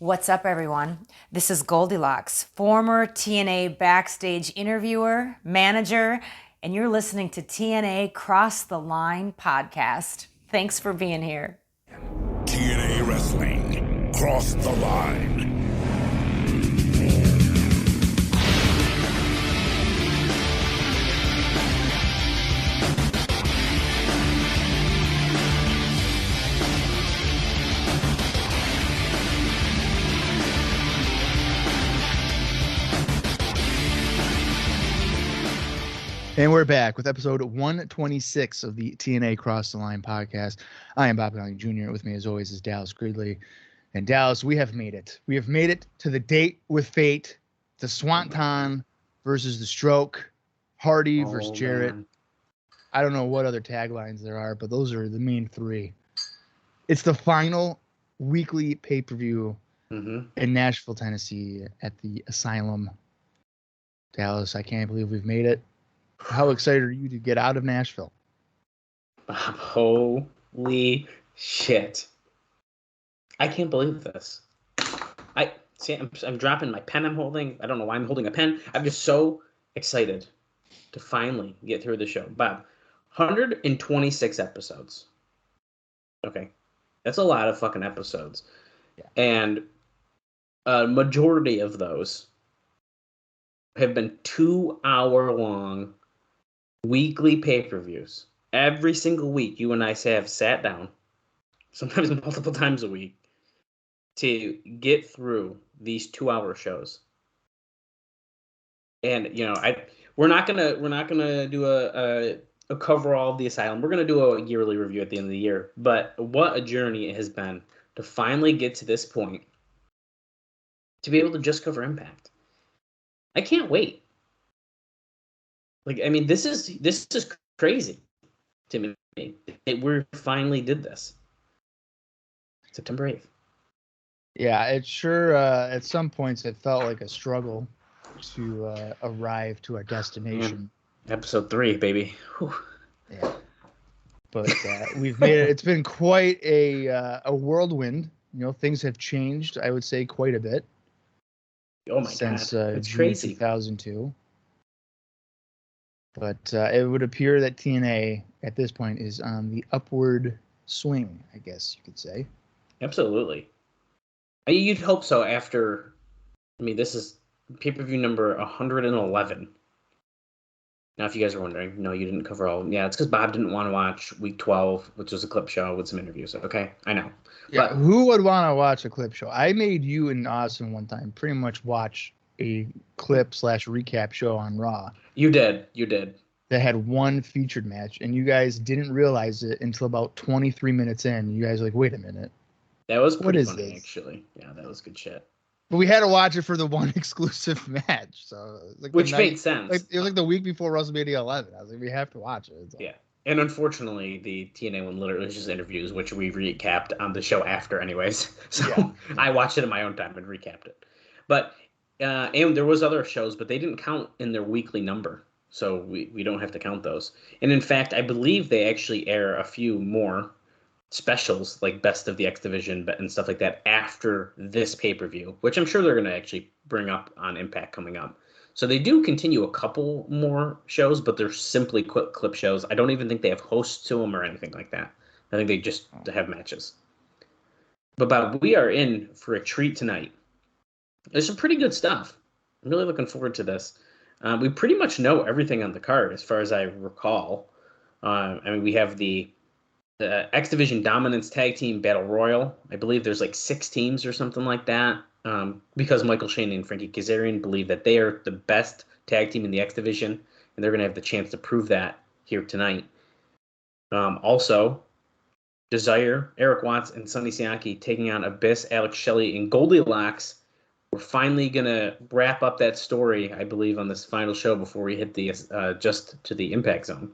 What's up, everyone? This is Goldy Locks, former TNA backstage interviewer, manager, and you're listening to TNA Cross the Line podcast. Thanks for being here. TNA Wrestling, Cross the Line. And we're back with episode 126 of the TNA Cross the Line podcast. I am Colling Jr. With me, as always, is Dallas Gridley. And Dallas, we have made it. We have made it to the date with fate. The Swanton versus the Stroke. Hardy versus Jarrett. Man. I don't know what other taglines there are, but those are the main three. It's the final weekly pay-per-view in Nashville, Tennessee at the Asylum. Dallas, I can't believe we've made it. How excited are you to get out of Nashville? Holy shit. I can't believe this. I'm dropping my pen I'm holding. I don't know why I'm holding a pen. I'm just so excited to finally get through the show. Bob, 126 episodes. Okay. That's a lot of fucking episodes. Yeah. And a majority of those have been 2-hour-long weekly pay-per-views. Every single week, you and I have sat down, sometimes multiple times a week, to get through these 2-hour shows. And we're not gonna do a coverall of the Asylum. We're gonna do a yearly review at the end of the year. But what a journey it has been to finally get to this point, to be able to just cover Impact. I can't wait. This is crazy to me. We finally did this. September 8th. Yeah, it sure, at some points, it felt like a struggle to arrive to our destination. Episode 3, baby. Whew. Yeah. But we've made it. It's been quite a whirlwind. Things have changed, I would say, quite a bit. Oh, my since, God. It's June crazy. 2002. But it would appear that TNA at this point is on the upward swing, I guess you could say. Absolutely. You'd hope so after, this is pay-per-view number 111. Now, if you guys are wondering, no, you didn't cover all. Yeah, it's because Bob didn't want to watch week 12, which was a clip show with some interviews. Okay, I know. Yeah, but who would want to watch a clip show? I made you and Austin one time pretty much watch a clip/recap show on Raw. You did. That had one featured match, and you guys didn't realize it until about 23 minutes in. You guys were like, wait a minute. That was pretty funny, actually. Yeah, that was good shit. But we had to watch it for the one exclusive match. So which made sense. It was like the week before WrestleMania 11. I was like, we have to watch it. Yeah. And unfortunately, the TNA one literally was just interviews, which we recapped on the show after anyways. So yeah. I watched it in my own time and recapped it. But and there was other shows, but they didn't count in their weekly number. So we don't have to count those. And in fact, I believe they actually air a few more specials, like Best of the X Division and stuff like that, after this pay-per-view, which I'm sure they're going to actually bring up on Impact coming up. So they do continue a couple more shows, but they're simply quick clip shows. I don't even think they have hosts to them or anything like that. I think they just have matches. But Bob, we are in for a treat tonight. There's some pretty good stuff. I'm really looking forward to this. We pretty much know everything on the card, as far as I recall. We have the X Division Dominance Tag Team Battle Royal. I believe there's like 6 teams or something like that. Because Michael Shane and Frankie Kazarian believe that they are the best tag team in the X Division, and they're going to have the chance to prove that here tonight. Also, Desire, Eric Watts, and Sonny Siaki taking on Abyss, Alex Shelley, and Goldy Locks. We're finally going to wrap up that story, I believe, on this final show before we hit the just to the Impact Zone.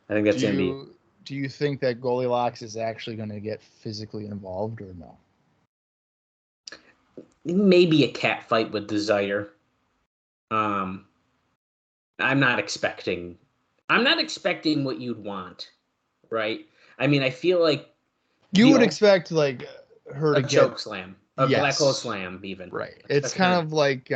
I think that's going to be... Do you think that Goldy Locks is actually going to get physically involved or no? Maybe a cat fight with Desire. I'm not expecting what you'd want, right? I feel like you would expect like her to choke slam. A Yes. Black Hole Slam, even. Right. It's kind of like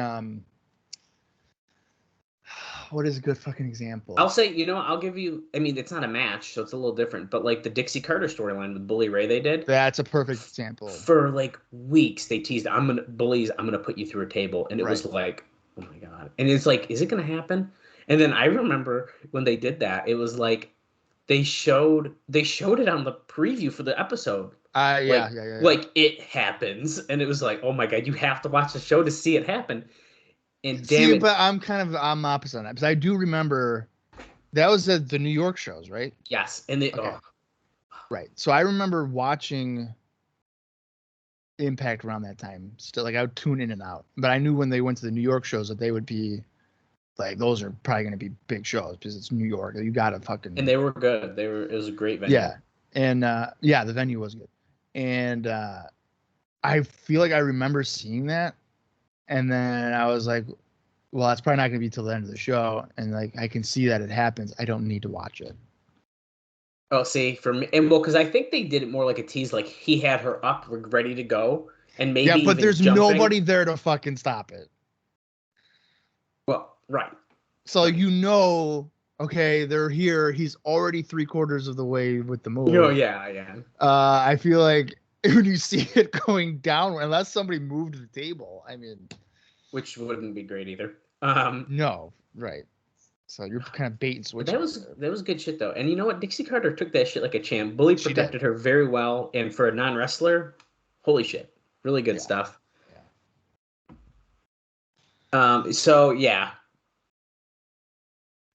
what is a good fucking example? I'll say, I'll give you. I mean, it's not a match, so it's a little different. But like the Dixie Carter storyline with Bully Ray, they did. That's a perfect example. For like weeks, they teased, I'm gonna put you through a table, and it was like, oh my god. And it's like, is it gonna happen? And then I remember when they did that, it was like they showed it on the preview for the episode. Yeah. Like it happens, and it was like, oh my god, you have to watch the show to see it happen. And damn it. But I'm opposite on that, because I do remember that was the New York shows, right? Yes, and right. So I remember watching Impact around that time. Still, like I would tune in and out, but I knew when they went to the New York shows that they would be like, those are probably going to be big shows because it's New York. You got to fucking. And they were good. It was a great venue. Yeah, and the venue was good, and I feel like I remember seeing that. And then I was like, well, that's probably not going to be till the end of the show. And like, I can see that it happens. I don't need to watch it. Oh, see, for me, and well, because I think they did it more like a tease, like he had her up, ready to go, and maybe but even there's jumping. nobody there to fucking stop it. Well, right. So okay, they're here. He's already 3/4 of the way with the move. Oh yeah. I feel like when you see it going down, unless somebody moved the table, I mean, which wouldn't be great either. No, right. So you're kind of bait and switch. That was good shit though. And you know what? Dixie Carter took that shit like a champ. Bully protected her very well, and for a non-wrestler, holy shit, really good stuff. Yeah. So yeah,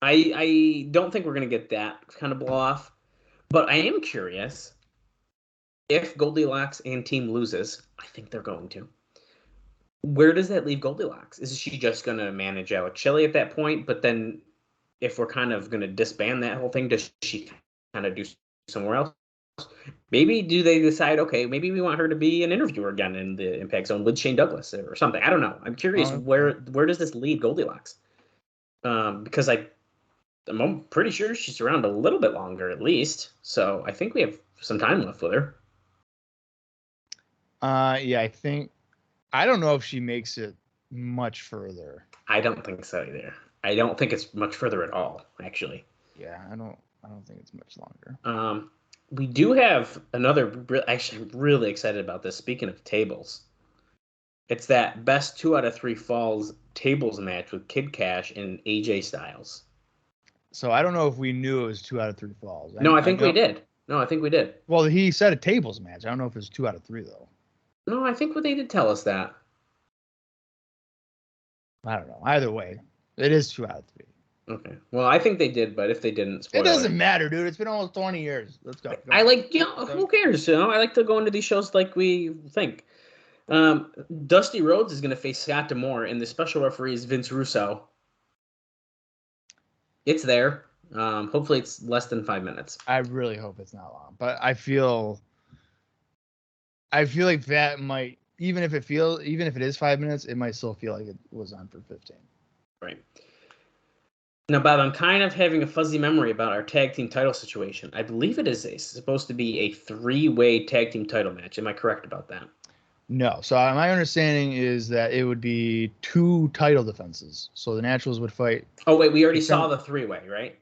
I don't think we're gonna get that kind of blow off, but I am curious if Goldy Locks and team loses. I think they're going to. Where does that leave Goldy Locks? Is she just gonna manage Alex Shelley at that point? But then, if we're kind of gonna disband that whole thing, does she kind of do somewhere else? Maybe do they decide, okay, maybe we want her to be an interviewer again in the Impact Zone with Shane Douglas or something? I don't know. I'm curious where does this lead Goldilocks? Because I'm pretty sure she's around a little bit longer at least. So I think we have some time left with her. Yeah, I don't know if she makes it much further. I don't think so either. I don't think it's much further at all, actually. Yeah, I don't think it's much longer. We do have another. Actually, I'm really excited about this. Speaking of tables, it's that best 2 out of 3 falls tables match with Kid Kash and AJ Styles. So I don't know if we knew it was 2 out of 3 falls. I think we did. No, I think we did. Well, he said a tables match. I don't know if it was 2 out of 3 though. No, I think they did tell us that. I don't know. Either way, it is 2 out of 3. Okay. Well, I think they did, but if they didn't, it doesn't matter, dude. It's been almost 20 years. Let's go. I who cares? I like to go into these shows like we think. Dusty Rhodes is going to face Scott D'Amore, and the special referee is Vince Russo. It's there. Hopefully, it's less than 5 minutes. I really hope it's not long, but I feel like that might, even if it is 5 minutes, it might still feel like it was on for 15. Right. Now, Bob, I'm kind of having a fuzzy memory about our tag team title situation. I believe it is supposed to be a 3-way tag team title match. Am I correct about that? No. So my understanding is that it would be 2 title defenses. So the Naturals would fight. Oh, wait, we already saw the 3-way, right?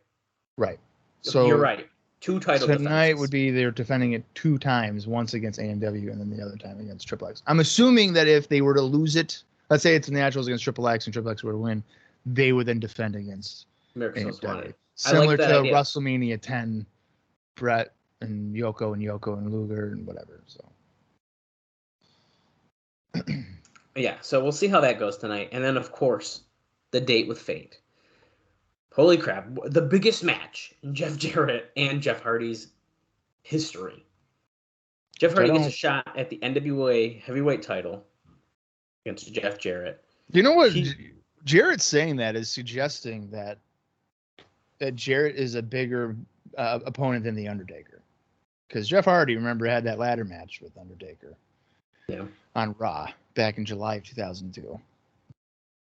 Right. So you're right. 2 title defenses. Tonight would be they're defending it 2 times, once against AMW and then the other time against Triple X. I'm assuming that if they were to lose it, let's say it's the Naturals against Triple X and Triple X were to win, they would then defend against AMW. Similar to WrestleMania 10, Brett and Yoko and Luger and whatever. So yeah, so we'll see how that goes tonight. And then, of course, the date with Fate. Holy crap. The biggest match in Jeff Jarrett and Jeff Hardy's history. Jeff Hardy gets a shot at the NWA heavyweight title against Jeff Jarrett. You know what? Jarrett's saying that is suggesting that Jarrett is a bigger opponent than The Undertaker. Because Jeff Hardy, remember, had that ladder match with Undertaker on Raw back in July of 2002.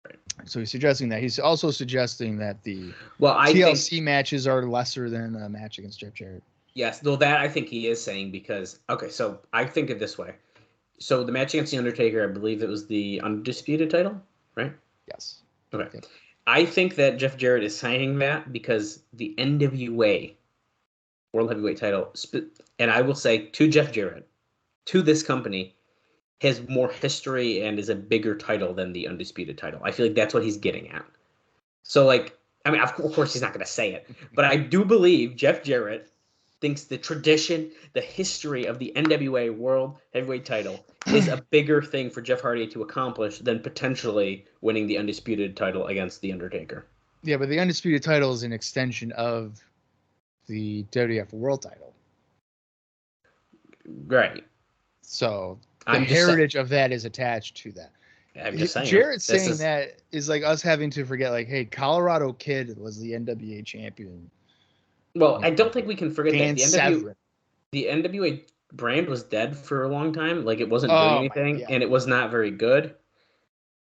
Right. So he's suggesting that. He's also suggesting that the TLC matches are lesser than a match against Jeff Jarrett. Yes, though that I think he is saying because, okay, so I think it this way. So the match against The Undertaker, I believe it was the undisputed title, right? Yes. Okay. Yep. I think that Jeff Jarrett is signing that because the NWA World Heavyweight title, and I will say to Jeff Jarrett, to this company, has more history and is a bigger title than the undisputed title. I feel like that's what he's getting at. So, like, I mean, of course he's not going to say it, but I do believe Jeff Jarrett thinks the tradition, the history of the NWA World Heavyweight title is a bigger thing for Jeff Hardy to accomplish than potentially winning the undisputed title against The Undertaker. Yeah, but the undisputed title is an extension of the WWF World title. Right. So the heritage of that is attached to that. I'm just saying. Jared saying that is like us having to forget, like, hey, Colorado Kid was the NWA champion. Well, I don't think we can forget Dan that the NWA brand was dead for a long time. Like, it wasn't doing anything, and it was not very good.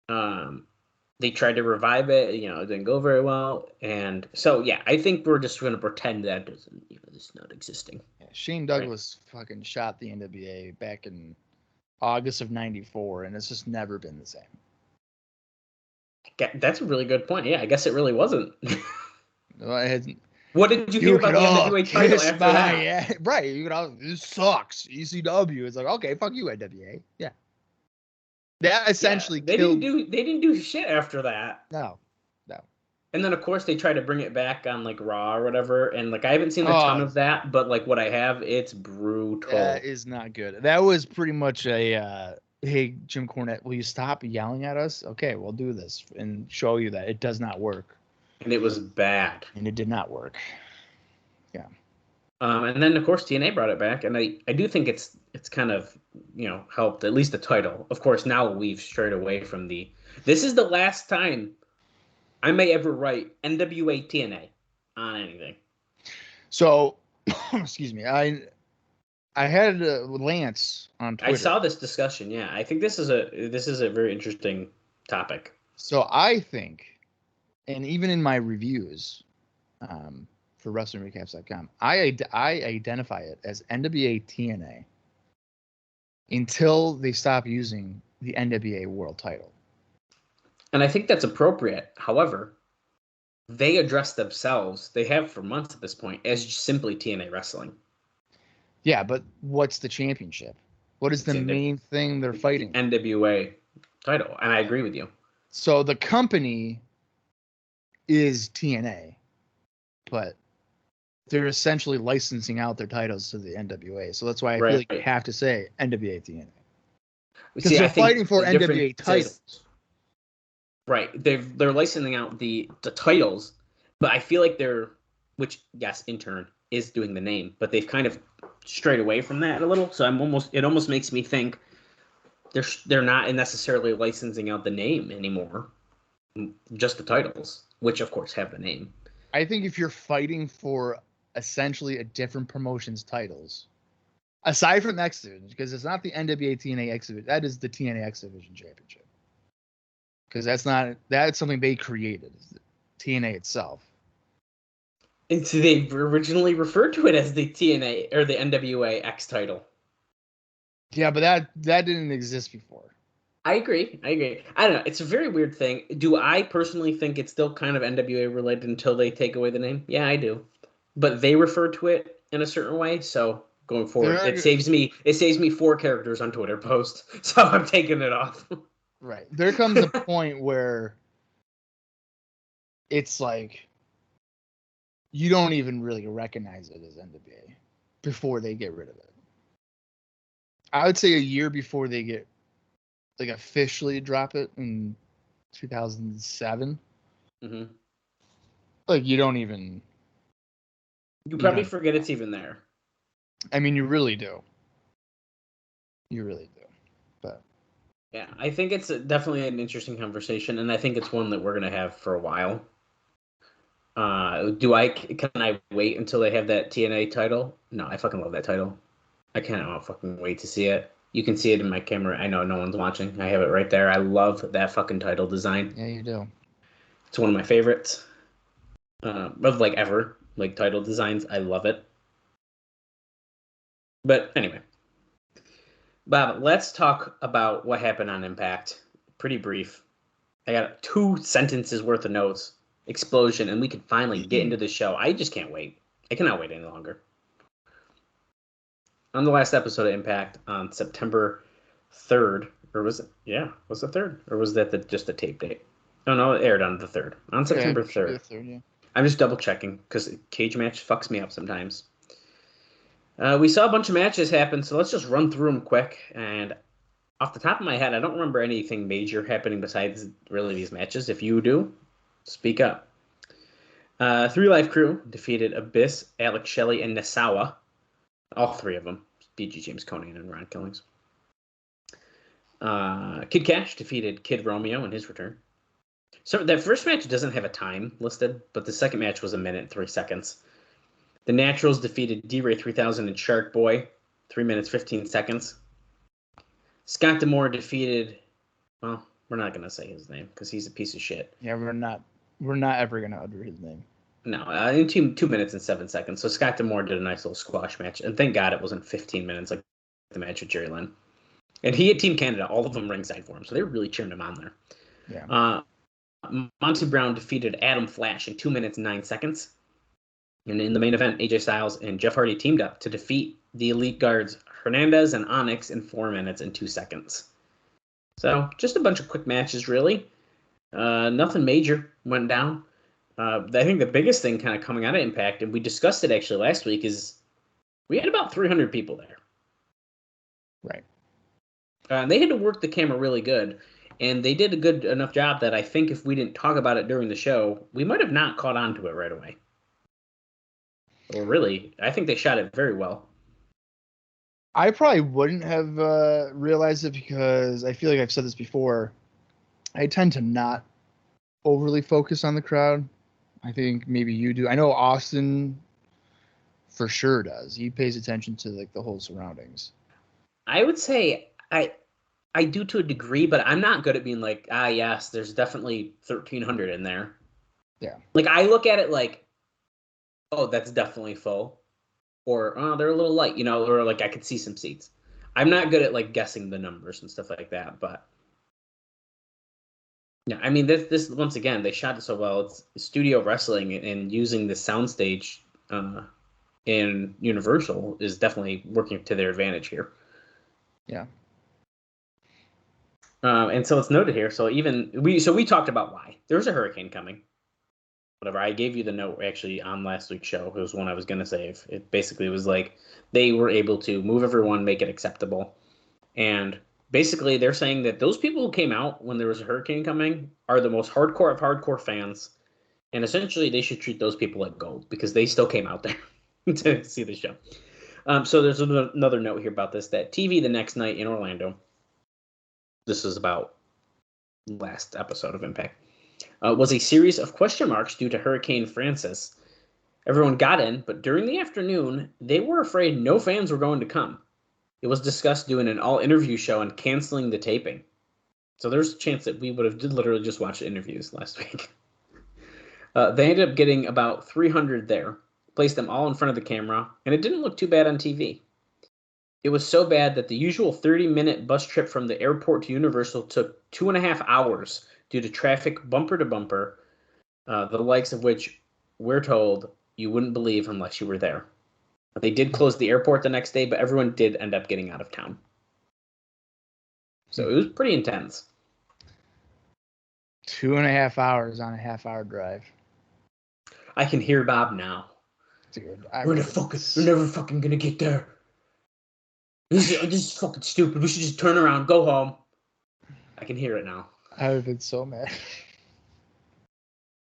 They tried to revive it, you know, it didn't go very well, and so yeah, I think we're just going to pretend that doesn't, you know, it's not existing. Yeah, Shane Douglas fucking shot the NWA back in August of '94, and it's just never been the same. That's a really good point. Yeah, I guess it really wasn't. What did you hear about the NWA title after that? Yeah, right. You know, this sucks. ECW. It's like, okay, fuck you, NWA. Yeah. That essentially killed. They didn't do shit after that. No. And then of course they try to bring it back on like Raw or whatever, and like I haven't seen a ton of that, but like what I have, it's brutal. That is not good. That was pretty much a hey, Jim Cornette, will you stop yelling at us? Okay, we'll do this and show you that it does not work. And it was bad. And it did not work. Yeah. And then of course TNA brought it back, and I do think it's kind of, you know, helped at least the title. Of course, now we've strayed away from this is the last time I may ever write NWA-TNA on anything. So, excuse me, I had Lance on Twitter. I saw this discussion. Yeah, I think this is a very interesting topic. So I think, and even in my reviews for WrestlingRecaps.com, I identify it as NWA-TNA until they stop using the NWA World title. And I think that's appropriate. However, they address themselves, they have for months at this point, as simply TNA Wrestling. Yeah, but what's the championship? What is the main thing they're fighting? NWA title, and I agree with you. So the company is TNA, but they're essentially licensing out their titles to the NWA. So that's why I feel like you have to say NWA-TNA. Because they're fighting for NWA titles. Right. They're licensing out the titles, but I feel like which yes, in turn is doing the name, but they've kind of strayed away from that a little. So it almost makes me think they're not necessarily licensing out the name anymore, just the titles, which of course have the name. I think if you're fighting for essentially a different promotion's titles, aside from X Division, because it's not the NWA-TNA X Division, that is the TNA X Division Championship. Because that's something they created, TNA itself. And so they originally referred to it as the TNA or the NWA X title. Yeah, but that didn't exist before. I agree. I don't know. It's a very weird thing. Do I personally think it's still kind of NWA related until they take away the name? Yeah, I do. But they refer to it in a certain way, so going forward, it saves me 4 characters on Twitter post, so I'm taking it off. Right. There comes a point where it's like you don't even really recognize it as NWA before they get rid of it. I would say a year before they get like officially drop it in 2007. Mm-hmm. Like you don't even. You probably forget it's even there. I mean, you really do. You really do. But yeah, I think it's definitely an interesting conversation, and I think it's one that we're gonna have for a while. Can I wait until they have that TNA title? No, I fucking love that title. I cannot fucking wait to see it. You can see it in my camera. I know no one's watching. I have it right there. I love that fucking title design. Yeah, you do. It's one of my favorites of like ever. Like title designs, I love it. But anyway, Bob, let's talk about what happened on Impact. Pretty brief. I got 2 sentences worth of notes. Explosion, and we can finally get into the show. I just can't wait. I cannot wait any longer. On the last episode of Impact on September 3rd, or was it? Yeah, was it 3rd? Or was that just the tape date? Oh, no, it aired on the 3rd. On September 3rd. The 3rd, yeah. I'm just double checking because cage match fucks me up sometimes. We saw a bunch of matches happen, so let's just run through them quick. And off the top of my head, I don't remember anything major happening besides really these matches. If you do, speak up. 3 Live Crew defeated Abyss, Alex Shelley, and Nasawa. All 3 of them. BG James Conan and Ron Killings. Kid Kash defeated Kid Romeo in his return. So that first match doesn't have a time listed, but the second match was 1 minute and 3 seconds. The Naturals defeated D-Ray 3000 and Shark Boy, 3 minutes 15 seconds. Scott D'Amore defeated, well, we're not gonna say his name because he's a piece of shit. Yeah, we're not ever gonna utter his name. No, in 2 minutes and 7 seconds. So Scott D'Amore did a nice little squash match, and thank God it wasn't 15 minutes like the match with Jerry Lynn. And he had Team Canada, all of them ringside for him, so they were really cheering him on there. Yeah. Monty Brown defeated Adam Flash in 2 minutes and 9 seconds. And in the main event, AJ Styles and Jeff Hardy teamed up to defeat the Elite Guards Hernandez and Onyx in 4 minutes and 2 seconds. So just a bunch of quick matches, really. Nothing major went down. I think the biggest thing kind of coming out of Impact, and we discussed it actually last week, is we had about 300 people there. Right. They had to work the camera really good, and they did a good enough job that I think if we didn't talk about it during the show, we might have not caught on to it right away. Well, really, I think they shot it very well. I probably wouldn't have realized it because I feel like I've said this before. I tend to not overly focus on the crowd. I think maybe you do. I know Austin for sure does. He pays attention to like the whole surroundings. I would say I do to a degree, but I'm not good at being like, yes, there's definitely 1,300 in there. Yeah. Like, I look at it like, oh, that's definitely full. Or, oh, they're a little light, or like I could see some seats. I'm not good at like guessing the numbers and stuff like that, but yeah, I mean, this once again, they shot it so well. It's studio wrestling, and using the soundstage in Universal is definitely working to their advantage here. Yeah. And so it's noted here. So we talked about why there's a hurricane coming. Whatever. I gave you the note actually on last week's show. It was one I was going to save. It basically was like they were able to move everyone, make it acceptable. And basically they're saying that those people who came out when there was a hurricane coming are the most hardcore of hardcore fans. And essentially they should treat those people like gold because they still came out there to see the show. So there's another note here about this, that TV the next night in Orlando. This is about last episode of Impact. Was a series of question marks due to Hurricane Francis. Everyone got in, but during the afternoon, they were afraid no fans were going to come. It was discussed doing an all-interview show and canceling the taping. So there's a chance that we would have literally just watched interviews last week. They ended up getting about 300 there, placed them all in front of the camera, and it didn't look too bad on TV. It was so bad that the usual 30-minute bus trip from the airport to Universal took 2.5 hours due to traffic bumper to bumper, the likes of which we're told you wouldn't believe unless you were there. They did close the airport the next day, but everyone did end up getting out of town. So it was pretty intense. 2.5 hours on a half-hour drive. I can hear Bob now. Dude, we're never fucking gonna get there. This is fucking stupid. We should just turn around, go home. I can hear it now. I would have been so mad.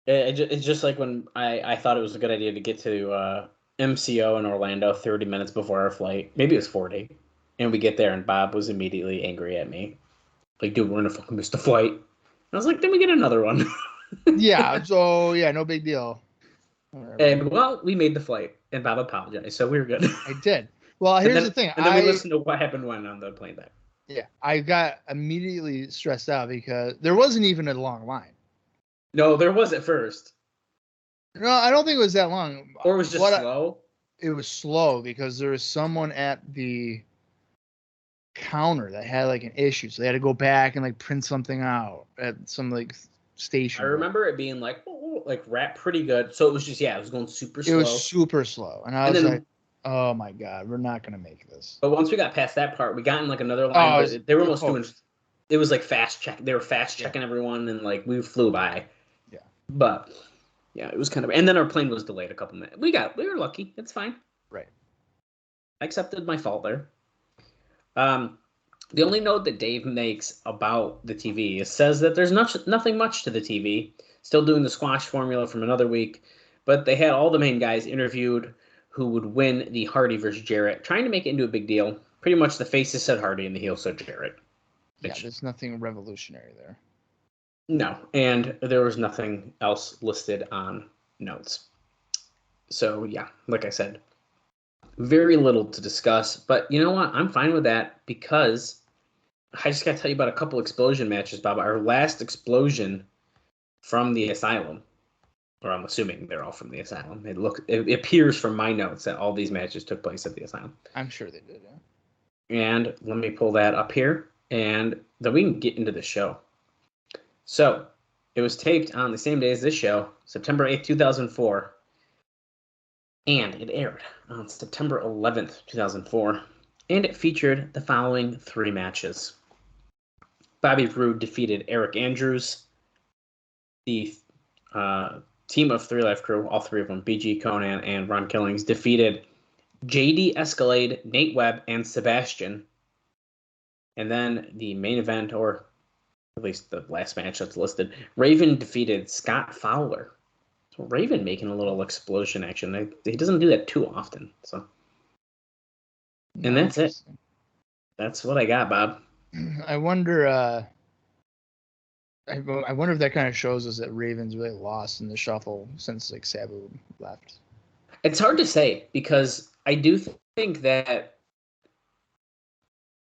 It's just like when I thought it was a good idea to get to MCO in Orlando 30 minutes before our flight. Maybe it was 40. And we get there and Bob was immediately angry at me. Like, dude, we're going to fucking miss the flight. And I was like, then we get another one. Yeah, so, yeah, no big deal. And, well, we made the flight. And Bob apologized, so we were good. I did. Well, here's the thing. And then we listened to what happened when on the plane back. Yeah, I got immediately stressed out because there wasn't even a long line. No, there was at first. No, I don't think it was that long. Or it was just slow? It was slow because there was someone at the counter that had like an issue, so they had to go back and like print something out at some like station. I remember it being like wrapped pretty good. So it was just it was going super slow. It was super slow, and I was like, "Oh my god, we're not gonna make this." But once we got past that part, we got in like another line. But they were almost doing. It was like fast check. They were fast checking everyone, and like we flew by. Yeah. But it was kind of. And then our plane was delayed a couple minutes. We were lucky. It's fine. Right. I accepted my fault there. The only note that Dave makes about the TV says that there's nothing much to the TV. Still doing the squash formula from another week, but they had all the main guys interviewed who would win the Hardy versus Jarrett, trying to make it into a big deal. Pretty much the faces said Hardy and the heels said Jarrett. Yeah, there's nothing revolutionary there. No, and there was nothing else listed on notes. So, like I said, very little to discuss. But you know what? I'm fine with that because I just got to tell you about a couple explosion matches, Bob. Our last explosion from the Asylum, or I'm assuming they're all from the Asylum. It appears from my notes that all these matches took place at the Asylum. I'm sure they did, yeah. And let me pull that up here, and then we can get into the show. So, it was taped on the same day as this show, September 8th, 2004, and it aired on September 11th, 2004, and it featured the following 3 matches. Bobby Roode defeated Eric Andrews. The team of 3 Live Crew, all 3 of them, BG, Conan, and Ron Killings, defeated JD Escalade, Nate Webb, and Sebastian. And then the main event, or at least the last match that's listed, Raven defeated Scott Fowler. So Raven making a little explosion action. He doesn't do that too often. So, and that's it. That's what I got, Bob. I wonder. I wonder if that kind of shows us that Raven's really lost in the shuffle since like Sabu left. It's hard to say because I do think that.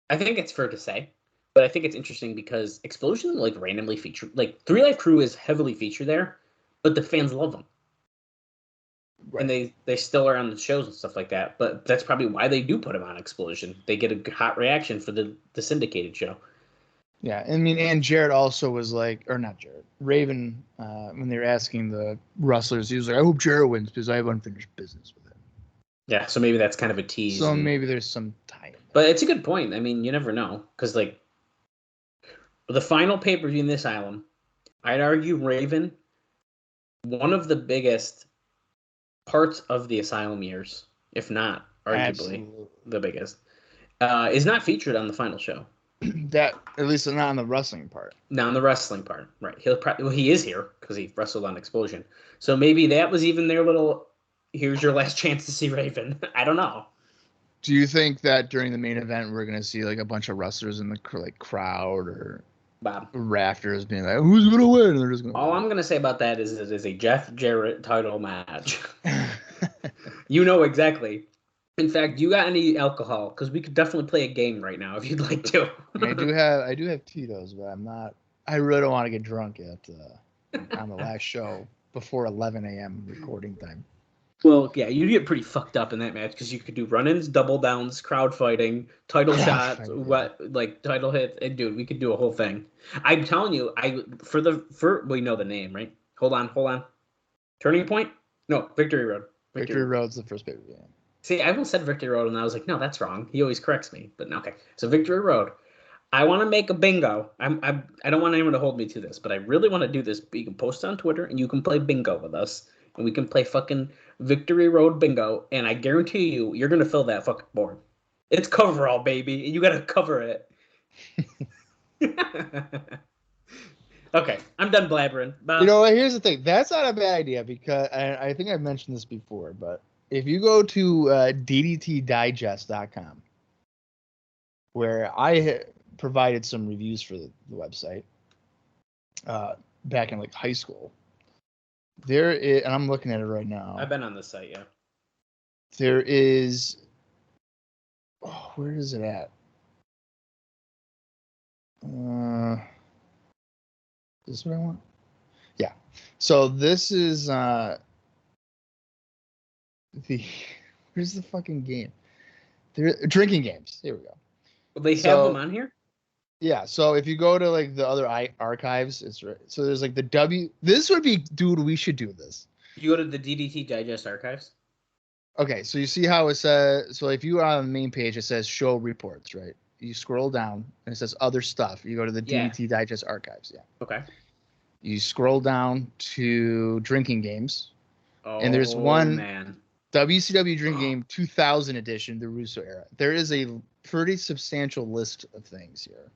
I think it's fair to say, but I think it's interesting because Explosion like randomly featured, like 3 Live Crew is heavily featured there, but the fans love them. Right. And they still are on the shows and stuff like that, but that's probably why they do put him on Explosion. They get a hot reaction for the syndicated show. Yeah, I mean, and Jarrett also was like, or not Jarrett, Raven, when they were asking the wrestlers, he was like, I hope Jarrett wins because I have unfinished business with him. Yeah, so maybe that's kind of a tease. So maybe there's some tie. But it's a good point. I mean, you never know. Because, like, the final pay-per-view in the Asylum, I'd argue Raven, one of the biggest parts of the Asylum years, if not arguably the biggest, is not featured on the final show. That, at least not on the wrestling part. Not on the wrestling part, right. He is here because he wrestled on Explosion. So maybe that was even their little, here's your last chance to see Raven. I don't know. Do you think that during the main event we're gonna see like a bunch of wrestlers in the crowd or Bob rafters being like, "Who's gonna win?" And they're just gonna. All I'm gonna say about that is it is a Jeff Jarrett title match. You know exactly. In fact, you got any alcohol? Because we could definitely play a game right now if you'd like to. I do have Tito's, but I'm not. I really don't want to get drunk on the last show before 11 a.m. recording time. Well, yeah, you get pretty fucked up in that match because you could do run-ins, double downs, crowd fighting, title shots, title hits. And dude, we could do a whole thing. I'm telling you, we know the name, right? Hold on. Turning Point? No, Victory Road. Victory Road's the first pay-per-view. See, I almost said Victory Road, and I was like, no, that's wrong. He always corrects me, but no, okay. So Victory Road. I want to make a bingo. I don't want anyone to hold me to this, but I really want to do this. You can post on Twitter, and you can play bingo with us, and we can play fucking Victory Road bingo, and I guarantee you're going to fill that fucking board. It's coverall, baby, and you got to cover it. Okay, I'm done blabbering. You know what? Here's the thing. That's not a bad idea because I think I've mentioned this before, but if you go to ddtdigest.com, where I provided some reviews for the website back in like high school, there is, and I'm looking at it right now. I've been on this site, yeah. There is, where is it at? Is this what I want? Yeah. So this is where's the fucking game? Drinking games. Here we go. They have them on here? Yeah, so if you go to like the other archives, it's right. So there's like the W. This would be, dude. We should do this. You go to the DDT Digest archives. Okay, so you see how it says. So if you are on the main page, it says show reports, right? You scroll down and it says other stuff. You go to the DDT Digest archives. Yeah. Okay. You scroll down to drinking games, and there's man. WCW Drink Game 2000 edition, the Russo era. There is a pretty substantial list of things here.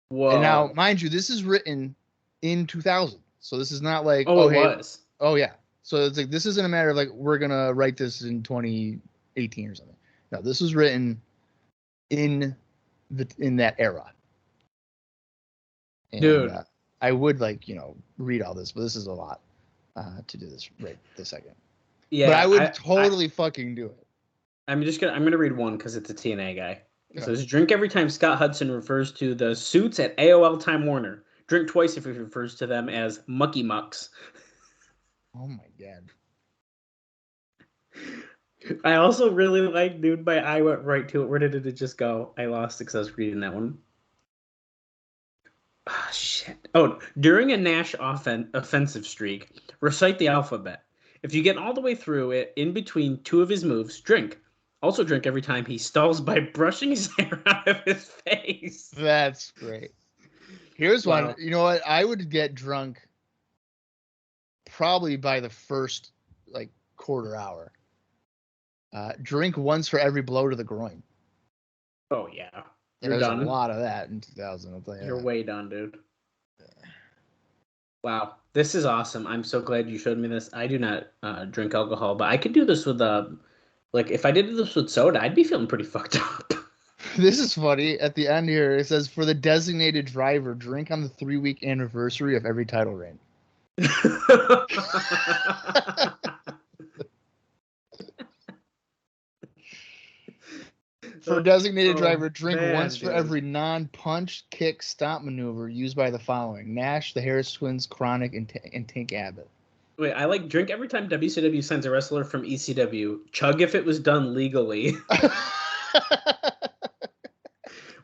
Whoa. And now, mind you, this is written in 2000. So this is not like, it was. Oh, yeah. So it's like, this isn't a matter of like, we're going to write this in 2018 or something. No, this was written in that era. And, dude. I would read all this, but this is a lot to do this right this second. Yeah. But I would totally fucking do it. I'm gonna read one because it's a TNA guy. It says, drink every time Scott Hudson refers to the suits at AOL Time Warner. Drink twice if he refers to them as mucky mucks. Oh my god. I also really like, dude, my eye went right to it. Where did it just go? I lost it because I was reading that one. Ah, shit. Oh, during a Nash offensive streak, recite the alphabet. If you get all the way through it, in between two of his moves, drink. Also drink every time he stalls by brushing his hair out of his face. That's great. Here's one. You know what? I would get drunk probably by the first quarter hour. Drink once for every blow to the groin. Oh yeah. There's a lot of that in 2000. I'll tell you. You're way done, dude. Wow, this is awesome. I'm so glad you showed me this. I do not drink alcohol, but I could do this with if I did this with soda, I'd be feeling pretty fucked up. This is funny. At the end here, it says, for the designated driver, drink on the 3-week anniversary of every title reign. For designated driver, drink once for every non-punch, kick, stop maneuver used by the following: Nash, the Harris Twins, Chronic, and Tank Abbott. Wait, I like drink every time WCW sends a wrestler from ECW. Chug if it was done legally.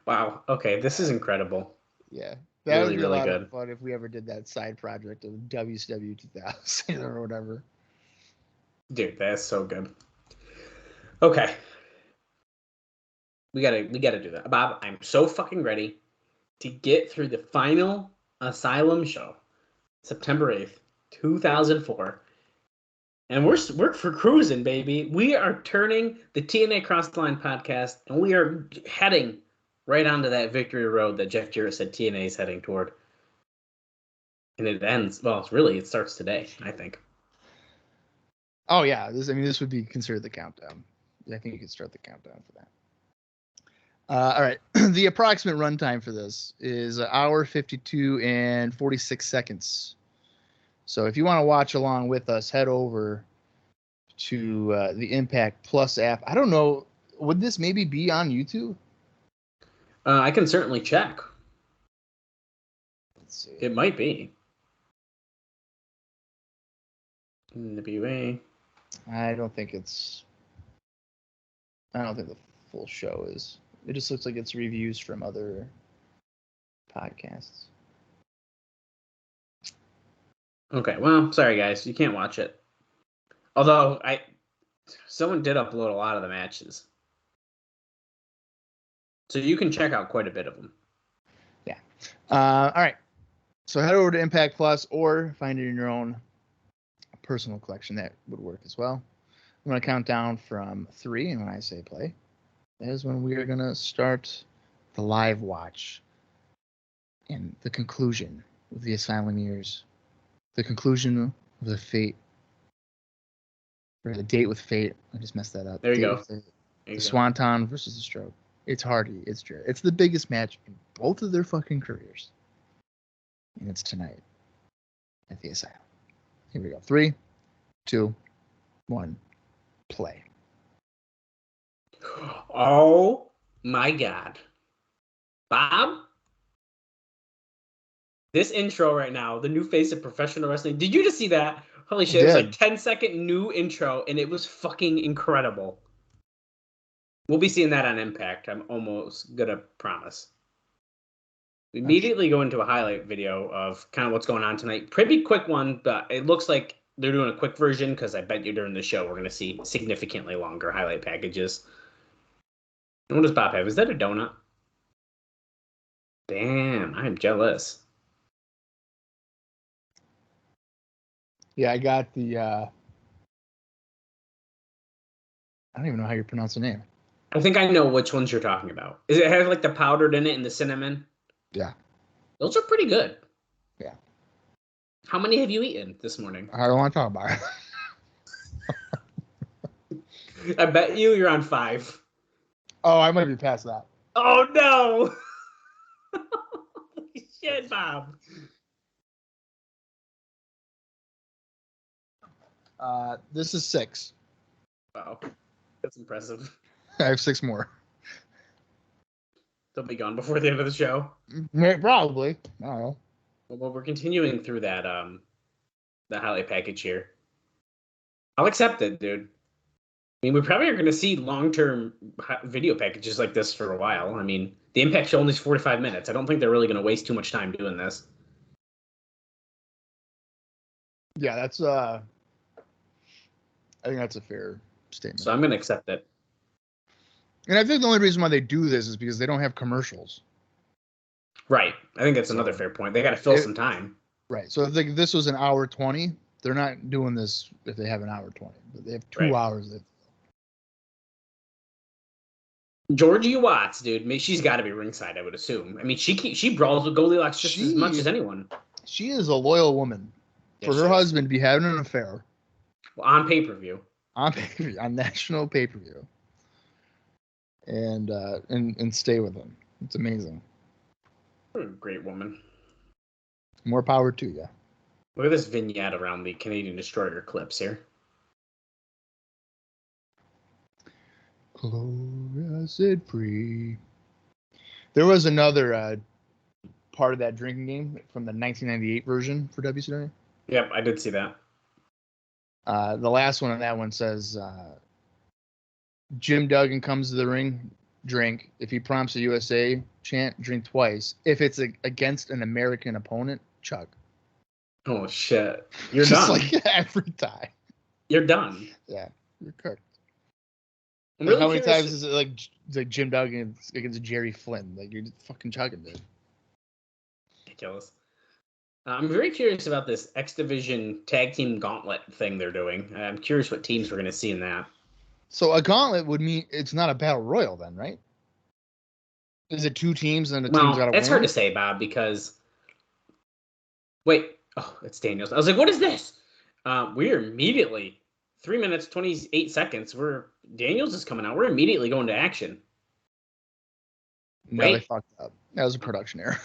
Wow. Okay, this is incredible. Yeah, that really, would be really a lot good. of fun if we ever did that side project of WCW 2000 or whatever. Dude, that's so good. Okay. We gotta do that. Bob, I'm so fucking ready to get through the final Asylum show, September 8th, 2004. And we're for cruising, baby. We are turning the TNA Cross the Line podcast, and we are heading right onto that victory road that Jeff Jarrett said TNA is heading toward. And it ends, it starts today, I think. Oh, yeah. This would be considered the countdown. I think you could start the countdown for that. All right. The approximate runtime for this is 1 hour 52 and 46 seconds. So if you want to watch along with us, head over to the Impact Plus app. I don't know. Would this maybe be on YouTube? I can certainly check. Let's see. It might be. NWA. I don't think the full show is. It just looks like it's reviews from other podcasts. Okay, well, sorry guys, you can't watch it. Although someone did upload a lot of the matches, so you can check out quite a bit of them. Yeah. All right. So head over to Impact Plus or find it in your own personal collection. That would work as well. I'm going to count down from 3, and when I say play, that is when we are going to start the live watch and the conclusion of the Asylum years, the conclusion of the Fate, or the Date with Fate. I just messed that up. There you go. The Swanton versus the Stroke. It's Hardy. It's Jarrett. It's the biggest match in both of their fucking careers. And it's tonight at the Asylum. Here we go. 3, 2, 1, play. Oh my God. Bob? This intro right now, the new face of professional wrestling. Did you just see that? Holy shit, it was like 10-second new intro, and it was fucking incredible. We'll be seeing that on Impact. I'm almost gonna promise. We immediately go into a highlight video of kind of what's going on tonight. Pretty quick one, but it looks like they're doing a quick version because I bet you during the show we're gonna see significantly longer highlight packages. And what does Bob have? Is that a donut? Damn, I'm jealous. Yeah, I got the. I don't even know how you pronounce the name. I think I know which ones you're talking about. Is it have like the powdered in it and the cinnamon? Yeah. Those are pretty good. Yeah. How many have you eaten this morning? I don't want to talk about it. I bet you're on 5. Oh, I might be past that. Oh no! Holy shit, Bob. This is 6. Wow, that's impressive. I have 6 more. They'll be gone before the end of the show. Probably. I don't know. Well, we're continuing through that the highlight package here. I'll accept it, dude. I mean, we probably are going to see long-term video packages like this for a while. I mean, the Impact show only is 45 minutes. I don't think they're really going to waste too much time doing this. Yeah, that's I think that's a fair statement. So I'm going to accept it. And I think the only reason why they do this is because they don't have commercials. Right. I think that's another fair point. They got to fill some time. Right. So if this was an hour 20, they're not doing this if they have an hour 20. But they have 2 hours. Georgie Watts, dude. She's got to be ringside, I would assume. I mean, she brawls with Goldy Locks just as much as anyone. She is a loyal woman. For her husband to be having an affair. Well, on pay-per-view. On national pay-per-view. And stay with him. It's amazing. What a great woman. More power to you. Look at this vignette around the Canadian Destroyer clips here. Gloria said free. There was another part of that drinking game from the 1998 version for WCW. Yep, I did see that. The last one on that one says, Jim Duggan comes to the ring, drink. If he prompts a USA chant, drink twice. If it's against an American opponent, chug. Oh, shit. You're just done. Like every time. You're done. Yeah, you're cooked. Really how many times is it like Jim Duggan against Jerry Flynn? Like, you're just fucking chugging, dude. Ridiculous. I'm very curious about this X Division tag team gauntlet thing they're doing. I'm curious what teams we're going to see in that. So a gauntlet would mean it's not a battle royal then, right? Is it 2 teams and the team's got to win? It's hard to say, Bob, because... Wait. Oh, it's Daniels. I was like, what is this? We're immediately... 3 minutes, 28 seconds. Daniels is coming out. We're immediately going to action. No, they fucked up. That was a production error.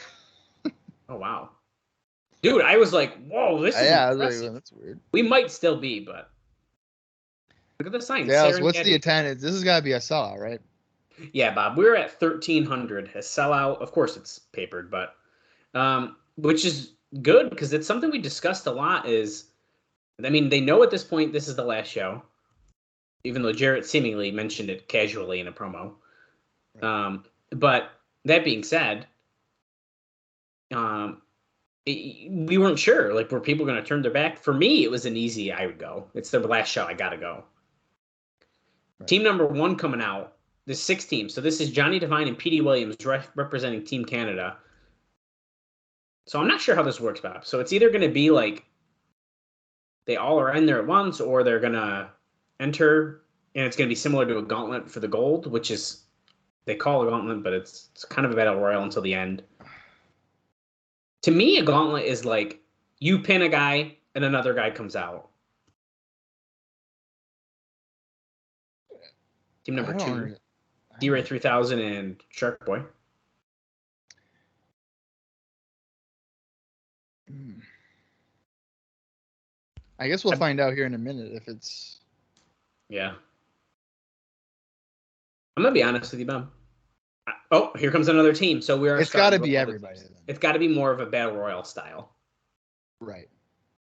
Oh, wow. Dude, I was like, whoa, this is impressive. Like, that's weird. We might still be, but look at the sign. Yeah, what's the attendance? This has got to be a sellout, right? Yeah, Bob. We're at 1,300. A sellout. Of course, it's papered, but which is good because it's something we discussed a lot. I mean, they know at this point this is the last show, even though Jarrett seemingly mentioned it casually in a promo. Right. But that being said, we weren't sure. Like, were people going to turn their back? For me, it was an easy, I would go. It's the last show. I got to go. Right. Team number 1 coming out. There's 6 teams. So this is Johnny Devine and P.D. Williams representing Team Canada. So I'm not sure how this works, Bob. So it's either going to be like they all are in there at once, or they're going to enter, and it's going to be similar to a gauntlet for the gold, which is, they call a gauntlet, but it's kind of a battle royal until the end. To me, a gauntlet is like you pin a guy and another guy comes out. Team number 2, D-Ray 3000 and Shark Boy. I guess we'll find out here in a minute if it's... Yeah. I'm going to be honest with you, Bob. Oh, here comes another team. So it's got to be everybody. It's got to be more of a battle royal style. Right.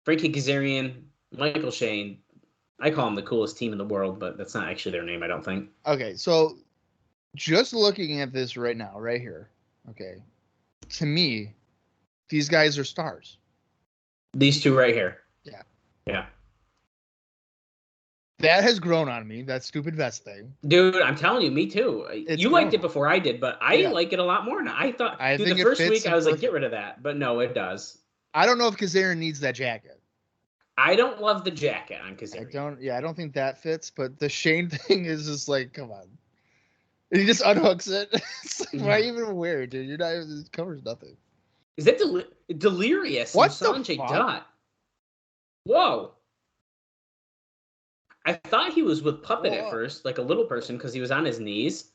Frankie Kazarian, Michael Shane. I call them the coolest team in the world, but that's not actually their name, I don't think. Okay, so just looking at this right now, right here, okay, to me, these guys are stars. These two right here. Yeah. Yeah. That has grown on me, that stupid vest thing. Dude, I'm telling you, me too. It's you liked it grown. before I did, but I like it a lot more now. I thought, I dude, think the it first fits week him I was like, perfect. get rid of that. But no, it does. I don't know if Kazarian needs that jacket. I don't love the jacket on Kazarian. I don't think that fits, but the Shane thing is just like, come on. And he just unhooks it. It's like, why even wear it, dude? You're not even, it covers nothing. Is that Delirious? What and the Sanjay fuck? Dutt? Whoa. I thought he was with Puppet at first, like a little person, because he was on his knees.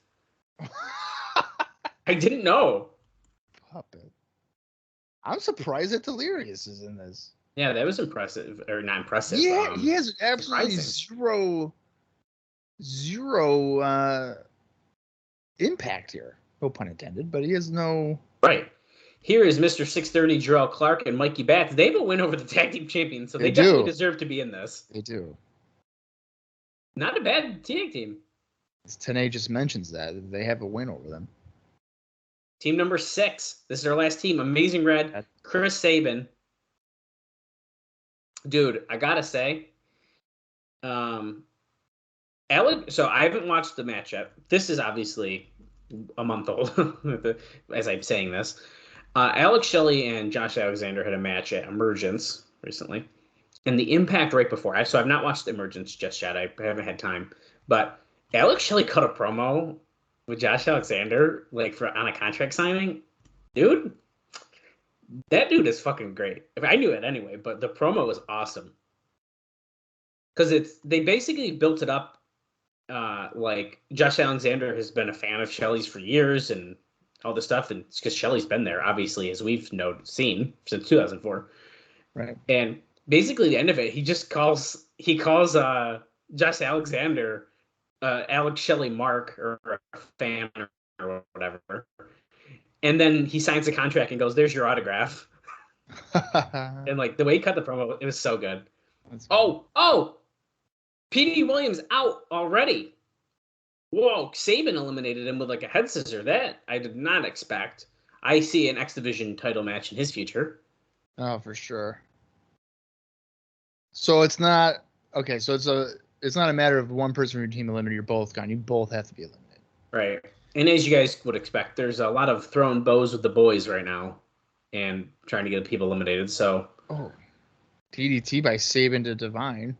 I didn't know. Puppet. I'm surprised that Delirious is in this. Yeah, that was impressive, or not impressive. Yeah, he has absolutely surprising. zero impact here. No pun intended, but he has no. Right. Here is Mr. 630, Jerrelle Clark, and Mikey Batts. They have a win over the tag team champions, so they definitely deserve to be in this. They do. Not a bad tag team. TNA just mentions that. They have a win over them. Team number 6. This is our last team. Amazing Red, Chris Sabin. Dude, I gotta say, so I haven't watched the match yet. This is obviously a month old, as I'm saying this. Alex Shelley and Josh Alexander had a match at Emergence recently. And the impact right before. So I've not watched Emergence just yet. I haven't had time. But Alex Shelley cut a promo with Josh Alexander, like on a contract signing. Dude, that dude is fucking great. I knew it anyway, but the promo was awesome. Because they basically built it up like Josh Alexander has been a fan of Shelley's for years and all this stuff. And it's because Shelley's been there, obviously, as we've seen since 2004. Right. And basically, the end of it, he calls Josh Alexander Alex Shelley Mark or a fan or whatever, and then he signs the contract and goes, "There's your autograph." And like the way he cut the promo, it was so good. Oh, P.D. Williams out already. Whoa, Sabin eliminated him with like a head scissor. That I did not expect. I see an X Division title match in his future. Oh, for sure. So it's not okay. So it's not a matter of one person from your team eliminated. You're both gone. You both have to be eliminated. Right. And as you guys would expect, there's a lot of throwing bows with the boys right now, and trying to get people eliminated. So. Oh, DDT by Sabin to Divine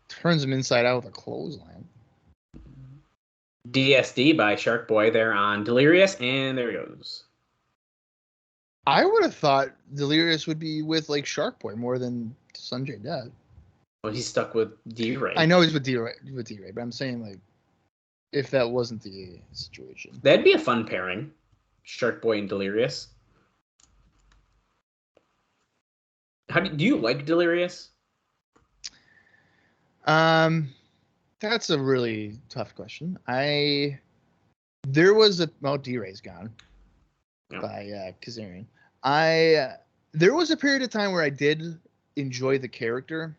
turns him inside out with a clothesline. DSD by Shark Boy there on Delirious, and there he goes. I would have thought Delirious would be with like Shark Boy more than Sanjay Dutt. Well, he's stuck with D-Ray. I know he's with D-Ray, but I'm saying like if that wasn't the situation. That'd be a fun pairing. Shark Boy and Delirious. Do you like Delirious? That's a really tough question. There was D-Ray's gone by Kazarian. There was a period of time where I did enjoy the character.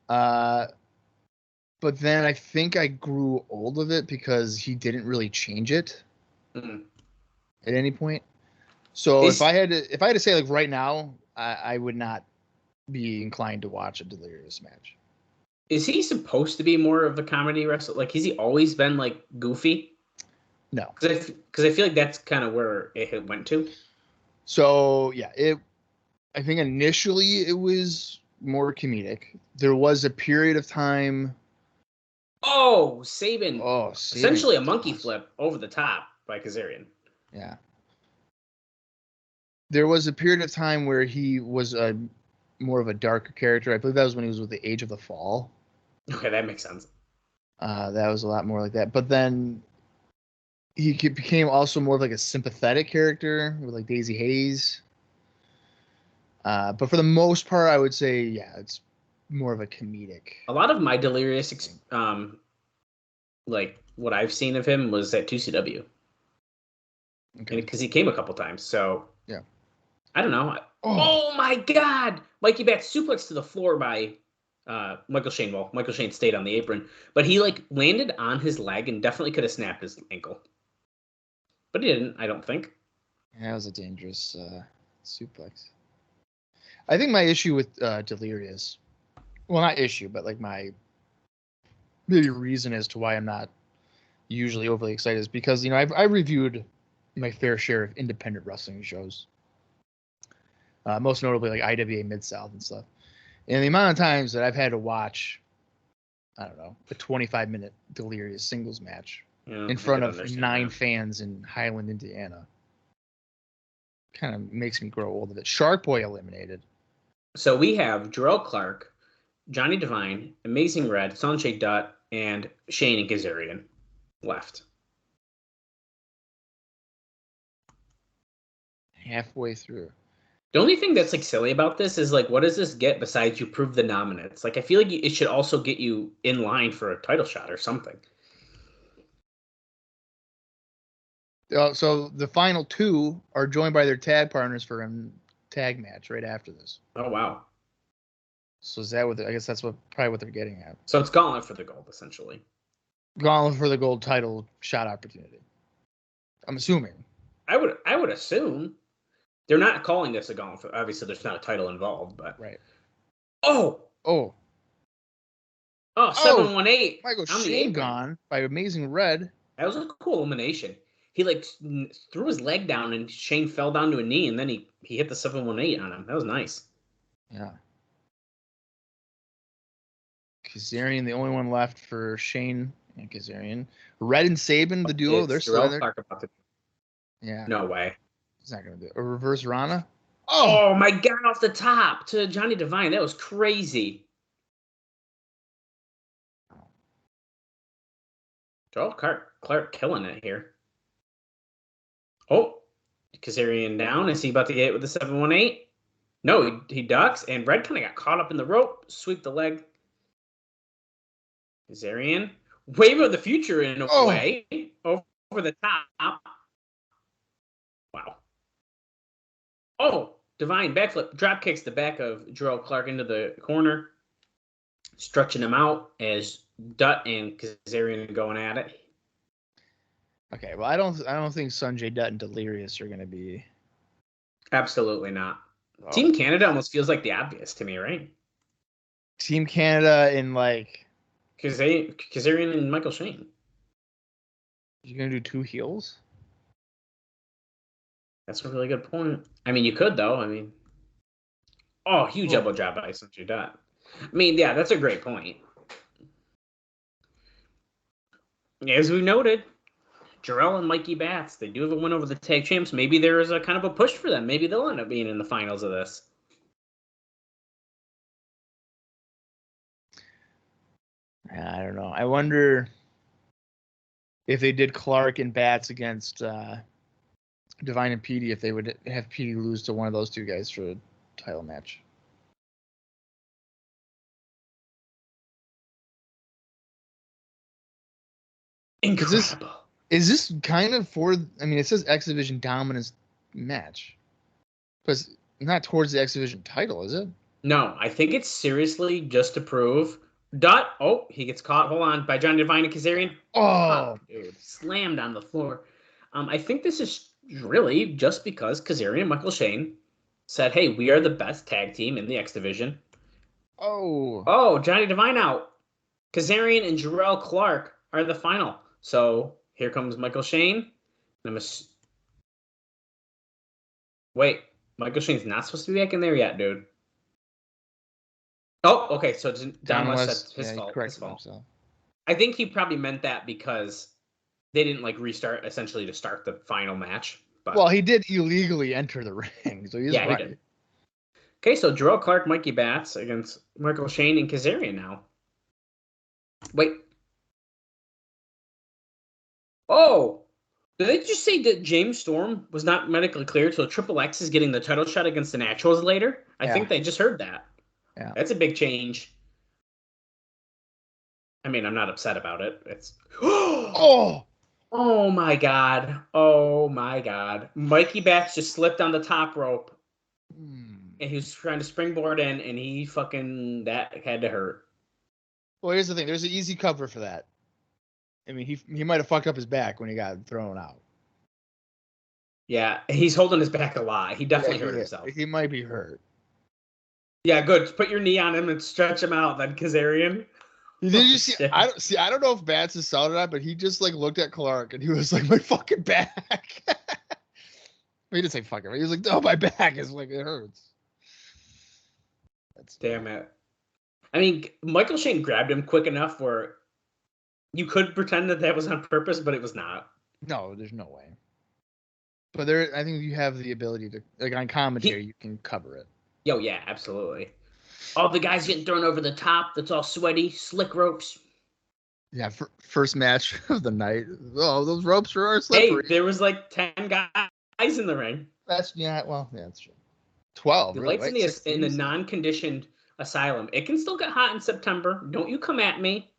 But then I think I grew old of it because he didn't really change it at any point. So if I had to say like right now, I would not be inclined to watch a Delirious match. Is he supposed to be more of a comedy wrestler? Like, has he always been like goofy? No, because I feel like that's kind of where it went to. So yeah, I think initially it was more comedic. There was a period of time. Oh, Sabin. Sabin. Essentially a monkey flip over the top by Kazarian. Yeah. There was a period of time where he was more of a darker character. I believe that was when he was with the Age of the Fall. Okay, that makes sense. That was a lot more like that. But then he became also more of like a sympathetic character with like Daisy Hayes. But for the most part, I would say, yeah, it's more of a comedic. A lot of my Delirious, like what I've seen of him was at 2CW. Okay. Because he came a couple times, so yeah. I don't know. Oh my God! Mikey Batts suplex to the floor by Michael Shane stayed on the apron, but he like landed on his leg and definitely could have snapped his ankle. But he didn't, I don't think. Yeah, that was a dangerous suplex. I think my issue with Delirious, well, not issue, but like my maybe reason as to why I'm not usually overly excited is because, I reviewed my fair share of independent wrestling shows, most notably like IWA Mid-South and stuff. And the amount of times that I've had to watch, I don't know, a 25-minute Delirious singles match in front of 9 fans in Highland, Indiana, kind of makes me grow old of it. Shark Boy eliminated. So we have Jerrelle Clark, Johnny Devine, Amazing Red, Sanjay Dutt, and Shane and Kazarian left. Halfway through. The only thing that's like silly about this is like, what does this get besides you prove the nominates? Like, I feel like it should also get you in line for a title shot or something. So the final 2 are joined by their tag partners for a tag match right after this. Oh wow! So is that what? I guess that's probably what they're getting at. So it's gauntlet for the gold, essentially. Gauntlet for the gold title shot opportunity. I'm assuming. I would assume they're not calling this a gauntlet. Obviously, there's not a title involved, but right. Oh, 718. Michael Shane gone by Amazing Red. That was a cool elimination. He like threw his leg down and Shane fell down to a knee, and then he hit the 718 on him. That was nice. Yeah. Kazarian, the only one left for Shane and Kazarian. Red and Sabin, the duo, they're still there. Yeah. No way. He's not going to do it. A reverse Rana? Oh, my God, off the top to Johnny Devine. That was crazy. Jerrelle Clark killing it here. Oh, Kazarian down. Is he about to get it with the 718? No, he ducks, and Red kind of got caught up in the rope. Sweep the leg. Kazarian. Wave of the future in a way. Over the top. Wow. Oh, Divine backflip. Drop kicks the back of Jerrelle Clark into the corner. Stretching him out as Dutt and Kazarian are going at it. Okay, well, I don't think Sanjay Dutt and Delirious are going to be. Absolutely not. Oh. Team Canada almost feels like the obvious to me, right? Team Canada in like Kazarian and Michael Shane. You're going to do 2 heels? That's a really good point. I mean, you could though. I mean, huge elbow drop by Sanjay Dutt. I mean, yeah, that's a great point. As we noted, Jerrelle and Mikey Batts, they do have a win over the tag champs. Maybe there is a kind of a push for them. Maybe they'll end up being in the finals of this. I don't know. I wonder if they did Clark and Batts against Divine and Petey, if they would have Petey lose to one of those 2 guys for a title match. Incredible. Is this kind of for? I mean, it says X Division dominance match, but not towards the X Division title, is it? No, I think it's seriously just to prove. Dutt. Oh, he gets caught. Hold on, by Johnny Devine and Kazarian. Oh, dude, slammed on the floor. I think this is really just because Kazarian and Michael Shane said, "Hey, we are the best tag team in the X Division." Oh, Johnny Devine out. Kazarian and Jerrelle Clark are the final. So here comes Michael Shane. Wait, Michael Shane's not supposed to be back in there yet, dude. Oh, okay. So Don West, that's his fault. I think he probably meant that because they didn't like restart essentially to start the final match. But well, he did illegally enter the ring, so he's right. He did. Okay, so Jerrelle Clark, Mikey Batts against Michael Shane and Kazarian now. Wait. Oh, did they just say that James Storm was not medically cleared, so Triple X is getting the title shot against the Naturals later? I think they just heard that. Yeah. That's a big change. I mean, I'm not upset about it. It's Oh my God. Oh my God. Mikey Batts just slipped on the top rope. And he was trying to springboard in, and he fucking that had to hurt. Well, here's the thing. There's an easy cover for that. I mean, he might have fucked up his back when he got thrown out. Yeah, he's holding his back a lot. He definitely hurt himself. He might be hurt. Yeah, good. Put your knee on him and stretch him out. Then Kazarian. Did you see? I don't know if Bats is solid or not, but he just like looked at Clark and he was like, "My fucking back." He didn't say "fucking." He was like, "Oh, my back is like it hurts." Damn it. I mean, Michael Shane grabbed him quick enough where you could pretend that was on purpose, but it was not. No, there's no way. But I think you have the ability to, like on commentary, you can cover it. Yo, yeah, absolutely. Oh, the guy's getting thrown over the top. That's all sweaty, slick ropes. Yeah, first match of the night. Oh, those ropes are slippery. Hey, there was like 10 guys in the ring. That's true. 12. The really, lights in the non-conditioned asylum. It can still get hot in September. Don't you come at me.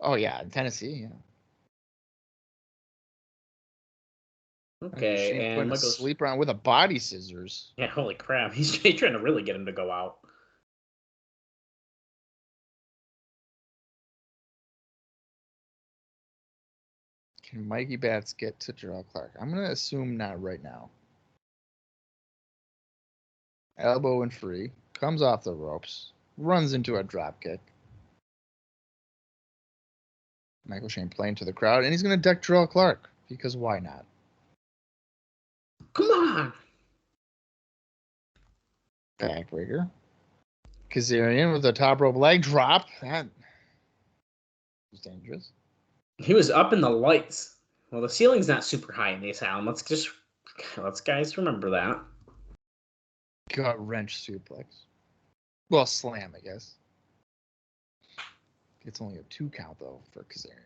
Oh yeah, in Tennessee. Yeah. Okay, and Michael's sleeper on with a body scissors. Yeah, holy crap! He's trying to really get him to go out. Can Mikey Bats get to Jerrelle Clark? I'm gonna assume not right now. Elbow and free, comes off the ropes, runs into a drop kick. Michael Shane playing to the crowd, and he's gonna deck Jerrelle Clark because why not? Come on. Backbreaker. Kazarian with a top rope leg drop. That was dangerous. He was up in the lights. Well, the ceiling's not super high in the asylum. Let's guys remember that. Gut wrench suplex. Well, slam, I guess. It's only a 2 count though for Kazarian.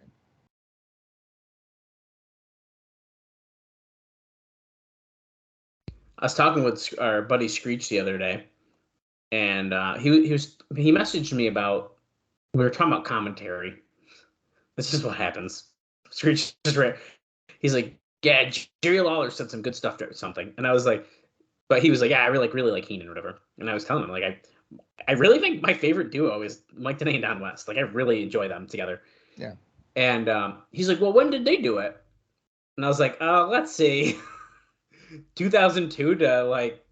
I was talking with our buddy Screech the other day, and he messaged me about, we were talking about commentary. This is what happens. Screech just ran. He's like, yeah, Jerry Lawler said some good stuff or something, and I was like, but he was like, yeah, I really like Heenan or whatever, and I was telling him like I really think my favorite duo is Mike Tenay and Don West. Like I really enjoy them together. Yeah. And he's like, well, when did they do it? And I was like, let's see. 2002 to like,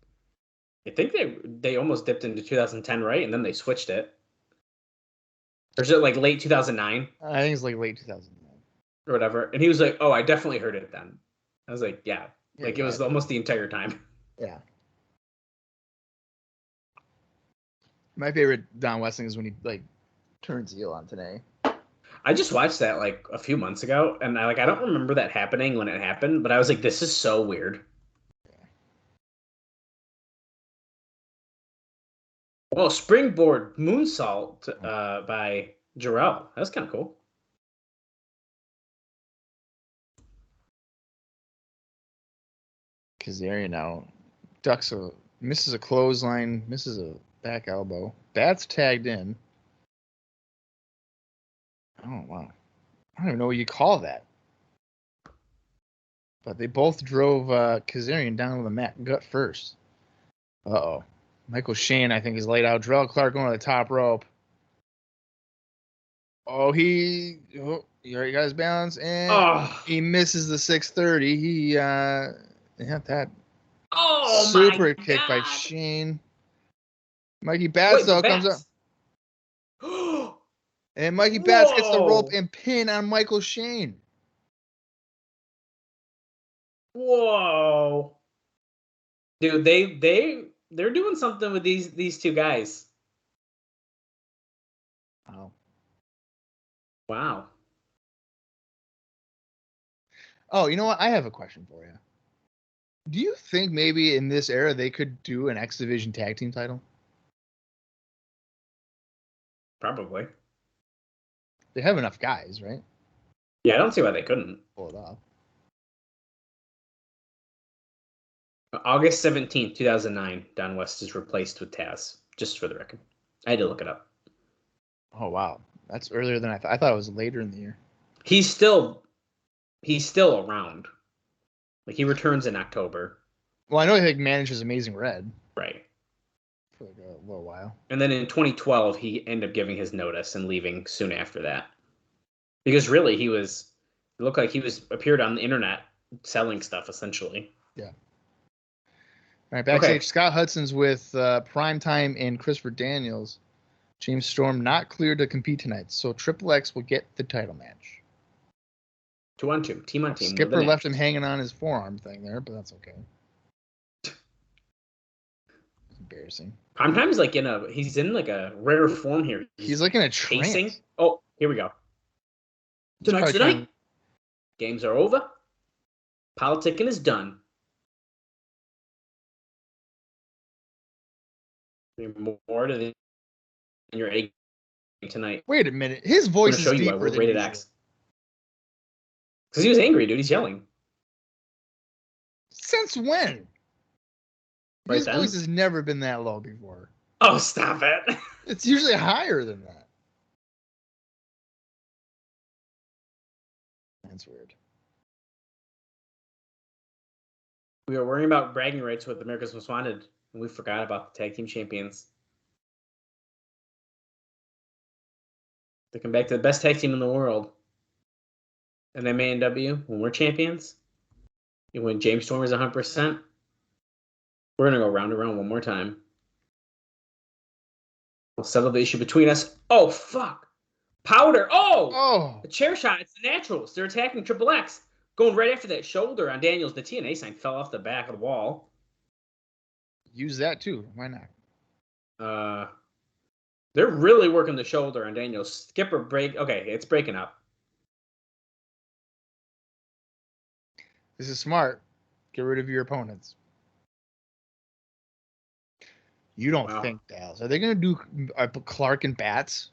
I think they almost dipped into 2010, right? And then they switched it. Or is it like late 2009? I think it's like late 2009. Or whatever. And he was like, oh, I definitely heard it then. I was like, yeah. Like it was almost the entire time. Yeah. My favorite Don West thing is when he like turns heel on Tenay. I just watched that like a few months ago, and I don't remember that happening when it happened, but I was like, this is so weird. Well, springboard moonsault by Jerrelle. That's kind of cool. Kazarian now misses a clothesline, misses a back elbow. Bats tagged in. Oh, wow. I don't even know what you call that. But they both drove Kazarian down to the mat gut first. Uh-oh. Michael Shane, I think, is laid out. Jerrelle Clark going to the top rope. Oh, he already got his balance, and he misses the 630. He that super kick by Shane. Mikey Bats though comes up, and Mikey Bats gets the rope and pin on Michael Shane. Whoa, dude, they're doing something with these two guys. Wow. Oh, you know what? I have a question for you. Do you think maybe in this era they could do an X Division tag team title? Probably. They have enough guys, right? Yeah, I don't see why they couldn't pull it off. August 17th, 2009, Don West is replaced with Taz, just for the record. I had to look it up. Oh, wow. That's earlier than I thought. I thought it was later in the year. He's still around. Like, he returns in October. Well, I know he manages Amazing Red. Right. For like a little while. And then in 2012, he ended up giving his notice and leaving soon after that. Because really, it looked like he appeared on the internet selling stuff, essentially. Yeah. All right, backstage, Okay. Scott Hudson's with Primetime and Christopher Daniels. James Storm not cleared to compete tonight, so Triple X will get the title match. 2-on-2, team on team. Skipper left him hanging on his forearm thing there, but that's okay. Embarrassing. Primetime's like he's in like a rare form here. He's like in a trance. Pacing. Oh, here we go. Tonight's the night. Games are over. Politicking is done. More to your A game tonight. Wait a minute. His voice is deeper we're than rated usual. X. Because he was angry, dude. He's yelling. Since when? Right His then? voice has never been that low before. Oh, stop it. It's usually higher than that. That's weird. We were worrying about bragging rights with America's Most Wanted, and we forgot about the tag team champions. They come back to the best tag team in the world. And NWA, when we're champions, and when James Storm is 100%, we're going to go round and round one more time. We'll settle the issue between us. Oh, fuck. Powder. Oh! A chair shot. It's the Naturals. They're attacking Triple X. Going right after that shoulder on Daniels. The TNA sign fell off the back of the wall. Use that too. Why not? They're really working the shoulder on Daniels. Skipper break. Okay, it's breaking up. This is smart. Get rid of your opponents. You don't think, Dallas. Are they going to do Clark and Bats?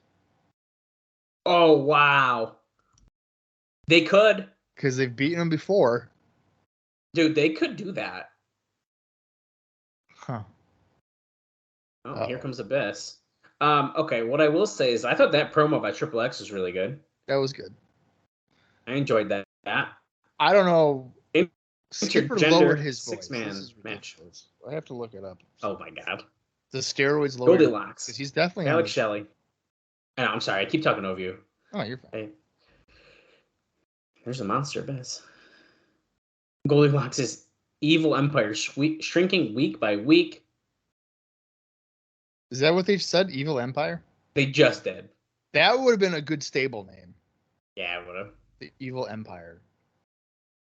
Oh, wow. They could. Because they've beaten them before. Dude, they could do that. Huh. Oh, here comes Abyss. Okay, what I will say is I thought that promo by Triple X was really good. That was good. I enjoyed that. I don't know. Skipper lowered his voice. Six-man match. I have to look it up. Oh, my God. The steroids lowered. Goldy Locks. Because he's definitely Alex Shelley. Oh, I'm sorry. I keep talking over you. Oh, you're fine. Hey. There's a monster Abyss. Goldy Locks is evil empire shrinking week by week. Is that what they said? Evil Empire? They just did. That would have been a good stable name. Yeah, it would have. The Evil Empire.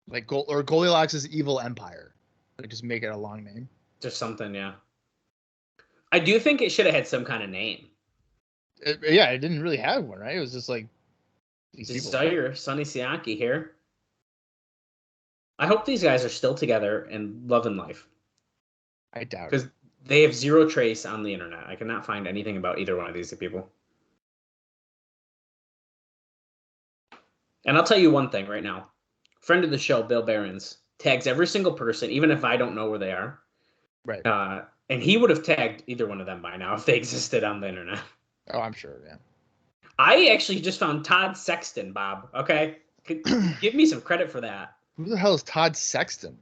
Like Goldilocks is Evil Empire. Like just make it a long name. Just something, yeah. I do think it should have had some kind of name. It didn't really have one, right? It was just like Desire, Sonny Siaki here. I hope these guys are still together and loving life. I doubt it. Because they have zero trace on the internet. I cannot find anything about either one of these people. And I'll tell you one thing right now. Friend of the show, Bill Behrens, tags every single person, even if I don't know where they are. Right. And he would have tagged either one of them by now if they existed on the internet. Oh, I'm sure, yeah. I actually just found Todd Sexton, Bob. Okay? Give me some credit for that. Who the hell is Todd Sexton?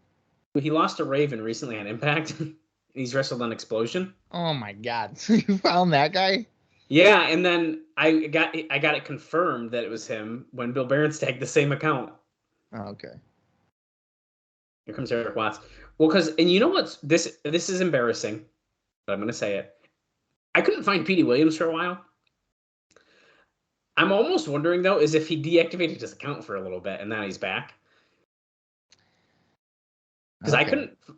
He lost to Raven recently on Impact. He's wrestled on Explosion. Oh my God! You found that guy? Yeah, and then I got it confirmed that it was him when Bill Behrens tagged the same account. Oh, okay. Here comes Eric Watts. Well, and you know what's this is embarrassing, but I'm gonna say it. I couldn't find Petey Williams for a while. I'm almost wondering though, is if he deactivated his account for a little bit and now he's back. Because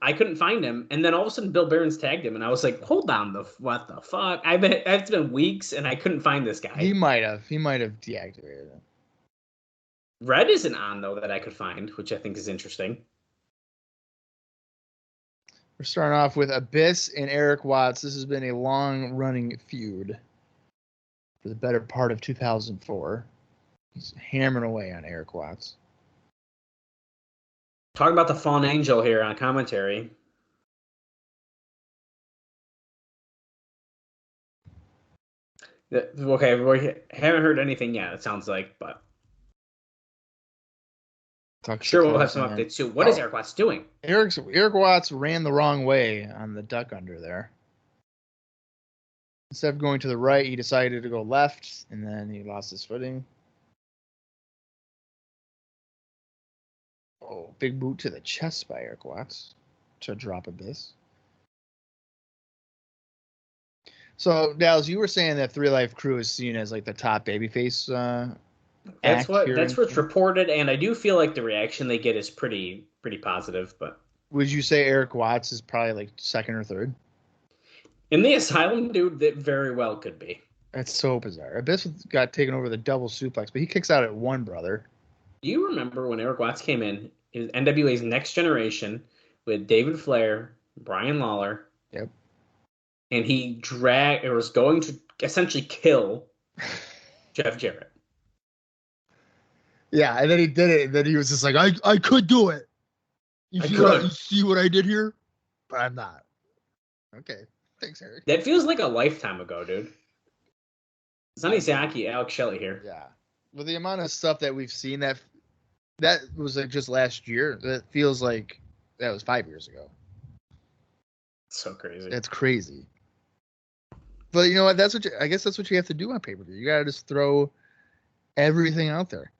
I couldn't find him, and then all of a sudden Bill Behrens tagged him, and I was like, "Hold on, what the fuck?" It's been weeks, and I couldn't find this guy. He might have deactivated him. Red isn't on though that I could find, which I think is interesting. We're starting off with Abyss and Eric Watts. This has been a long-running feud for the better part of 2004. He's hammering away on Eric Watts. Talking about the fallen angel here on commentary. Okay, we haven't heard anything yet, it sounds like, but Sure, we'll have some updates too. What is Eric Watts doing? Eric Watts ran the wrong way on the duck under there. Instead of going to the right, he decided to go left, and then he lost his footing. Oh, big boot to the chest by Eric Watts to drop Abyss. So, Dallas, you were saying that 3 Live Crew is seen as like the top babyface. That's what's reported, and I do feel like the reaction they get is pretty positive. But would you say Eric Watts is probably like second or third? In the Asylum, dude, that very well could be. That's so bizarre. Abyss got taken over the double suplex, but he kicks out at one, brother. Do you remember when Eric Watts came in? It was NWA's Next Generation with David Flair, Brian Lawler. Yep. And he was going to essentially kill Jeff Jarrett. Yeah, and then he did it, and then he was just like, I could do it. You see what I did here? But I'm not. Okay. Thanks, Eric. That feels like a lifetime ago, dude. Sonny Siaki, Alex Shelley here. Yeah. With the amount of stuff that we've seen, that was like just last year. That feels like that was 5 years ago. So crazy. That's crazy. But you know what? I guess that's what you have to do on pay-per-view. You gotta just throw everything out there.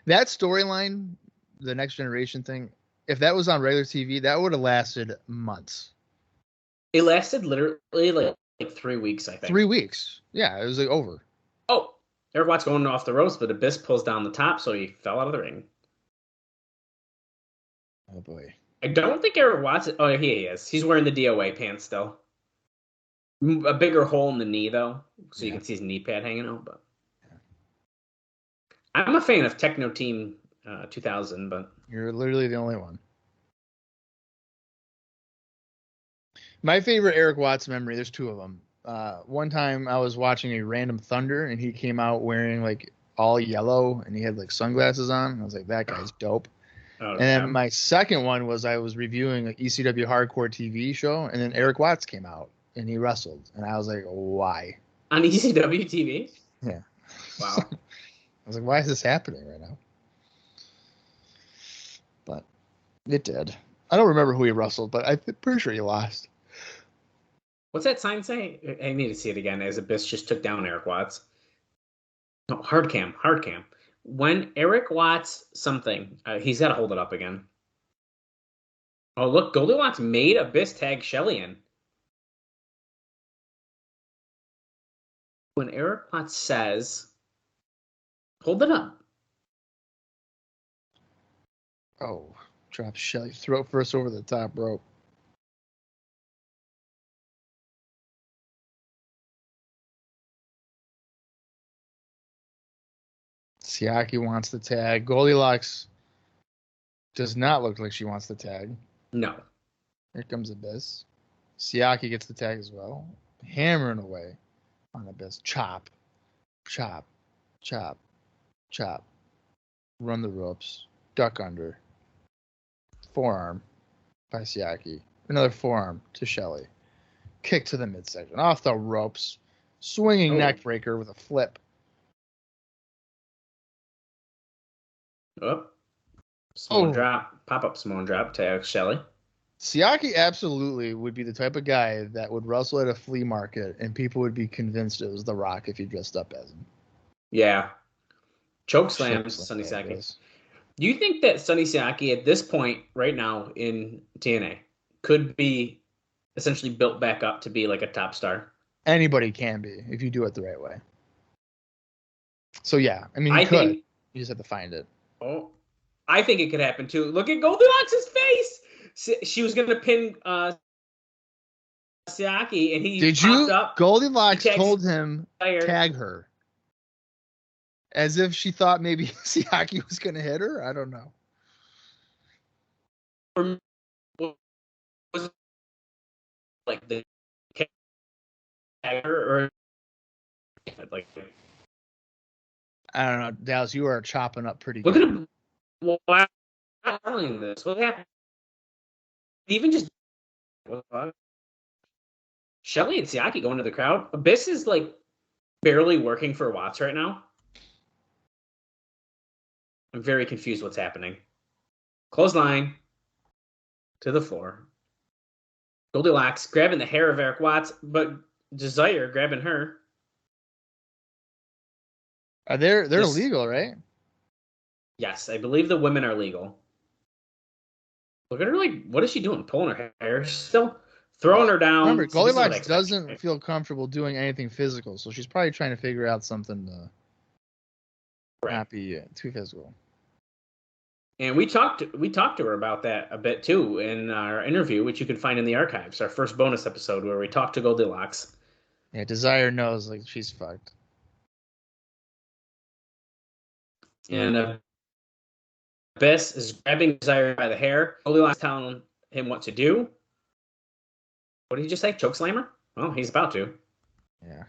That storyline, the Next Generation thing, if that was on regular TV, that would have lasted months. It lasted literally like 3 weeks, I think. 3 weeks. Yeah, it was like over. Oh, Eric Watts going off the ropes, but Abyss pulls down the top, so he fell out of the ring. Oh, boy. I don't think Eric Watts... Oh, here he is. He's wearing the DOA pants still. A bigger hole in the knee, though, so you can see his knee pad hanging out. But I'm a fan of Techno Team 2000, but... You're literally the only one. My favorite Eric Watts memory, there's 2 of them. One time I was watching a random Thunder, and he came out wearing like all yellow, and he had like sunglasses on. And I was like, that guy's dope. Oh, and then my second one was I was reviewing an ECW Hardcore TV show, and then Eric Watts came out, and he wrestled. And I was like, why? On ECW TV? Yeah. Wow. I was like, why is this happening right now? But it did. I don't remember who he wrestled, but I'm pretty sure he lost. What's that sign say? I need to see it again as Abyss just took down Eric Watts. No, hard cam. When Eric Watts something, he's got to hold it up again. Oh, look, Goldy Locks made Abyss tag Shelley in. When Eric Watts says, hold it up. Oh, drop Shelley throat first over the top rope. Siaki wants the tag. Goldy Locks does not look like she wants the tag. No. Here comes Abyss. Siaki gets the tag as well. Hammering away on Abyss. Chop. Chop. Chop. Chop. Run the ropes. Duck under. Forearm by Siaki. Another forearm to Shelley. Kick to the midsection. Off the ropes. Swinging neck breaker with a flip. Samoan drop. Pop-up Samoan drop to Alex Shelley. Siaki absolutely would be the type of guy that would wrestle at a flea market and people would be convinced it was The Rock if he dressed up as him. Yeah. Choke slams Sonny Siaki. Do you think that Sonny Siaki at this point right now in TNA could be essentially built back up to be like a top star? Anybody can be if you do it the right way. So yeah, I mean, you just have to find it. Oh, I think it could happen too. Look at Goldy Locks' face. She was going to pin Siaki, and he popped up. Goldy Locks told him tag her, as if she thought maybe Siaki was going to hit her. I don't know. Was like the tag her or like. I don't know, Dallas. You are chopping up pretty good. Look at him. Why telling this? What happened? Even just Shelley and Siaki going to the crowd. Abyss is like barely working for Watts right now. I'm very confused what's happening. Clothesline to the floor. Goldy Locks grabbing the hair of Eric Watts, but Desire grabbing her. They're illegal, right? Yes, I believe the women are legal. Look at her, like, what is she doing? Pulling her hair still? Throwing her down. Remember, So this is what I Goldilocks expect, doesn't right? feel comfortable doing anything physical, so she's probably trying to figure out something to not be too physical. And we talked to her about that a bit too in our interview, which you can find in the archives, our first bonus episode where we talked to Goldy Locks. Yeah, Desire knows like she's fucked. And Abyss is grabbing Desire by the hair. Goldy Locks telling him what to do. What did he just say? Chokeslammer? Well, he's about to. Yeah.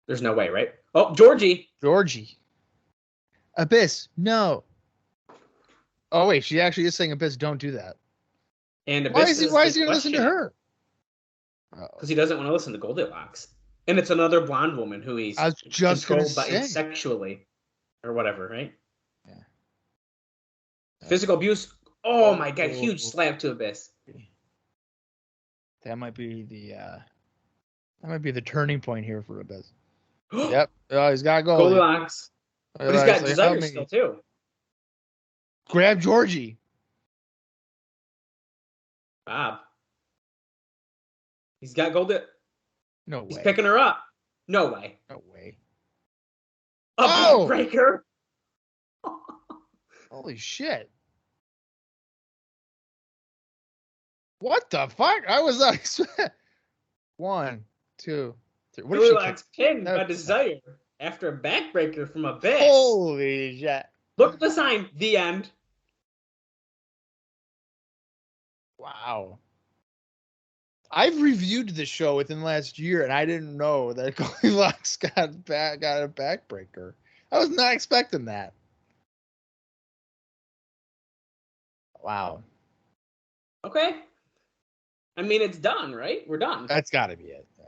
There's no way, right? Oh, Georgie. Abyss, no. Oh wait, she actually is saying Abyss, don't do that. And Abyss why is he gonna listen to her? Because he doesn't want to listen to Goldilocks. And it's another blonde woman who he's I was just controlled by say. sexually or whatever, right? Yeah. Physical abuse. Oh my god, huge slap to Abyss. That might be the turning point here for Abyss. Yep. Oh, he's got Goldie. Goldilocks. But he's got Desire still too. Grab Georgie. Bob. He's got Goldie. No way. He's picking her up. No way. No way. A breaker. Holy shit. What the fuck? I was not expecting. 1, 2, 3. What Goldilocks pinned by Desire after a backbreaker from Abyss. Holy shit. Look at the sign. The end. Wow. I've reviewed the show within the last year, and I didn't know that Goldilocks got a backbreaker. I was not expecting that. Wow. Okay. I mean, it's done, right? We're done. That's got to be it. Yeah.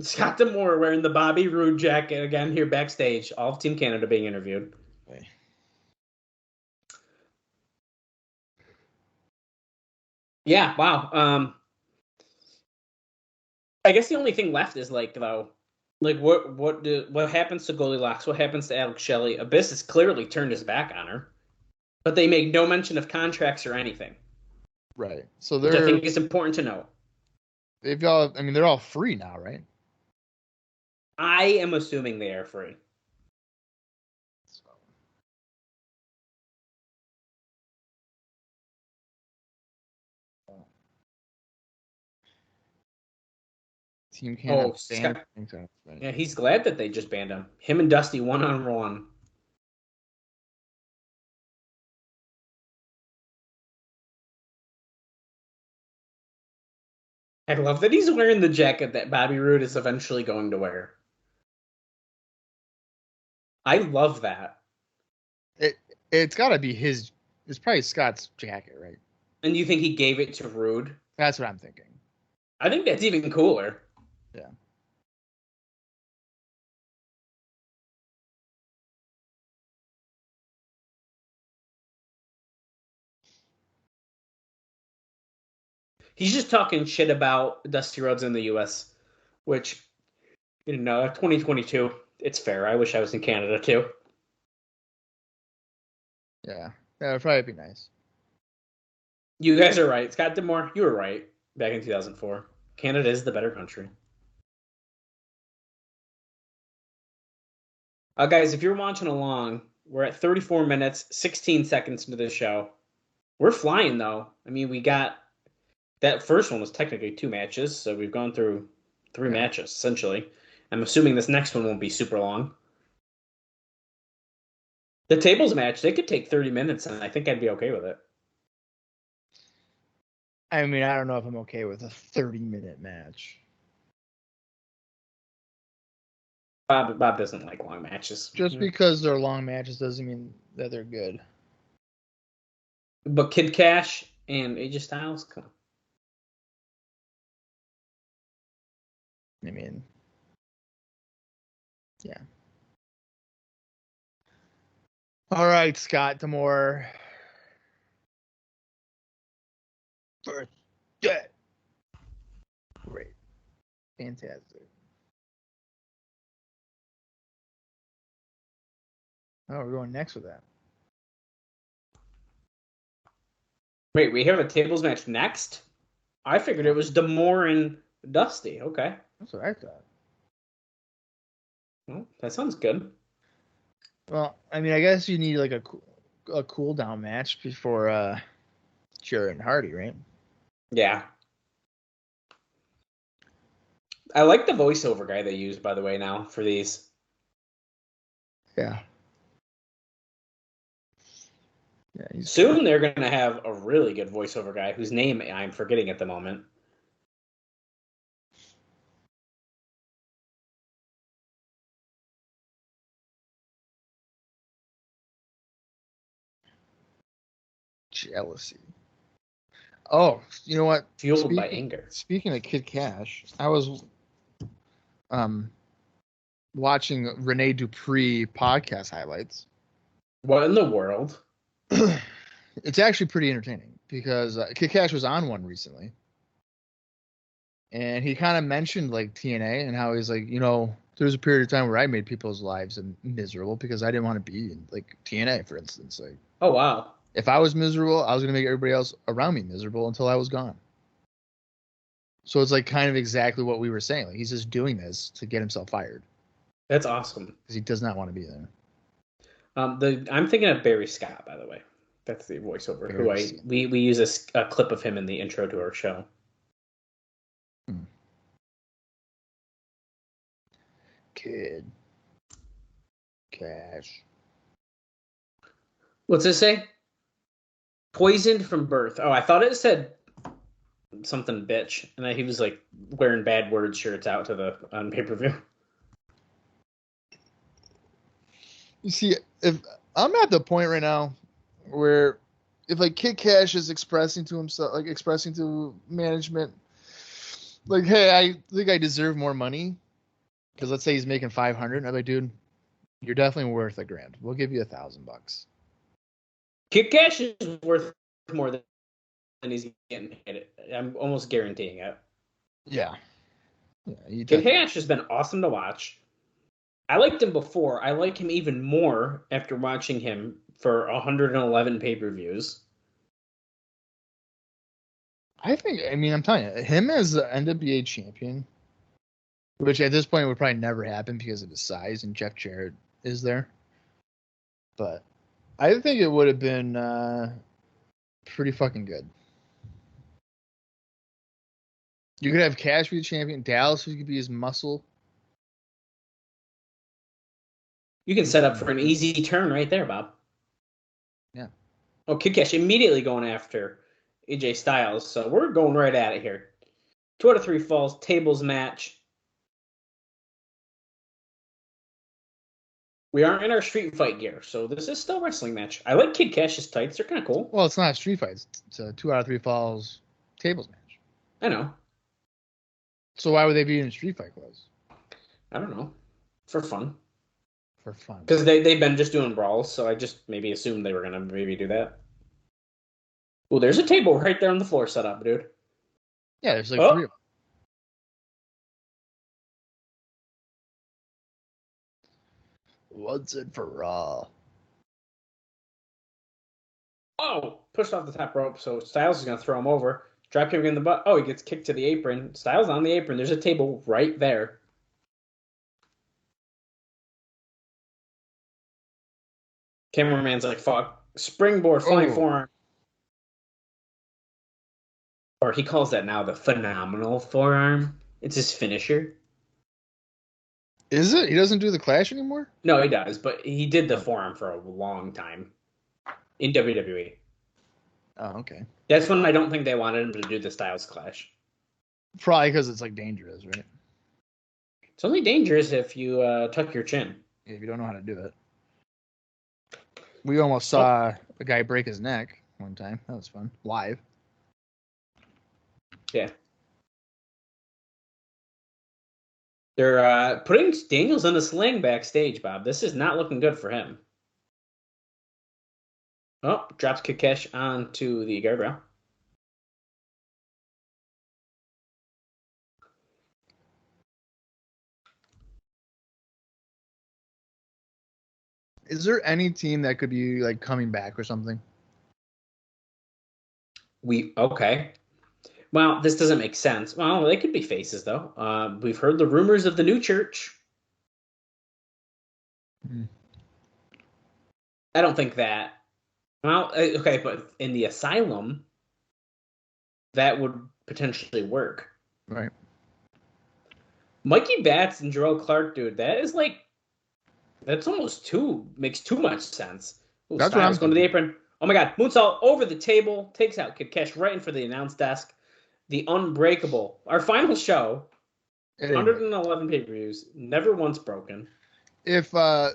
Scott D'Amore wearing the Bobby Roode jacket again here backstage. All of Team Canada being interviewed. Okay. Yeah, wow. I guess the only thing left is what happens to Goldilocks? What happens to Alex Shelley? Abyss has clearly turned his back on her, but they make no mention of contracts or anything. Right. So which I think is important to know. They're all free now, right? I am assuming they are free. Team Canada. Yeah, he's glad that they just banned him. Him and Dusty 1-on-1. I love that he's wearing the jacket that Bobby Roode is eventually going to wear. I love that. It's got to be his. It's probably Scott's jacket, right? And you think he gave it to Roode? That's what I'm thinking. I think that's even cooler. Yeah. He's just talking shit about Dusty Rhodes in the U.S., which, 2022, it's fair. I wish I was in Canada, too. Yeah. That would probably be nice. You guys are right. Scott D'Amore, you were right back in 2004. Canada is the better country. Guys, if you're watching along, we're at 34 minutes, 16 seconds into the show. We're flying, though. I mean, we got... That first one was technically 2 matches, so we've gone through 3 matches, essentially. I'm assuming this next one won't be super long. The tables match, they could take 30 minutes, and I think I'd be okay with it. I mean, I don't know if I'm okay with a 30-minute match. Bob doesn't like long matches. Just because they're long matches doesn't mean that they're good. But Kid Kash and AJ Styles, come on. I mean, yeah. All right, Scott D'Amore. birthday. Great. Fantastic. Oh, we're going next with that. Wait, we have a tables match next? I figured it was D'Amore and Dusty. Okay. That's what I thought. Well, that sounds good. Well, I mean, I guess you need like a cool down match before Jarrett and Hardy, right? Yeah. I like the voiceover guy they use, by the way, now for these. Yeah. Yeah. Soon they're going to have a really good voiceover guy whose name I'm forgetting at the moment. Jealousy. Oh, you know what? Fueled by anger. Speaking of Kid Kash, I was watching Rene Dupree podcast highlights. What in the world? It's actually pretty entertaining because Kid Kash was on one recently. And he kind of mentioned like TNA and how he's like, you know, there was a period of time where I made people's lives miserable because I didn't want to be in like TNA, for instance. Like, oh, wow. If I was miserable, I was going to make everybody else around me miserable until I was gone. So it's like kind of exactly what we were saying. Like he's just doing this to get himself fired. That's awesome. Because he does not want to be there. I'm thinking of Barry Scott, by the way. That's the voiceover. We use a clip of him in the intro to our show. Kid Kash. What's it say? Poisoned from birth. Oh, I thought it said something bitch, and then he was like wearing bad word shirts out to on pay-per-view. You see, if I'm at the point right now where if like Kid Kash is expressing to himself, like expressing to management, like, hey, I think I deserve more money. Because let's say he's making $500, I'm like, dude, you're definitely worth $1,000. We'll give you $1,000. Kid Kash is worth more than he's getting paid. I'm almost guaranteeing it. Yeah. Kid Kash has been awesome to watch. I liked him before. I like him even more after watching him for 111 pay-per-views. I'm telling you, him as the NWA champion, which at this point would probably never happen because of his size, and Jeff Jarrett is there. But I think it would have been pretty fucking good. You could have Cash be the champion, Dallas who could be his muscle. You can set up for an easy turn right there, Bob. Yeah. Oh, Kid Kash immediately going after AJ Styles, so we're going right at it here. 2 out of 3 falls, tables match. We aren't in our street fight gear, so this is still a wrestling match. I like Kid Kash's tights. They're kind of cool. Well, it's not a street fight. It's a 2 out of 3 falls tables match. I know. So why would they be in street fight clothes? I don't know. For fun. For fun. Because they've been just doing brawls, so I just maybe assumed they were going to maybe do that. Oh, there's a table right there on the floor set up, dude. Yeah, there's like 3 of them. Once and for all. Oh, pushed off the top rope, so Styles is going to throw him over. Drop kick in the butt. Oh, he gets kicked to the apron. Styles on the apron. There's a table right there. Cameraman's like, fuck. Springboard, flying forearm. Or he calls that now the phenomenal forearm. It's his finisher. Is it? He doesn't do the Clash anymore? No, he does, but he did the forearm for a long time in WWE. Oh, okay. That's when I don't think they wanted him to do the Styles Clash. Probably because it's like dangerous, right? It's only dangerous if you tuck your chin. Yeah, if you don't know how to do it. We almost saw a guy break his neck one time. That was fun. Live. Yeah. They're putting Daniels in a sling backstage, Bob. This is not looking good for him. Oh, drops Kid Kash onto the guardrail. Is there any team that could be like coming back or something? Okay. Well, this doesn't make sense. Well, they could be faces though. We've heard the rumors of the New Church. Hmm. I don't think that. Well, okay, but in the Asylum, that would potentially work. Right. Mikey Batts and Jerrelle Clark, dude, that's almost makes too much sense. Ooh, That's what I'm Styles going to the apron. Oh my God, moonsault over the table, takes out Kid Kash right in for the announce desk. The Unbreakable, our final show, 111 pay-per-views, never once broken. If I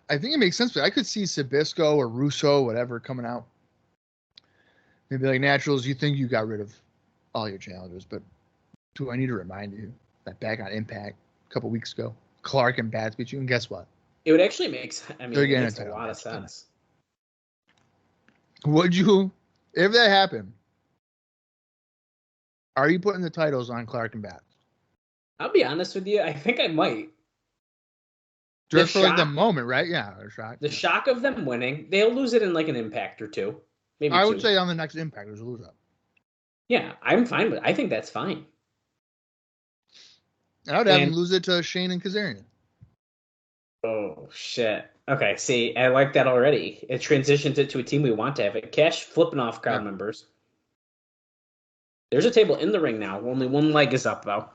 think it makes sense, but I could see Sabisco or Russo, whatever, coming out. Maybe like Naturals, you think you got rid of all your challengers, but do I need to remind you that back on Impact a couple weeks ago, Clark and Batts beat you, and guess what? It would actually make it makes a lot of match, sense. Would you, if that happened, are you putting the titles on Clark and Batts? I'll be honest with you, I think I might. Just for like the moment, right? Yeah, the shock of them winning, they'll lose it in like an Impact or two. Maybe I would say on the next Impact, there's a lose up. Yeah, I'm fine with it. I think that's fine. I would have them lose it to Shane and Kazarian. Oh, shit. Okay, see, I like that already. It transitions it to a team we want to have it. Kash flipping off crowd members. There's a table in the ring now. Only one leg is up, though.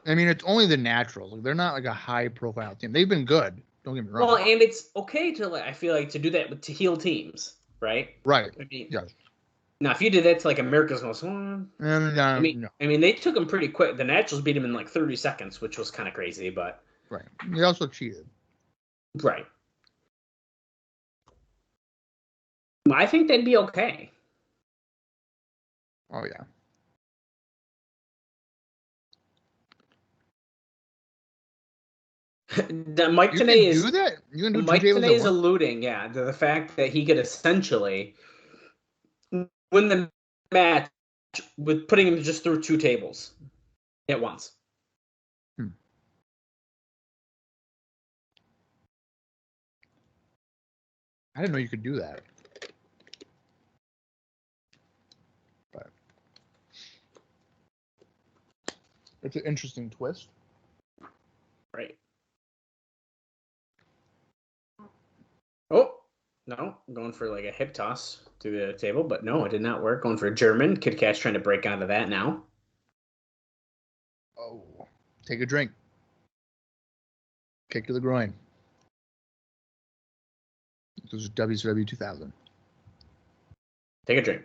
I mean, it's only the Naturals. Like, they're not like a high-profile team. They've been good. Don't get me wrong. Well, and it's okay to, I feel like, to do that to heel teams, right? Right. I mean, yes. Now, if you did that to, like, America's Most... no. I mean, they took them pretty quick. The Naturals beat them in, like, 30 seconds, which was kind of crazy, but... Right. They also cheated. Right. I think they'd be okay. Oh, yeah. Mike Tenay is... do that? You can do Mike Tenay is alluding, to the fact that he could essentially win the match with putting him just through two tables at once. I didn't know you could do that. But it's an interesting twist. Right. Oh, no. Going for like a hip toss to the table, but no, it did not work. Going for a German. Kid Kash trying to break out of that now. Oh, take a drink. Kick to the groin. This is WCW 2000. Take a drink.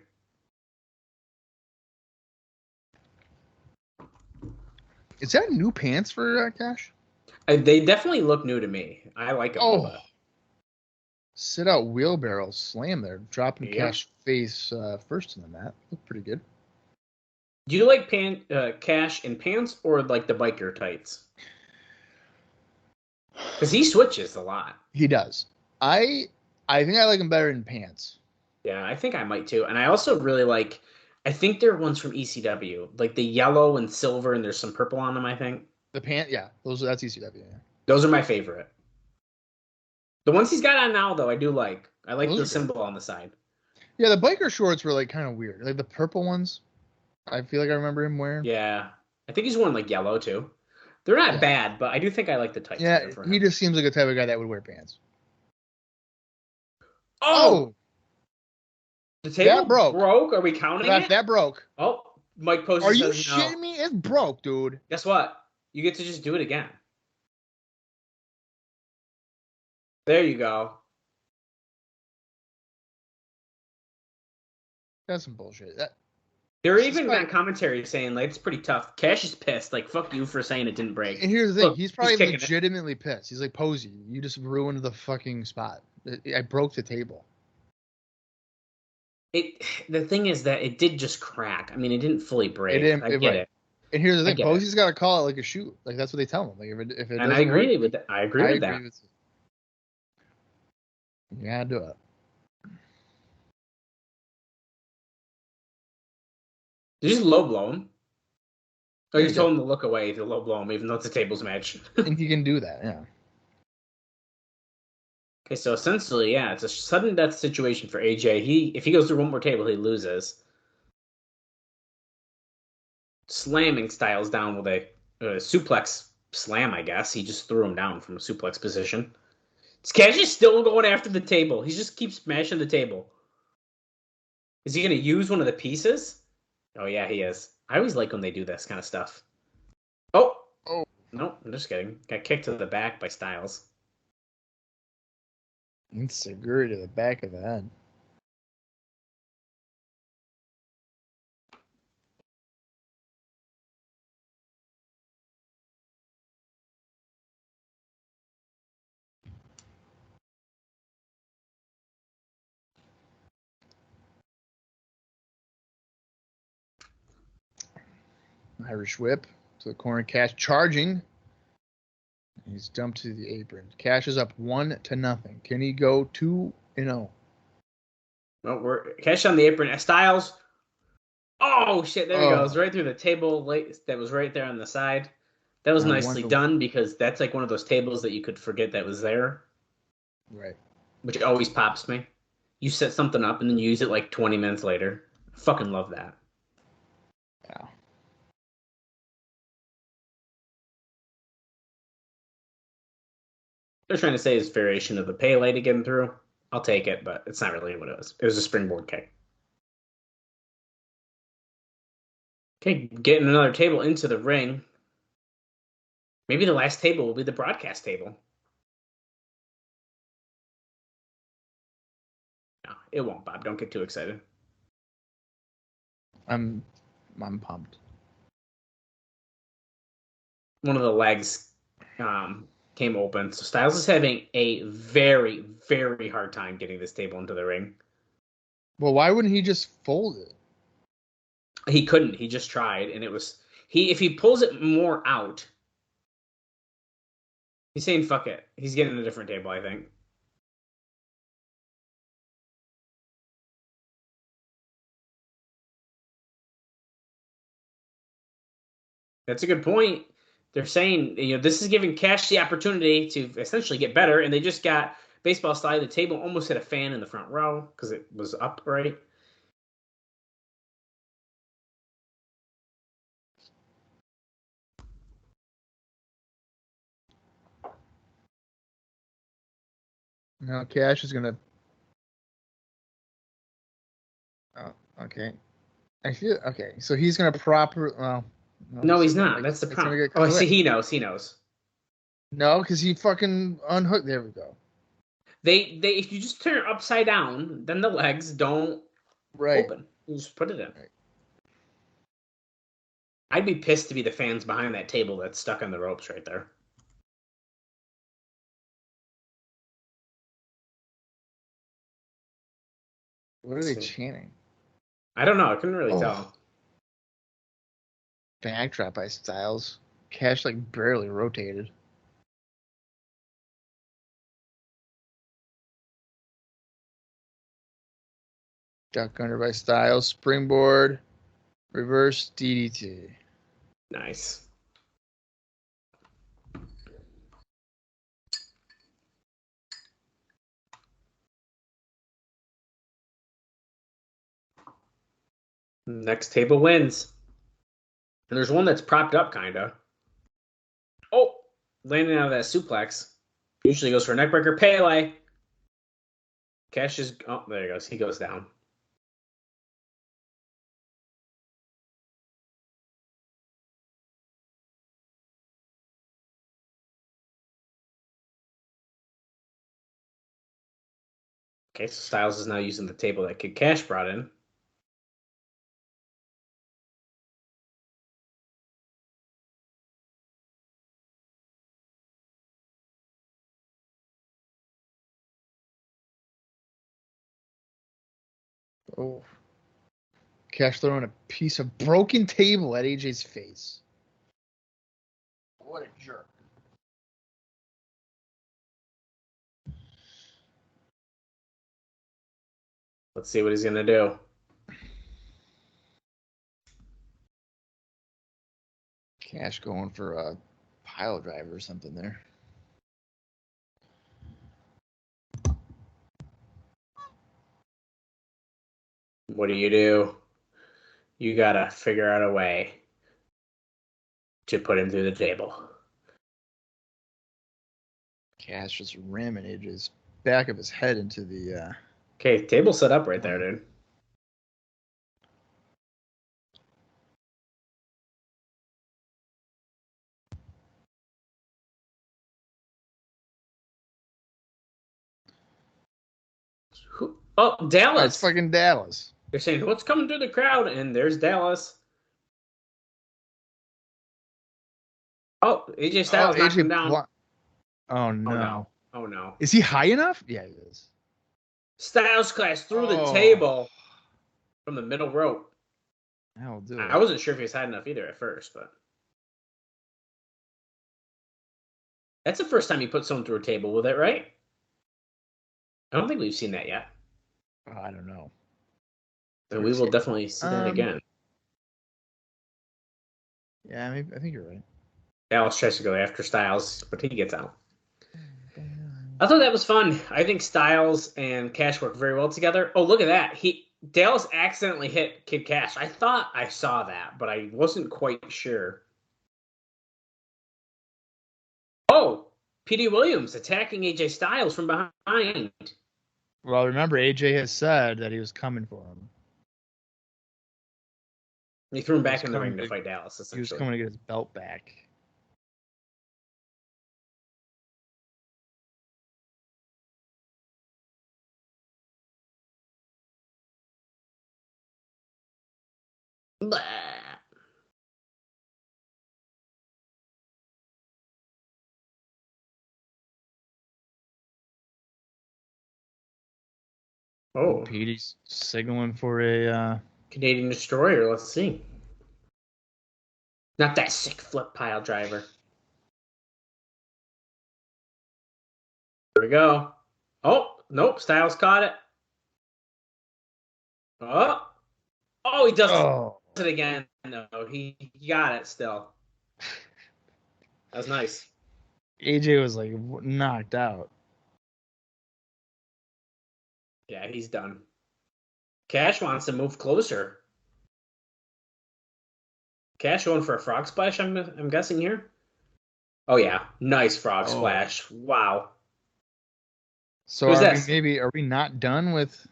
Is that new pants for Kash? They definitely look new to me. I like them. Oh. Sit out wheelbarrow slam there. Dropping Kash face first in the mat. Look pretty good. Do you like Kash in pants or like the biker tights? Because he switches a lot. He does. I think I like him better in pants. Yeah, I think I might too. And I also really like, I think they're ones from ECW. Like the yellow and silver and there's some purple on them, I think. The pant, yeah. That's ECW, yeah. Those are my favorite. The ones he's got on now, though, I do like. I like those the symbol on the side. Yeah, the biker shorts were like kind of weird. Like the purple ones, I feel like I remember him wearing. Yeah. I think he's wearing like yellow too. They're not bad, but I do think I like the tights. Yeah, he just seems like a type of guy that would wear pants. Oh! The table broke. Are we counting it? That broke. Oh, Mike Posey Are you shitting me? It broke, dude. Guess what? You get to just do it again. There you go. That's some bullshit. They're even on commentary saying like it's pretty tough. Kash is pissed. Like fuck you for saying it didn't break. And here's the thing: he's probably legitimately pissed. He's like, Posey, you just ruined the fucking spot. I broke the table. The thing is that it did just crack. I mean, it didn't fully break. I get it. And here's the thing: Posey's got to call it like a shoot. Like that's what they tell him. Like if it. And I agree with that. I agree with that. You gotta do it. Did you just low blow him? Oh, you told him to look away to low blow him, even though it's a tables match. I think you can do that, yeah. Okay, so essentially, yeah, it's a sudden death situation for AJ. If he goes through one more table, he loses. Slamming Styles down with a suplex slam, I guess. He just threw him down from a suplex position. Cash is still going after the table. He just keeps smashing the table. Is he going to use one of the pieces? Oh, yeah, he is. I always like when they do this kind of stuff. Oh! Oh. No, I'm just kidding. Got kicked to the back by Styles. It's Segura to the back of the head. Irish whip to the corner. Cash charging. He's dumped to the apron. Cash is up 1-0. Can he go 2-0? Well, we're Cash on the apron. Styles. Oh shit! There he goes, right through the table. That was right there on the side. That was nicely done because that's like one of those tables that you could forget that was there. Right. Which always pops me. You set something up and then you use it like 20 minutes later. I fucking love that. Yeah. They're trying to say it's variation of the Pele to get him through. I'll take it, but it's not really what it was. It was a springboard kick. Okay, getting another table into the ring. Maybe the last table will be the broadcast table. No, it won't, Bob. Don't get too excited. I'm pumped. One of the legs came open. So Styles is having a very, very hard time getting this table into the ring. Well, why wouldn't he just fold it? He couldn't. He just tried, and it was if he pulls it more out, he's saying fuck it. He's getting a different table, I think. That's a good point. They're saying, this is giving Cash the opportunity to essentially get better, and they just got baseball style. The table almost hit a fan in the front row because it was upright. Now Cash is gonna. Oh, okay. I feel okay. So he's gonna proper. Well, no, he's not. That's the problem. Oh, I see. He knows. He knows. No, because he fucking unhooked. There we go. They if you just turn it upside down, then the legs don't open. You just put it in. Right. I'd be pissed to be the fans behind that table that's stuck on the ropes right there. What are they chanting? I don't know. I couldn't really tell. Backdrop by Styles. Cash like barely rotated. Duck under by Styles. Springboard. Reverse DDT. Nice. Next table wins. And there's one that's propped up, kind of. Oh, landing out of that suplex. Usually goes for a neckbreaker. Pele. Cash is... Oh, there he goes. He goes down. Okay, so Styles is now using the table that Kid Kash brought in. Oh. Cash throwing a piece of broken table at AJ's face. What a jerk. Let's see what he's going to do. Cash going for a pile driver or something there. What do? You gotta figure out a way to put him through the table. Kash just ramming his back of his head into the. Okay, table set up right there, dude. Oh, Dallas. Oh, it's fucking Dallas. They're saying, what's coming through the crowd? And there's Dallas. Oh, AJ Styles knocked him down. Oh, no. Oh, no. Is he high enough? Yeah, he is. Styles Clash through the table from the middle rope. That'll do it. I wasn't sure if he was high enough either at first, but that's the first time he put someone through a table with it, right? I don't think we've seen that yet. Oh, I don't know. And we will definitely see that again. Yeah, maybe, I think you're right. Dallas tries to go after Styles, but he gets out. I thought that was fun. I think Styles and Kash work very well together. Oh, look at that. Dallas accidentally hit Kid Kash. I thought I saw that, but I wasn't quite sure. Oh, P.D. Williams attacking AJ Styles from behind. Well, remember, AJ has said that he was coming for him. He threw him back in the ring to fight Dallas, essentially. He was coming to get his belt back. Blah. Oh, Petey's signaling for a Canadian Destroyer. Let's see. Not that sick flip pile driver. Here we go. Oh, nope. Styles caught it. Oh, he does it again. No, he got it still. That was nice. AJ was like knocked out. Yeah, he's done. Kash wants to move closer. Kash going for a frog splash, I'm guessing here. Oh yeah, nice frog splash. Wow. So are we not done with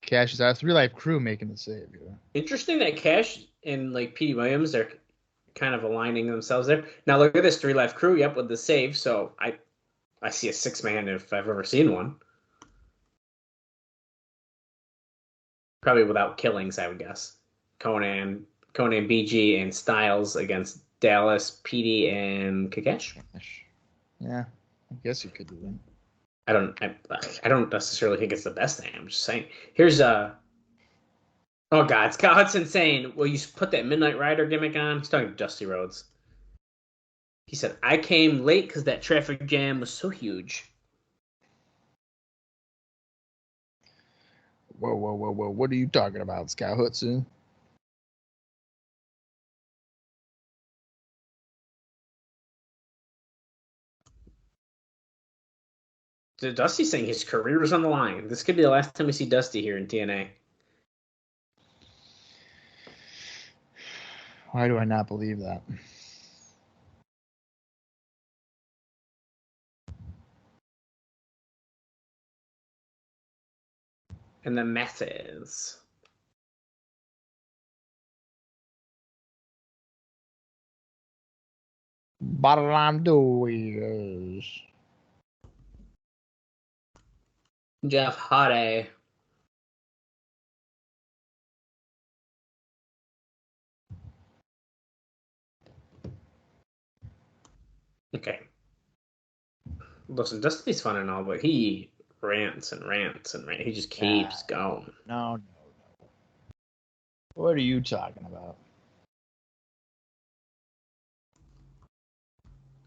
Kash's ass? 3 Live Crew making the save here. Interesting that Kash and like P. Williams are kind of aligning themselves there. Now look at this 3 Live Crew, yep, with the save. So I see a 6-man if I've ever seen one. Probably without killings, I would guess. Conan, BG, and Styles against Dallas, PD, and Kakesh. Yeah, I guess you could do that. I don't necessarily think it's the best thing. I'm just saying. Here's oh God, Scott Hudson saying, "Will you put that Midnight Rider gimmick on?" He's talking to Dusty Rhodes. He said, "I came late because that traffic jam was so huge." Whoa! What are you talking about, Scott Hudson? Dusty's saying his career was on the line. This could be the last time we see Dusty here in TNA. Why do I not believe that? And the masses. Bottom line is Jeff Hardy. Okay. Listen, Dusty's fun and all, but he rants and rants and rants. He just keeps going. No. What are you talking about?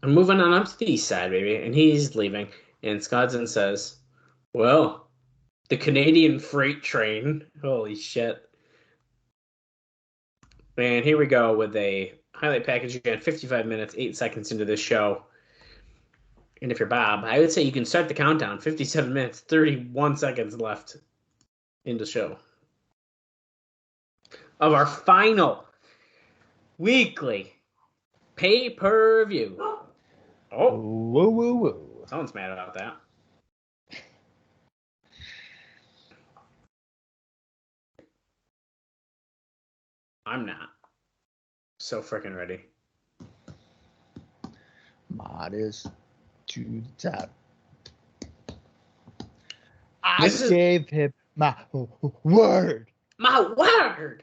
I'm moving on up to the east side, baby. And he's leaving. And Skodson says, well, the Canadian freight train. Holy shit. And here we go with a highlight package again. 55 minutes, 8 seconds into this show. And if you're Bob, I would say you can start the countdown. 57 minutes, 31 seconds left in the show. of our final weekly pay-per-view. Oh, Whoa, whoa, whoa. someone's mad about that. I'm not. So freaking ready. Mod is to the top. Gave him my word. My word!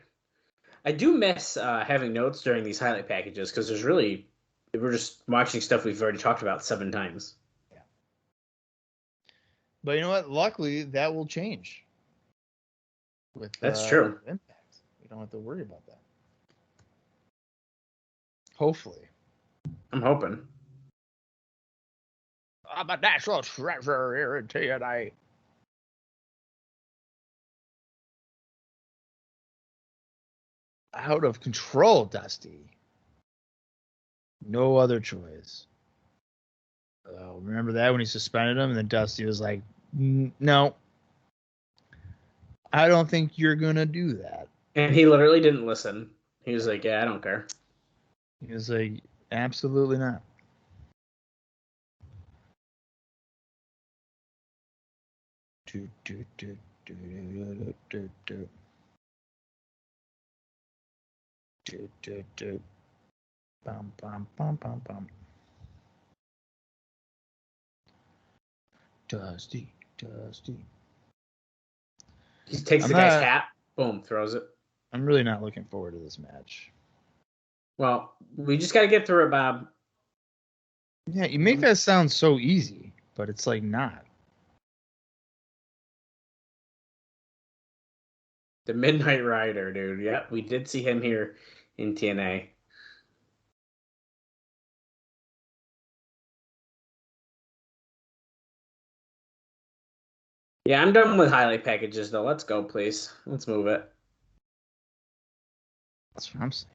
I do miss having notes during these highlight packages because we're just watching stuff we've already talked about 7 times. Yeah. But you know what? Luckily, that will change. That's true. Impact. We don't have to worry about that. Hopefully. I'm hoping. I'm a national treasure here in TNA. Out of control, Dusty. No other choice. Remember that when he suspended him, and then Dusty was like, "No, I don't think you're gonna do that." And he literally didn't listen. He was like, "Yeah, I don't care." He was like, "Absolutely not." Do, do, do, do, do, do, do. Do, do, do. Bum, bum, bum, bum, bum. Dusty, Dusty. He takes the guy's hat, boom, throws it. I'm really not looking forward to this match. Well, we just got to get through it, Bob. Yeah, you make that sound so easy, but it's like not. The Midnight Rider, dude. Yeah, we did see him here in TNA. Yeah, I'm done with highlight packages, though. Let's go, please. Let's move it. That's what I'm saying.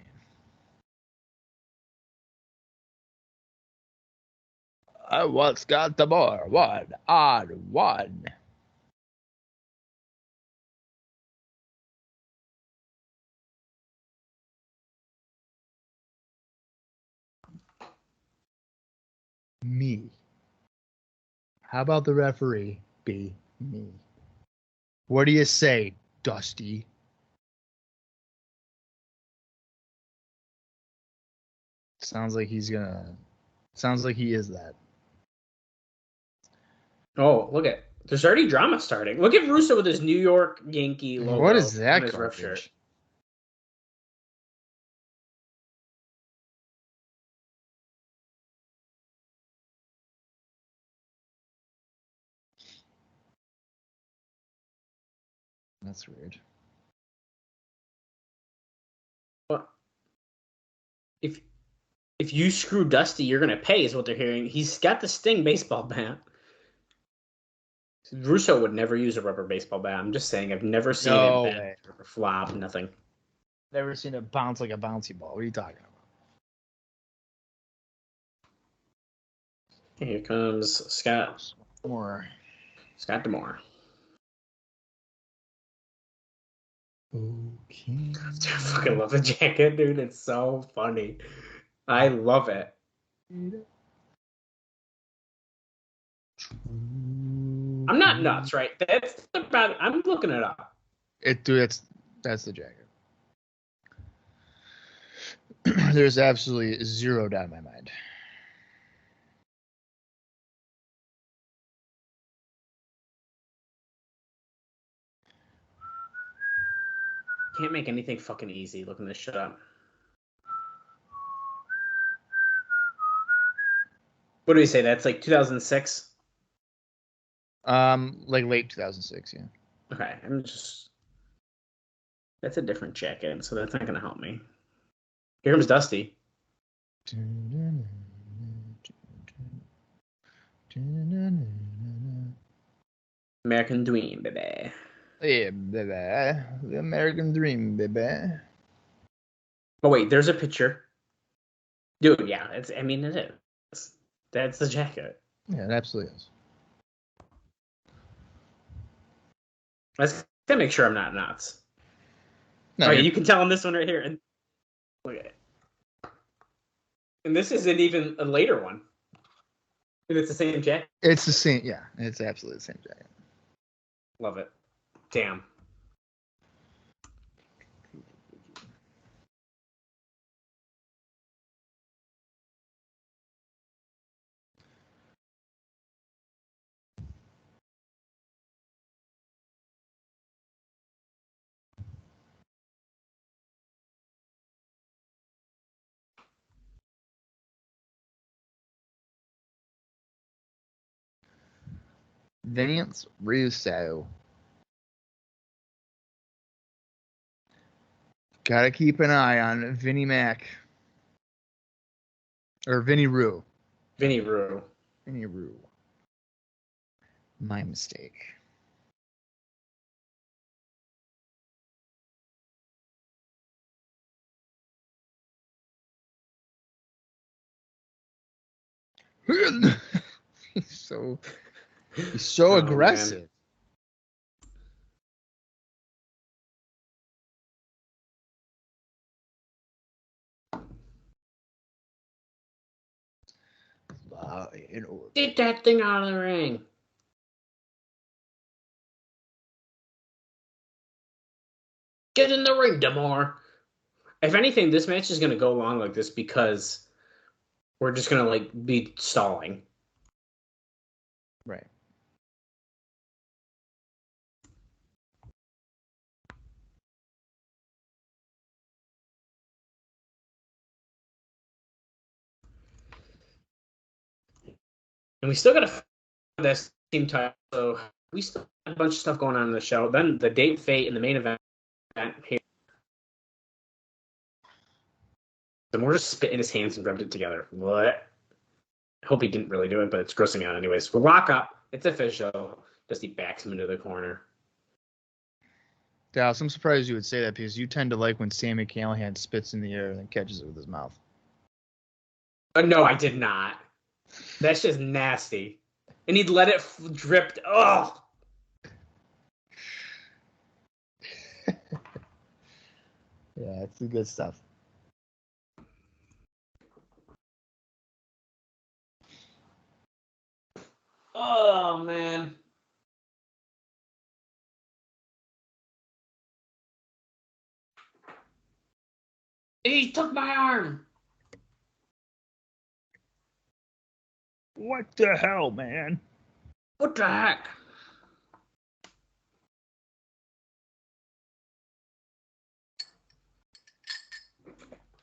I once got the more 1-on-1. Me. How about the referee be me? What do you say, Dusty? Sounds like he is that. Oh, look at there's already drama starting. Look at Russo with his New York Yankee logo. What is that on his ref garbage? shirt. That's weird. Well, if you screw Dusty, you're gonna pay, is what they're hearing. He's got the Sting baseball bat. Russo would never use a rubber baseball bat. I'm just saying, I've never seen it bend or flop, nothing. Never seen it bounce like a bouncy ball. What are you talking about? Here comes Scott. Scott D'Amore. Okay. I fucking love the jacket, dude. It's so funny. I love it. I'm not nuts, right? That's about. I'm looking it up. That's the jacket. There's absolutely zero doubt in my mind. Can't make anything fucking easy looking this shit up. What do we say? That's like 2006? Like late 2006, yeah. Okay, that's a different jacket, so that's not gonna help me. Here comes Dusty. American Dream, baby. Yeah, baby. The American Dream, baby. Oh wait, there's a picture. Dude, yeah, it is. That's the jacket. Yeah, it absolutely is. Let's make sure I'm not nuts. No, Oh, yeah, you can tell on this one right here. And look at it. And this isn't even a later one. And it's the same jacket. It's the same. Yeah, it's absolutely the same jacket. Love it. Damn. Vince Russo. Gotta keep an eye on Vinnie Mac. Or Vinnie Rue. Vinny Rue. Vinnie Rue. My mistake. He's so Oh, aggressive. Man. Get that thing out of the ring. Get in the ring, Damore. If anything, this match is going to go along like this because we're just going to like be stalling. Right. And we still got to this team title. So we still have a bunch of stuff going on in the show. Then the date fate and the main event here. Damore just spit in his hands and rubbed it together. What? I hope he didn't really do it, but it's grossing me out anyways. We'll lock up. It's official. Dusty backs him into the corner. Dallas, I'm surprised you would say that because you tend to like when Sami Callihan spits in the air and then catches it with his mouth. No, I did not. That's just nasty. And he'd let it drip. Oh! Yeah, it's the good stuff. Oh, man. He took my arm. What the hell, man? What the heck?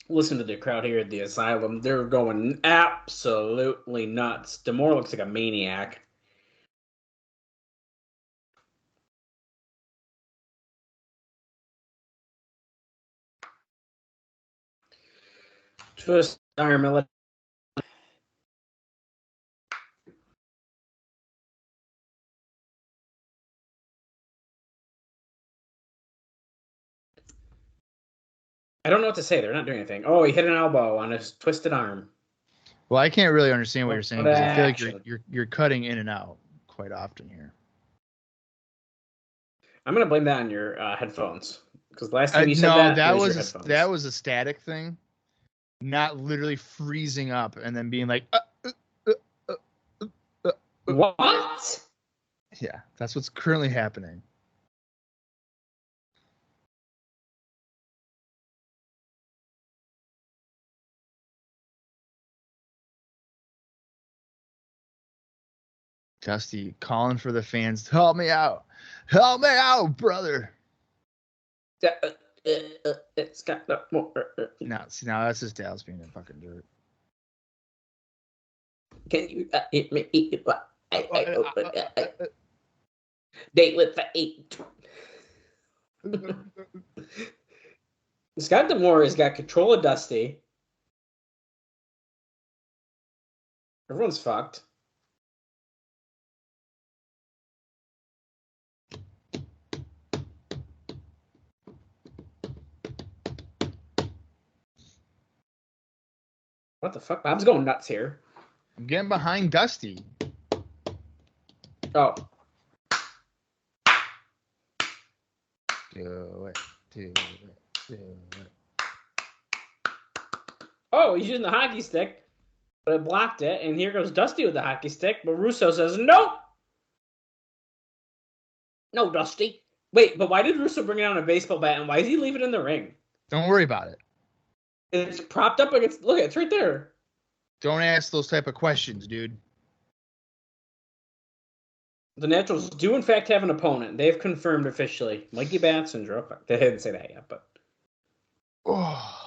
Listen to the crowd here at the Asylum. They're going absolutely nuts. Damore looks like a maniac. Twist arm. I don't know what to say. They're not doing anything. Oh, he hit an elbow on his twisted arm. Well, I can't really understand what you're saying because I feel like Action. you're cutting in and out quite often here. I'm gonna blame that on your headphones because last time you said that it was was your headphones. that was a static thing, not literally freezing up and then being like, What? Yeah, that's what's currently happening. Dusty calling for the fans, help me out, brother. It's got no more. Now that's just Dallas being a fucking dirt. Can you hit me? Date with the 8. Scott Damore has got control of Dusty. Everyone's fucked. What the fuck? Bob's going nuts here. I'm getting behind Dusty. Oh. Do it. Oh, he's using the hockey stick, but it blocked it. And here goes Dusty with the hockey stick, but Russo says, nope. No, Dusty. Wait, but why did Russo bring down a baseball bat, and why is he leaving it in the ring? Don't worry about it. It's propped up against... Look, it's right there. Don't ask those type of questions, dude. The Naturals do, in fact, have an opponent. They've confirmed officially. Mikey Batts and Jerrelle Clark. They didn't say that yet, but... Oh.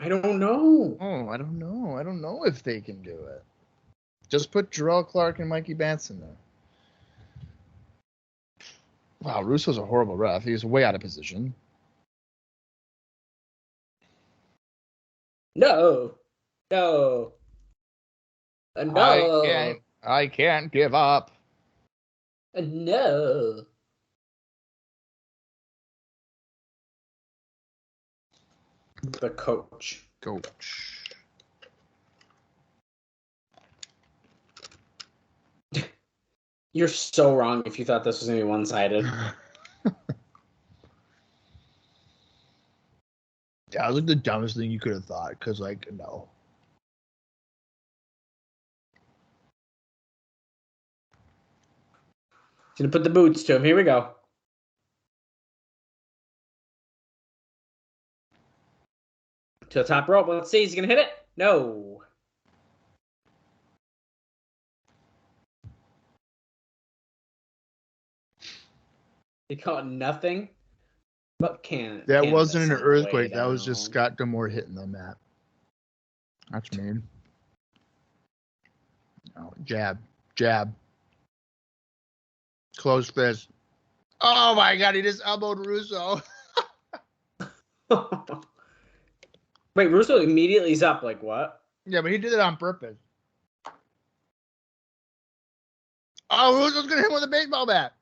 I don't know. Oh, I don't know. I don't know if they can do it. Just put Jerrelle Clark and Mikey Batts in there. Wow, Russo's a horrible ref. He's way out of position. No. No. No. I can't give up. No. The coach. You're so wrong if you thought this was going to be one-sided. That was like the dumbest thing you could have thought, because, like, no. Gonna put the boots to him. Here we go. To the top rope. Let's see. He's gonna hit it. No. He caught nothing. But can't. That wasn't an earthquake. That was just Scott D'Amore hitting the mat. That's mean. Oh, jab. Close fist. Oh my God! He just elbowed Russo. Wait, Russo immediately is up. Like what? Yeah, but he did it on purpose. Oh, Russo's gonna hit him with a baseball bat.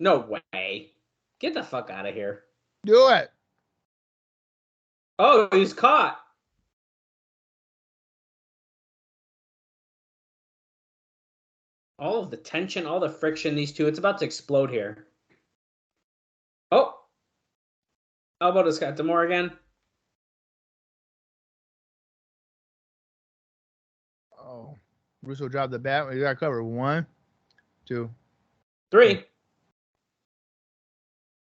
No way. Get the fuck out of here. Do it. Oh, he's caught. All of the tension, all the friction, these two, it's about to explode here. Oh. Elbow to Scott D'Amore again. Oh. Russo dropped the bat. We got covered. 1, 2, 3.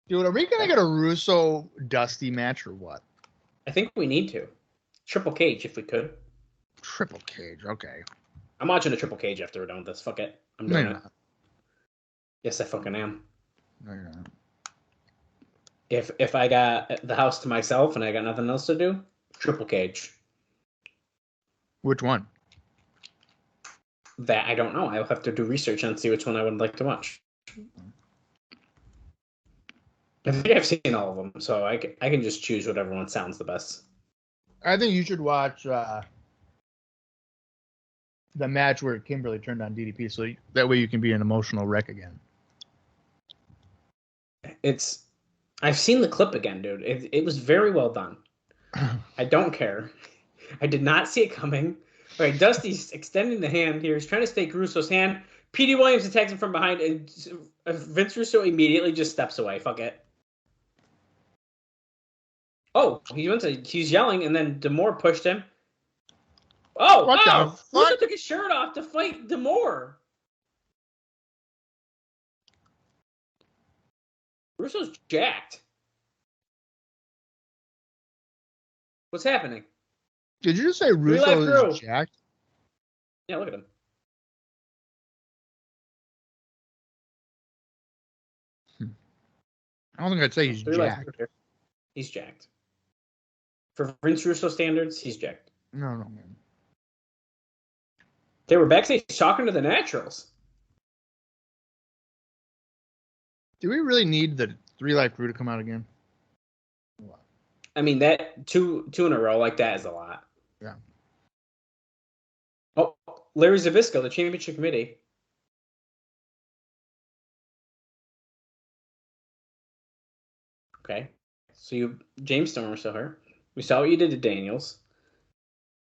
Dude, are we going to get a Russo Dusty match or what? I think we need to. Triple cage if we could. Triple cage, okay. I'm watching a triple cage after we're done with this. Fuck it. I'm doing it. Yes, I fucking am. No, you're not. If I got the house to myself and I got nothing else to do, triple cage. Which one? That I don't know. I'll have to do research and see which one I would like to watch. I think I've seen all of them, so I can just choose whatever one sounds the best. I think you should watch the match where Kimberly turned on DDP, so that way you can be an emotional wreck again. I've seen the clip again, dude. It was very well done. I don't care. I did not see it coming. All right, Dusty's extending the hand here. He's trying to stake Russo's hand. P.D. Williams attacks him from behind, and Vince Russo immediately just steps away. Fuck it. Oh, he's yelling, and then D'Amore pushed him. Oh, what wow! the fuck? Russo took his shirt off to fight D'Amore. Russo's jacked. What's happening? Did you just say Russo is jacked? Yeah, look at him. I don't think I'd say he's jacked. He's jacked. For Vince Russo standards, he's jacked. No, man. They were backstage talking to the Naturals. Do we really need the 3 Life Crew to come out again? I mean, that two in a row like that is a lot. Yeah. Oh, Larry Zbyszko, the championship committee. Okay. So James Stormer still hurt. We saw what you did to Daniels.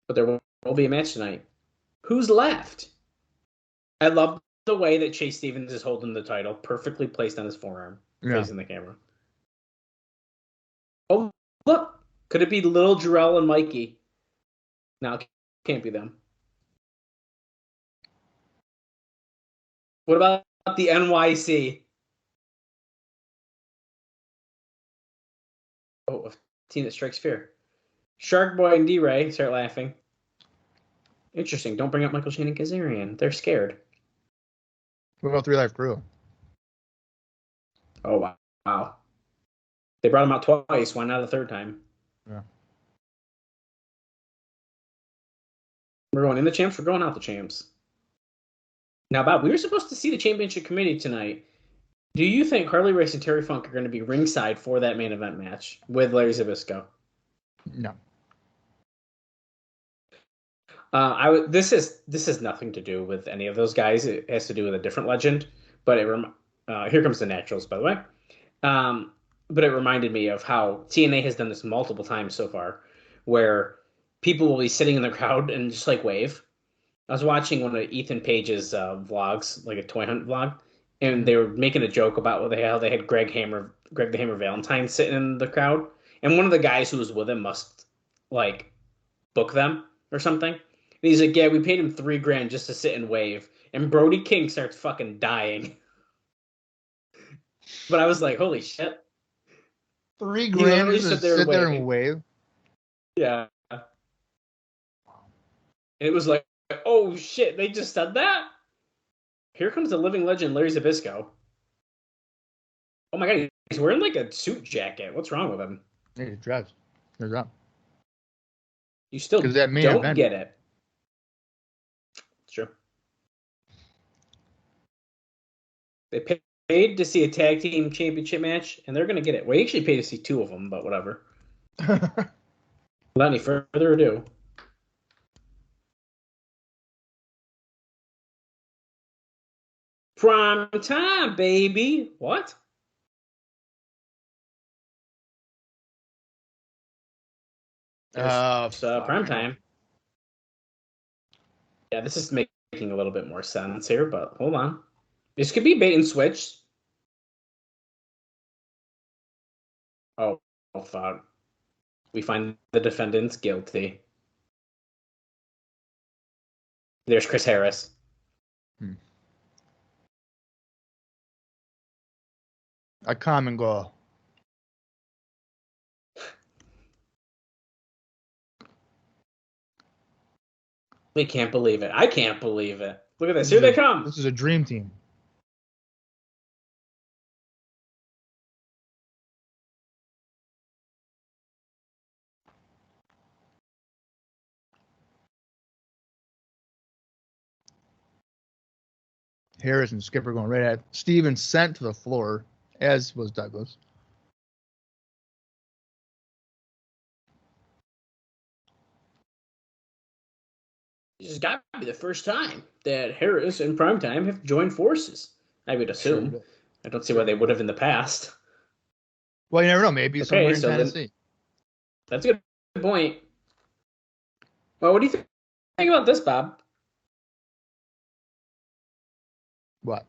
But there will be a match tonight. Who's left? I love the way that Chase Stevens is holding the title, perfectly placed on his forearm, facing the camera. Oh, look. Could it be little Jarrelle and Mikey? No, it can't be them. What about the NYC? Oh, a team that strikes fear. Shark Boy and D-Ray start laughing. Interesting. Don't bring up Michael Shane and Kazarian. They're scared. What about 3 Live Crew? Oh, wow. They brought him out twice. Why not a third time? Yeah. We're going in the champs. We're going out the champs. Now, Bob, we were supposed to see the championship committee tonight. Do you think Harley Race and Terry Funk are going to be ringside for that main event match with Larry Zbyszko? No. This has nothing to do with any of those guys. It has to do with a different legend. But here comes the Naturals, by the way. But it reminded me of how TNA has done this multiple times so far, where people will be sitting in the crowd and just like wave. I was watching one of Ethan Page's vlogs, like a toy hunt vlog, and they were making a joke about how they had Greg the Hammer Valentine sitting in the crowd, and one of the guys who was with him must like book them or something. And he's like, "Yeah, we paid him $3,000 just to sit and wave." And Brody King starts fucking dying. But I was like, "Holy shit!" $3,000 just to sit there and wave. Yeah. And it was like, oh shit, they just said that? Here comes the living legend, Larry Zbyszko. Oh my god, he's wearing like a suit jacket. What's wrong with him? Yeah, he drives. Here's up. You still don't get it. It's true. They paid to see a tag team championship match, and they're going to get it. Well, you actually paid to see 2 of them, but whatever. Without any further ado. Prime time, baby. What? Prime time. Yeah, this is making a little bit more sense here, but hold on. This could be bait and switch. Oh fuck. We find the defendants guilty. There's Chris Harris. A common goal. We can't believe it. I can't believe it. Look at this. Here they come. This is a dream team. Harris and Skipper going right at Steven, sent to the floor, as was Douglas. This has got to be the first time that Harris and Primetime have joined forces. I would assume. Sure. I don't see why they would have in the past. Well, you never know. Maybe somewhere in Tennessee. That's a good point. Well, what do you think about this, Bob? What?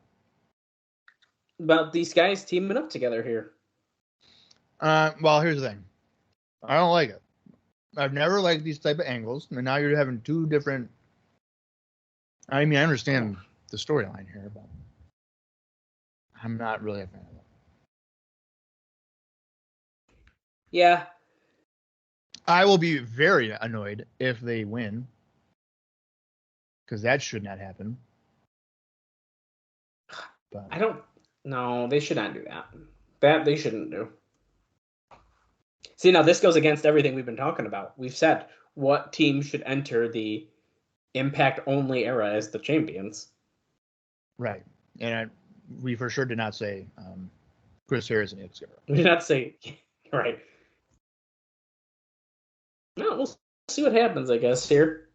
About these guys teaming up together here. Well, here's the thing. I don't like it. I've never liked these type of angles, and now you're having 2 different. I mean, I understand the storyline here, but I'm not really a fan of it. Yeah. I will be very annoyed if they win, because that should not happen. But I don't. No, they should not do that. That they shouldn't do. See, now this goes against everything we've been talking about. We've said what team should enter the Impact-only era as the champions. Right. And we for sure did not say Chris Harris and Skipper. We did not say, right. No, we'll see what happens, I guess, here.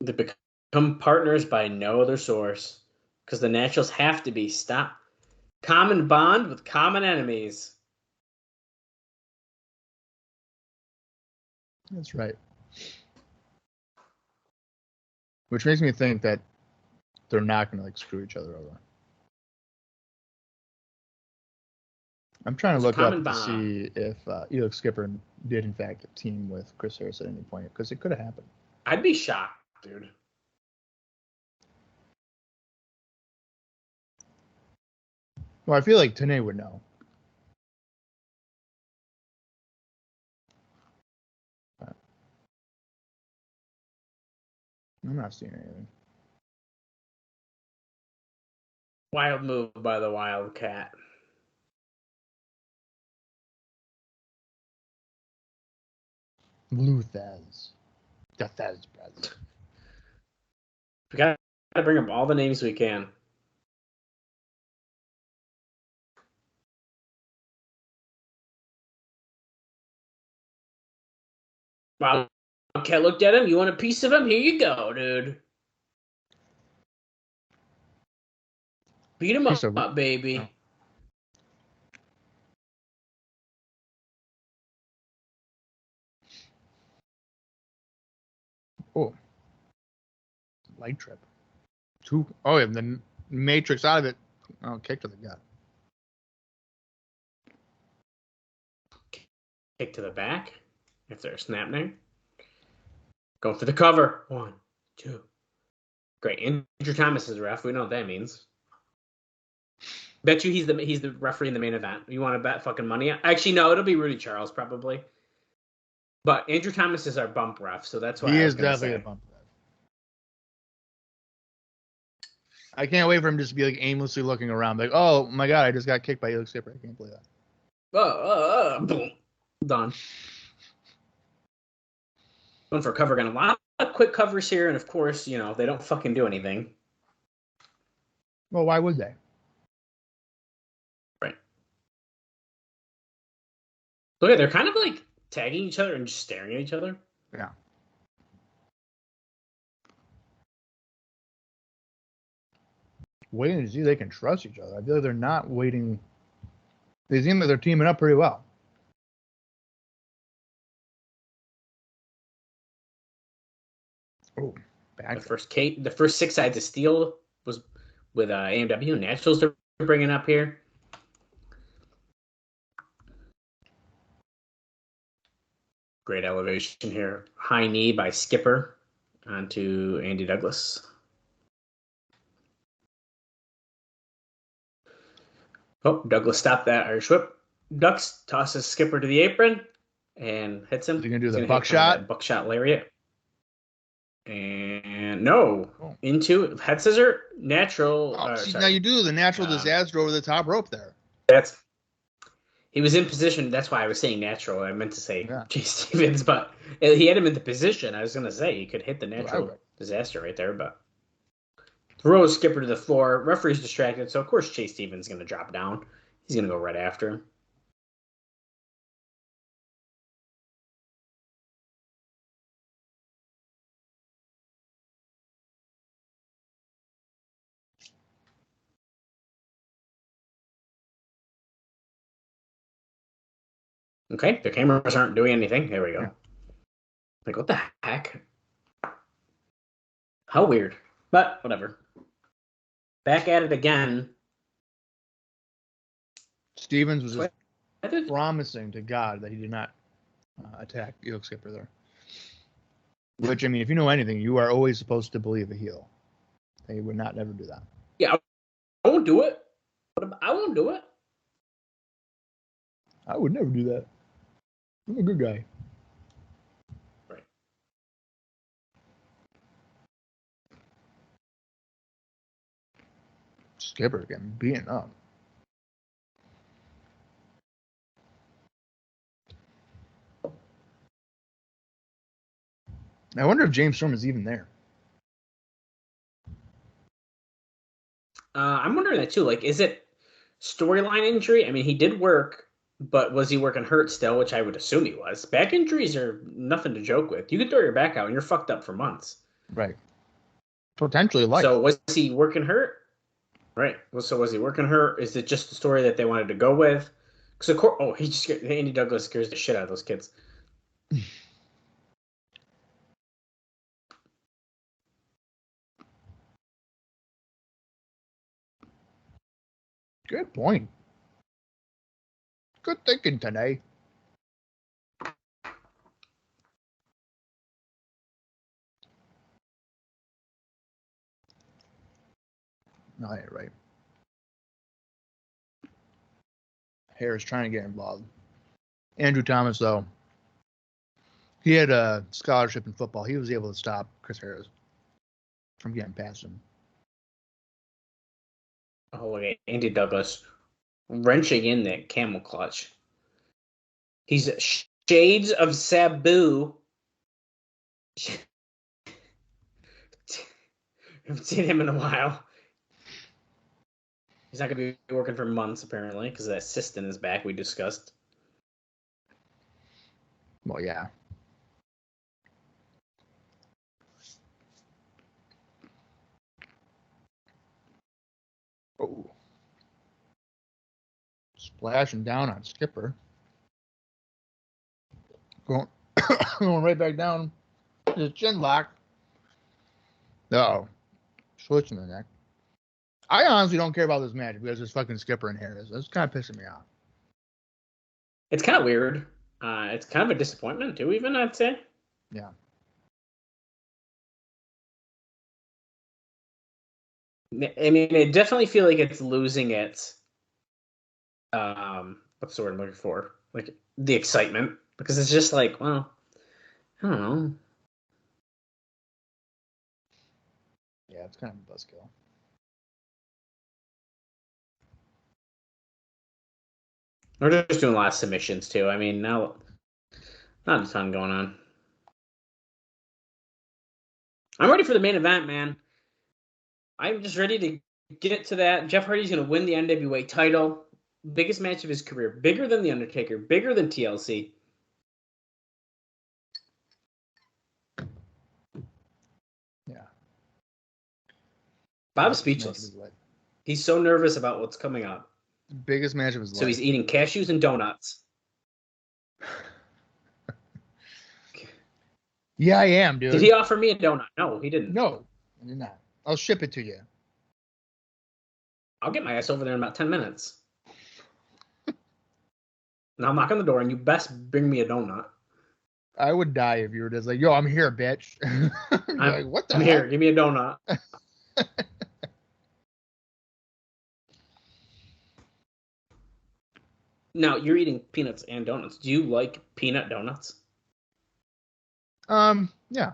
They become partners by no other source. Because the Naturals have to be stopped. Common bond with common enemies. That's right. Which makes me think that they're not going to screw each other over. I'm trying to It's look a up common to bond. see if Elix Skipper did in fact team with Chris Harris at any point, because it could have happened. I'd be shocked, dude. Well, I feel like TNA would know. I'm not seeing anything. Wild move by the Wildcat. Luthez. Luthez, brother. We got to bring up all the names we can. Wildcat looked at him. You want a piece of him? Here you go, dude. Beat him up, baby. Oh. Oh. Light trip. Oh, yeah, the Matrix out of it. Oh, kick to the gut. Kick to the back. If there's a snap there. Go for the cover. 1, 2. Great. Andrew Thomas is ref. We know what that means. Bet you he's the referee in the main event. You want to bet fucking money? Actually, no. It'll be Rudy Charles probably. But Andrew Thomas is our bump ref, so that's why He I is was gonna definitely say. a bump ref. I can't wait for him just to be like aimlessly looking around, like, oh my god, I just got kicked by Elix Skipper. I can't believe that. Boom. Done. Going for a cover gun. A lot of quick covers here, and of course, they don't fucking do anything. Well, why would they? Right. Look at, they're kind of like tagging each other and just staring at each other. Yeah. Waiting to see if they can trust each other. I feel like they're not waiting. They seem like they're teaming up pretty well. Oh, back. The first 6 sides of steel was with AMW. Nashville's they're bringing up here. Great elevation here. High knee by Skipper onto Andy Douglas. Oh, Douglas stopped that Irish whip. Ducks, tosses Skipper to the apron and hits him. Is he going to do the He's buckshot? Buckshot lariat. And no. Into head scissor, natural. Now you do the natural disaster over the top rope there. He was in position. That's why I was saying natural. I meant to say Chase Stevens, but he had him in the position. I was going to say he could hit the natural disaster right there, but throws Skipper to the floor. Referee's distracted, so of course Chase Stevens is going to drop down. He's going to go right after him. Okay, the cameras aren't doing anything. There we go. Like, what the heck? How weird. But whatever. Back at it again. Stevens was just promising to God that he did not attack Elix Skipper there. Which, I mean, if you know anything, you are always supposed to believe a heel. They would not never do that. Yeah, I won't do it. I won't do it. I would never do that. I'm a good guy. Right. Skipper getting beaten up. I wonder if James Storm is even there. I'm wondering that too. Like, is it storyline injury? I mean, he did work, but was he working hurt still? Which I would assume he was. Back injuries are nothing to joke with. You could throw your back out and you're fucked up for months. Right. Potentially life. So was he working hurt? Right. Well, so was he working hurt? Is it just the story that they wanted to go with? Because of course, Andy Douglas scares the shit out of those kids. Good point. Good thinking today. No, yeah, right. Harris trying to get involved. Andrew Thomas, though, he had a scholarship in football. He was able to stop Chris Harris from getting past him. Oh, look at Andy Douglas wrenching in that camel clutch. He's shades of Sabu. Haven't seen him in a while. He's not going to be working for months, apparently, because that assistant is back, we discussed. Well, yeah. Oh. Splashing down on Skipper. Going right back down. His chin lock. Uh-oh. Switching the neck. I honestly don't care about this match because it's fucking Skipper and Harris. That's kind of pissing me off. It's kind of weird. It's kind of a disappointment, too, even, I'd say. Yeah. I mean, I definitely feel like it's losing its, what's the word I'm looking for? Like, the excitement. Because it's just like, well, I don't know. Yeah, it's kind of a buzzkill. We're just doing a lot of submissions, too. I mean, now, not a ton going on. I'm ready for the main event, man. I'm just ready to get to that. Jeff Hardy's going to win the NWA title. Biggest match of his career. Bigger than The Undertaker. Bigger than TLC. Yeah. Bob's speechless. He's so nervous about what's coming up. Biggest match of his life. So he's eating cashews and donuts. Yeah, I am, dude. Did he offer me a donut? No, he didn't. No, I did not. I'll ship it to you. I'll get my ass over there in about 10 minutes. Now I'll knock on the door and you best bring me a donut. I would die if you were just like, yo, I'm here, bitch. I'm like, what the I'm hell? here. Give me a donut. Now, you're eating peanuts and donuts. Do you like peanut donuts? Yeah.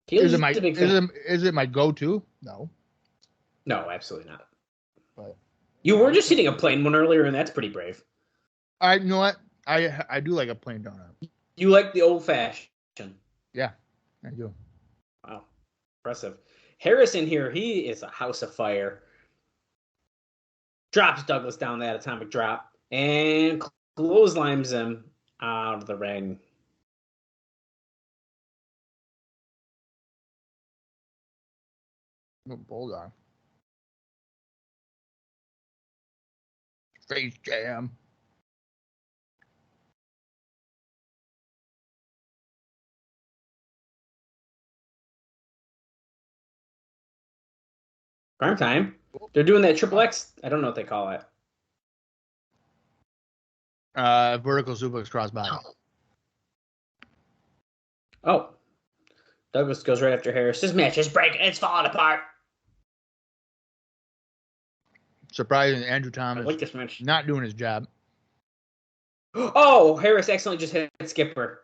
Is Is it my go-to? No. No, absolutely not. But you were just eating a plain one earlier, and that's pretty brave. You know what? I do like a plain donut. You like the old-fashioned. Yeah, I do. Wow. Impressive. Harrison here, he is a house of fire. Drops Douglas down that atomic drop and clotheslines him out of the ring. Bulldog. Face jam. Prime time. They're doing that triple X. I don't know what they call it. Vertical suplex crossbody. Oh. Douglas goes right after Harris. This match is breaking. It's falling apart. Surprising, Andrew Thomas I like this match. not doing his job. Oh, Harris accidentally just hit Skipper.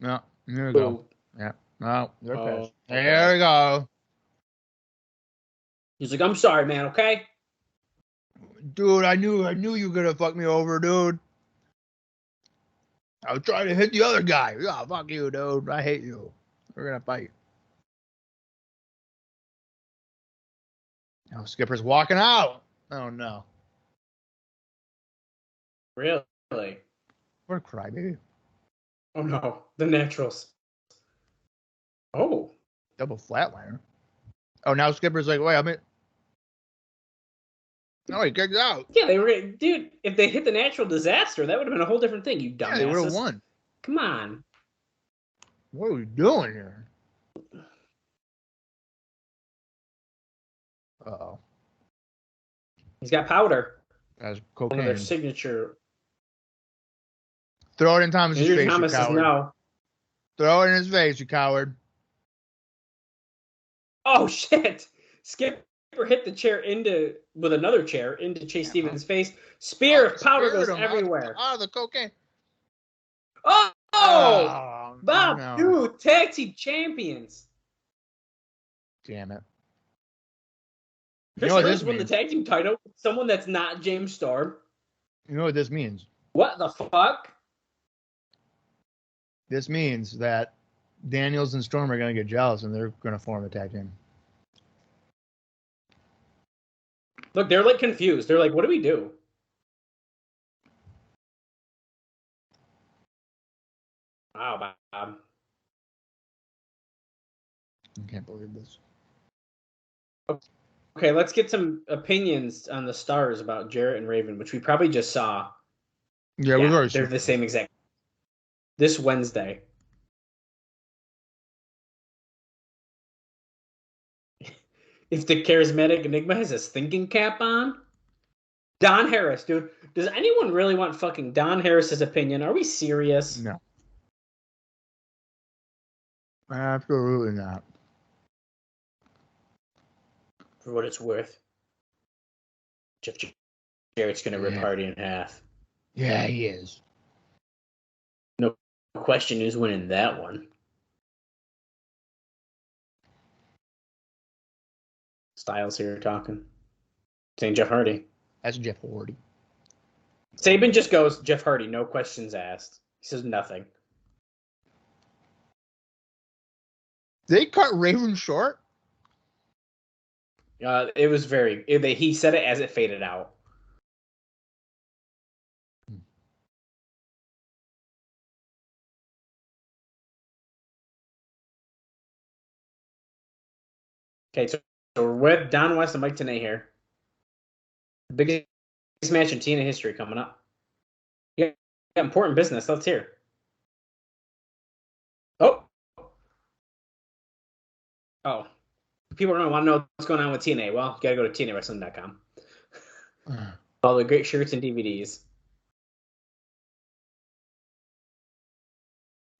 No, here we go. Yeah. No, they're pissed. There we go. He's like, I'm sorry, man, okay? Dude, I knew you were gonna fuck me over, dude. I was trying to hit the other guy. Yeah, fuck you, dude. I hate you. We're gonna fight. Oh, Skipper's walking out. Oh no. Really? What a crybaby. Oh no, the Naturals. Oh. Double flatliner. Oh, now Skipper's like, wait, I'm in. No, he kicked out. Yeah, they were gonna, dude. If they hit the Natural Disaster, that would have been a whole different thing. You dumbasses. Yeah, they would have won. Come on. What are we doing here? Uh-oh. He's got powder. As One of their cocaine. signature. Throw it in Thomas's Andrew face, Thomas you says coward. no. Throw it in his face, you coward. Oh shit! Skipper hit the chair with another chair into Chase Stevens' face. Spear powder goes everywhere. Oh, the cocaine. Oh! Bob, no. dude, tag team champions. Damn it. Chris know what Harris this won the means? tag team title with someone that's not James Storm. You know what this means? What the fuck? This means that Daniels and Storm are going to get jealous and they're going to form a tag team. Look, they're like confused. They're like, what do we do? Wow, Bob. I can't believe this. Okay, let's get some opinions on the stars about Jarrett and Raven, which we probably just saw. Yeah, we've already they're seen the same exact. This Wednesday. If the charismatic Enigma has his thinking cap on. Don Harris, dude. Does anyone really want fucking Don Harris's opinion? Are we serious? No. Absolutely not. For what it's worth. Jeff Jarrett's going to rip Hardy in half. Yeah, he is. No question who's winning that one. Styles here talking. Saying Jeff Hardy. That's Jeff Hardy. Sabin just goes, Jeff Hardy, no questions asked. He says nothing. They cut Raven short? It was very... he said it as it faded out. Okay, so we're with Don West and Mike Tenay here. The biggest match in TNA history coming up. Yeah, important business. Let's hear. Oh. People are going to want to know what's going on with TNA. Well, you got to go to TNAWrestling.com. All the great shirts and DVDs.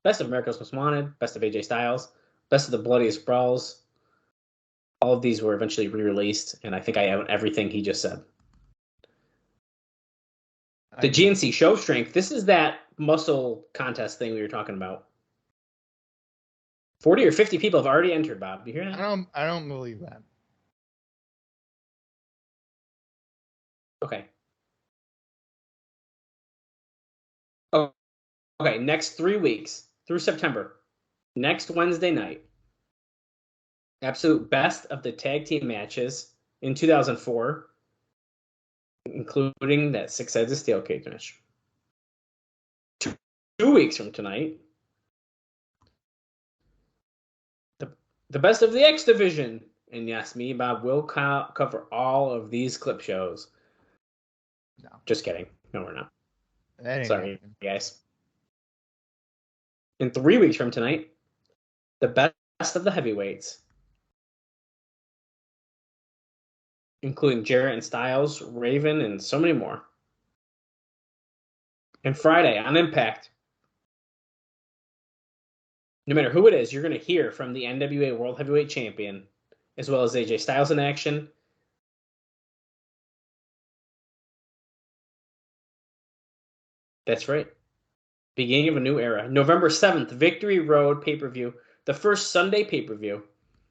Best of America's Most Wanted. Best of AJ Styles. Best of the Bloodiest Brawls. All of these were eventually re-released, and I think I have everything he just said. The GNC Show Strength. This is that muscle contest thing we were talking about. 40 or 50 people have already entered, Bob. Do you hear that? I don't believe that. Okay. Oh, okay. Next 3 weeks through September. Next Wednesday night. Absolute best of the tag team matches in 2004, including that 6-sided steel cage match. 2 weeks from tonight. The best of the X Division. And yes, me and Bob will cover all of these clip shows. No. Just kidding. No, we're not. Sorry, happening. guys. In 3 weeks from tonight, the best of the heavyweights, including Jarrett and Styles, Raven, and so many more. And Friday on Impact, no matter who it is, you're going to hear from the NWA World Heavyweight Champion, as well as AJ Styles in action. That's right. Beginning of a new era. November 7th, Victory Road pay-per-view. The first Sunday pay-per-view.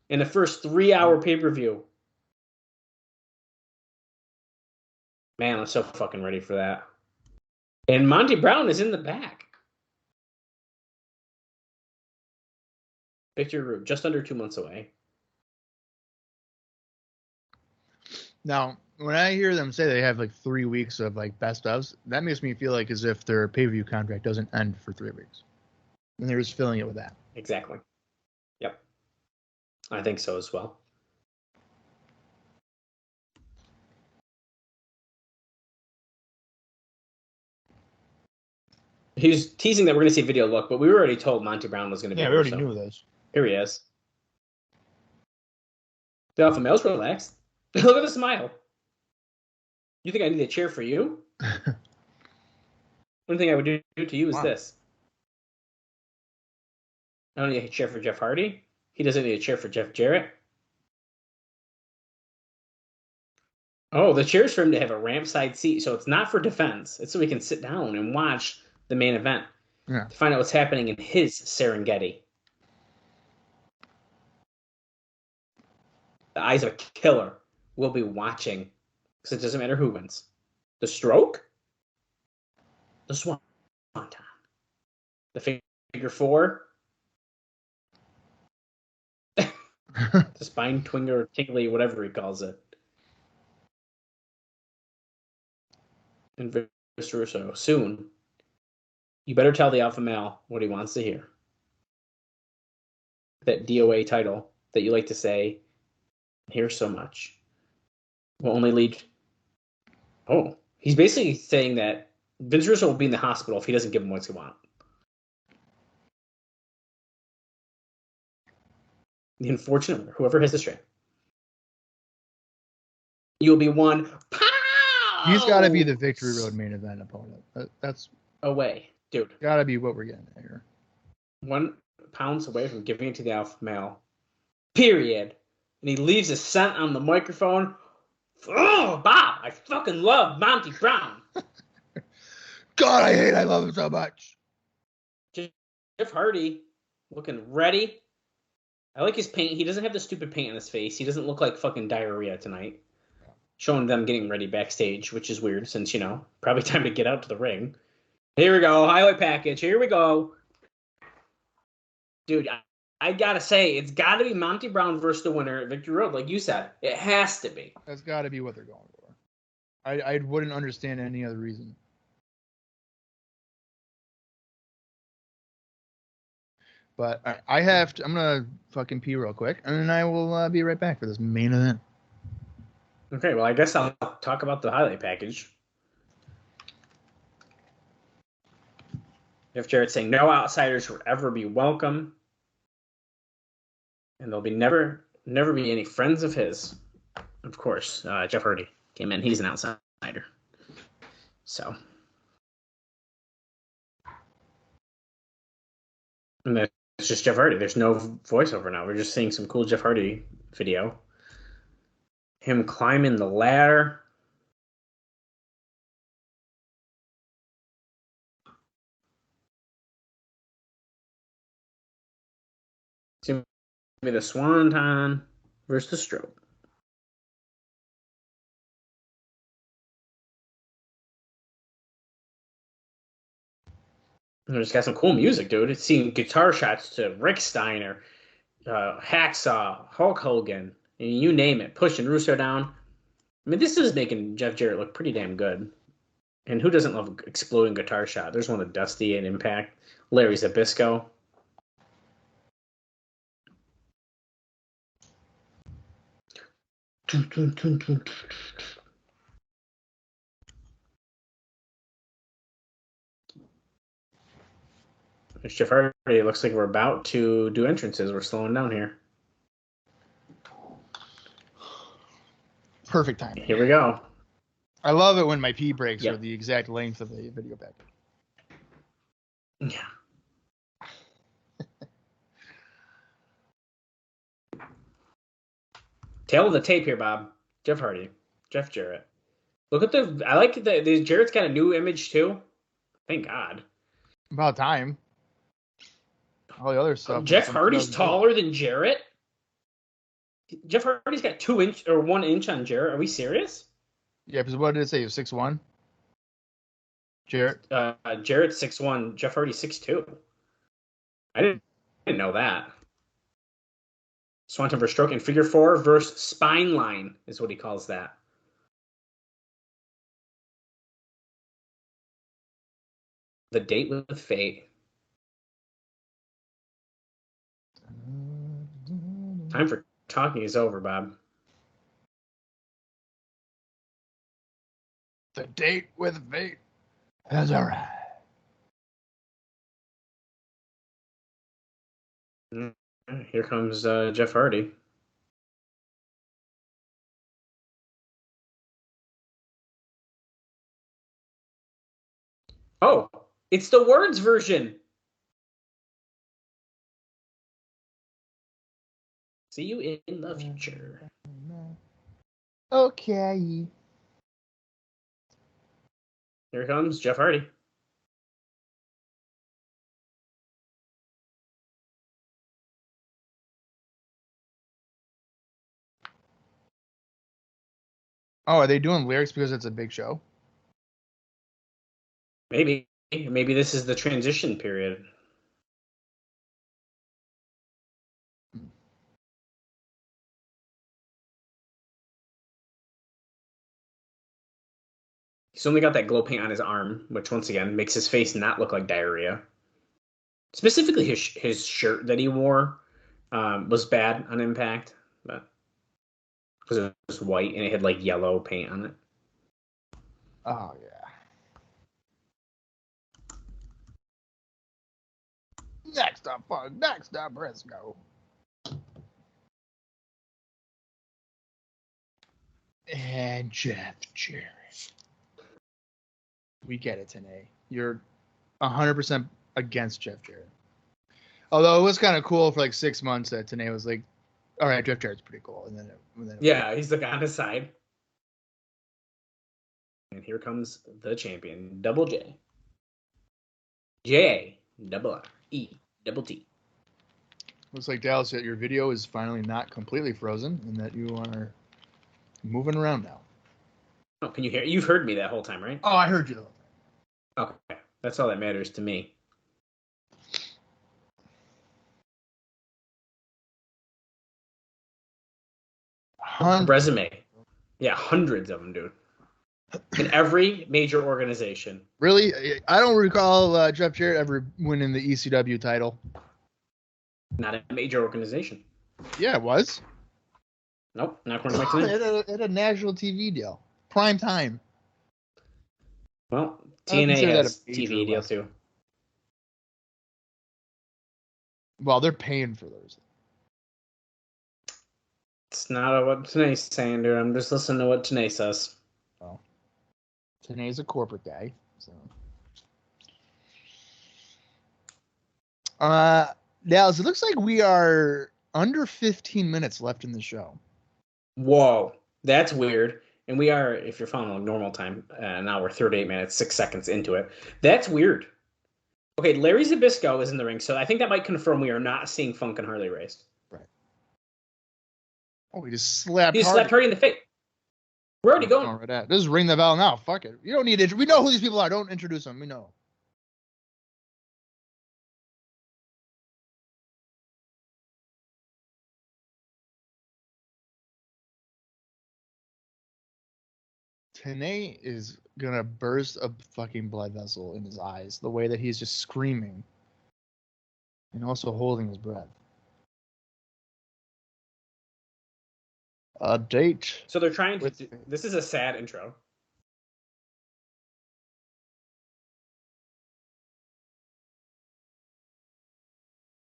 And the first 3-hour pay-per-view. Man, I'm so fucking ready for that. And Monty Brown is in the back. Victory Road, just under 2 months away. Now, when I hear them say they have like 3 weeks of like best ofs, that makes me feel like as if their pay-per-view contract doesn't end for 3 weeks. And they're just filling it with that. Exactly. Yep. I think so as well. He's teasing that we're going to see video look, but we were already told Monty Brown was going to be Yeah, here, we already so. knew this. Here he is. The alpha male's relaxed. Look at the smile. You think I need a chair for you? One thing I would do to you is Wow. this. I don't need a chair for Jeff Hardy. He doesn't need a chair for Jeff Jarrett. Oh, the chair's for him to have a ramp side seat, so it's not for defense. It's so he can sit down and watch the main event Yeah. to find out what's happening in his Serengeti. The eyes of a killer will be watching, because it doesn't matter who wins. The stroke, the swanton, the figure four, the spine twinger, tingly, whatever he calls it. And Vince Russo, soon, you better tell the alpha male what he wants to hear. That DOA title that you like to say, hear so much, will only lead. Oh, he's basically saying that Vince Russo will be in the hospital if he doesn't give him what he wants. The unfortunate winner, whoever has the strap, you'll be one. Pow! He's got to be the Victory Road main event opponent. That's away, dude. got to be what we're getting at here. 1 pound away from giving it to the alpha male. Period. And he leaves a scent on the microphone. Oh, Bob, I fucking love Monty Brown. God, I love him so much. Jeff Hardy looking ready. I like his paint. He doesn't have the stupid paint on his face. He doesn't look like fucking diarrhea tonight. Showing them getting ready backstage, which is weird since, probably time to get out to the ring. Here we go. Highlight package. Here we go. Dude, I gotta say, it's gotta be Monty Brown versus the winner at Victory Road, like you said. It has to be. That's got to be what they're going for. I wouldn't understand any other reason. But I'm going to fucking pee real quick, and then I will be right back for this main event. Okay, well, I guess I'll talk about the highlight package. Jeff Jarrett saying no outsiders will ever be welcome. And there'll be never be any friends of his. Of course, Jeff Hardy came in. He's an outsider. So. And that's just Jeff Hardy. There's no voiceover now. We're just seeing some cool Jeff Hardy video. Him climbing the ladder. It's going to be the Swanton versus the Stroke. And it's got some cool music, dude. It's seeing guitar shots to Rick Steiner, Hacksaw, Hulk Hogan, and you name it, pushing Russo down. I mean, this is making Jeff Jarrett look pretty damn good. And who doesn't love exploding guitar shot? There's one with Dusty and Impact, Larry Zbyszko. It's Jeff Hardy. It looks like we're about to do entrances. We're slowing down here. Perfect timing. Here we go. I love it when my pee breaks are the exact length of the video package. Yeah. Tail of the tape here, Bob. Jeff Hardy. Jeff Jarrett. Look at I like Jarrett's got a new image too. Thank God. About time. All the other stuff. Jeff Hardy's taller than Jarrett? Jeff Hardy's got 2 inch or 1 inch on Jarrett. Are we serious? Yeah, because what did it say? He was 6'1"? Jarrett? Jarrett's 6'1", Jeff Hardy's 6'2". I didn't know that. Swanton versus Stroke and figure 4 versus spine line is what he calls that. The date with fate. Time for talking is over, Bob. The date with fate has arrived. Here comes Jeff Hardy. Oh, it's the words version. See you in the future. Okay. Here comes Jeff Hardy. Oh, are they doing lyrics because it's a big show? Maybe this is the transition period. He's only got that glow paint on his arm, which once again makes his face not look like diarrhea. Specifically, his shirt that he wore was bad on Impact, but because it was white and it had like yellow paint on it. Oh yeah. Next up, Briscoe. And Jeff Jarrett. We get it, TNA. You're 100% against Jeff Jarrett. Although it was kind of cool for like 6 months that TNA was like, all right, Jeff Jarrett's pretty cool. And then Yeah, he's like on his side. And here comes the champion, Double J. J double R E double T. Looks like, Dallas, that your video is finally not completely frozen and that you are moving around now. Oh, can you hear? You've heard me that whole time, right? Oh, I heard you the whole time. Okay, that's all that matters to me. Resume. Yeah, hundreds of them, dude. In every major organization. Really? I don't recall Jeff Jarrett ever winning the ECW title. Not a major organization. Yeah, it was. Nope, not according to my team. It had a national TV deal. Prime time. Well, I don't TNA consider that has a major TV deal wrestling. too. Well, they're paying for those. It's not what Tanae's saying, dude. I'm just listening to what Tanae says. Well, Tanae's a corporate guy. So. Dallas, it looks like we are under 15 minutes left in the show. Whoa, that's weird. And we are, if you're following normal time, now we're 38 minutes, 6 seconds into it. That's weird. Okay, Larry Zbyszko is in the ring, so I think that might confirm we are not seeing Funk and Harley Race. Right. Oh, he just slapped He just slapped Hardy in the face. We're already going. Right at. Just ring the bell now. Fuck it. You don't need it. We know who these people are. Don't introduce them. We know. TNA is gonna burst a fucking blood vessel in his eyes. The way that he's just screaming and also holding his breath. A date. So they're trying to. This is a sad intro.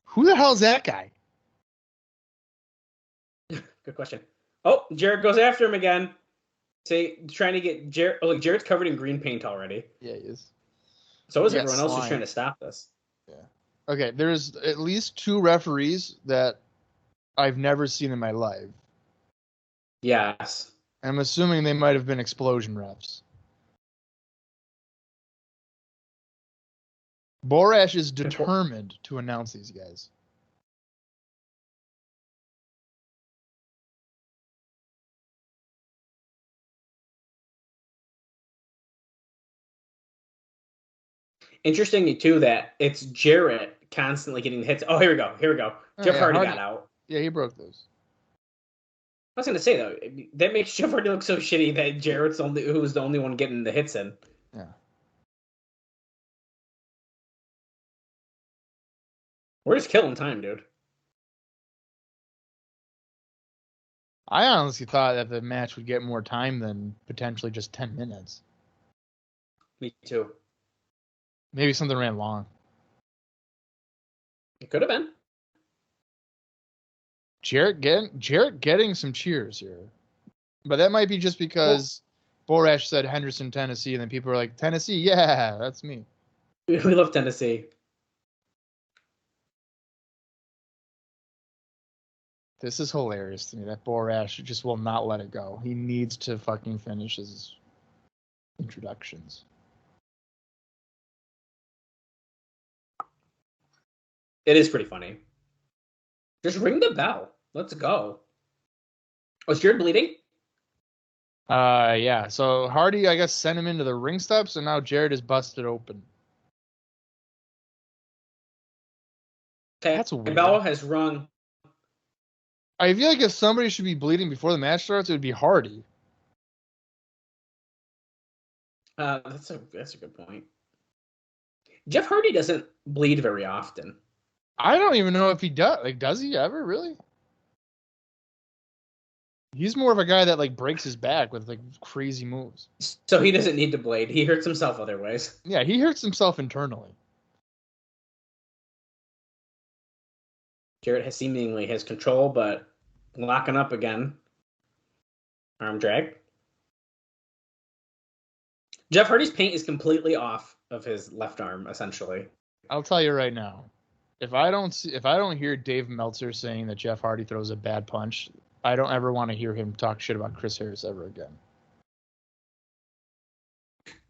Who the hell is that guy? Good question. Oh, Jarrett goes after him again. Say, trying to get Jarrett. Oh, look, Jarrett's covered in green paint already. Yeah, he is. So is everyone else who's trying to stop this. Yeah. Okay, there's at least 2 referees that I've never seen in my life. Yes. I'm assuming they might have been explosion refs. Borash is determined to announce these guys. Interesting too that it's Jarrett constantly getting hits. Oh, here we go. Jeff Hardy got out. Yeah, he broke those. I was gonna say though, that makes Jeff Hardy look so shitty that Jarrett's who was the only one getting the hits in. Yeah. We're just killing time, dude. I honestly thought that the match would get more time than potentially just 10 minutes. Me too. Maybe something ran long. It could have been. Jarrett getting some cheers here. But that might be just because Borash said Henderson, Tennessee, and then people are like, Tennessee, yeah, that's me. We love Tennessee. This is hilarious to me that Borash just will not let it go. He needs to fucking finish his introductions. It is pretty funny. Just ring the bell. Let's go. Was Jarrett bleeding? Yeah. So Hardy, I guess, sent him into the ring steps, and now Jarrett is busted open. Okay. That's weird. Bell has rung. I feel like if somebody should be bleeding before the match starts, it would be Hardy. That's a good point. Jeff Hardy doesn't bleed very often. I don't even know if he does. Like, does he ever really? He's more of a guy that like breaks his back with like crazy moves. So he doesn't need to bleed. He hurts himself other ways. Yeah, he hurts himself internally. Jarrett has seemingly has control, but locking up again. Arm drag. Jeff Hardy's paint is completely off of his left arm, essentially. I'll tell you right now, if I don't hear Dave Meltzer saying that Jeff Hardy throws a bad punch, I don't ever want to hear him talk shit about Chris Harris ever again.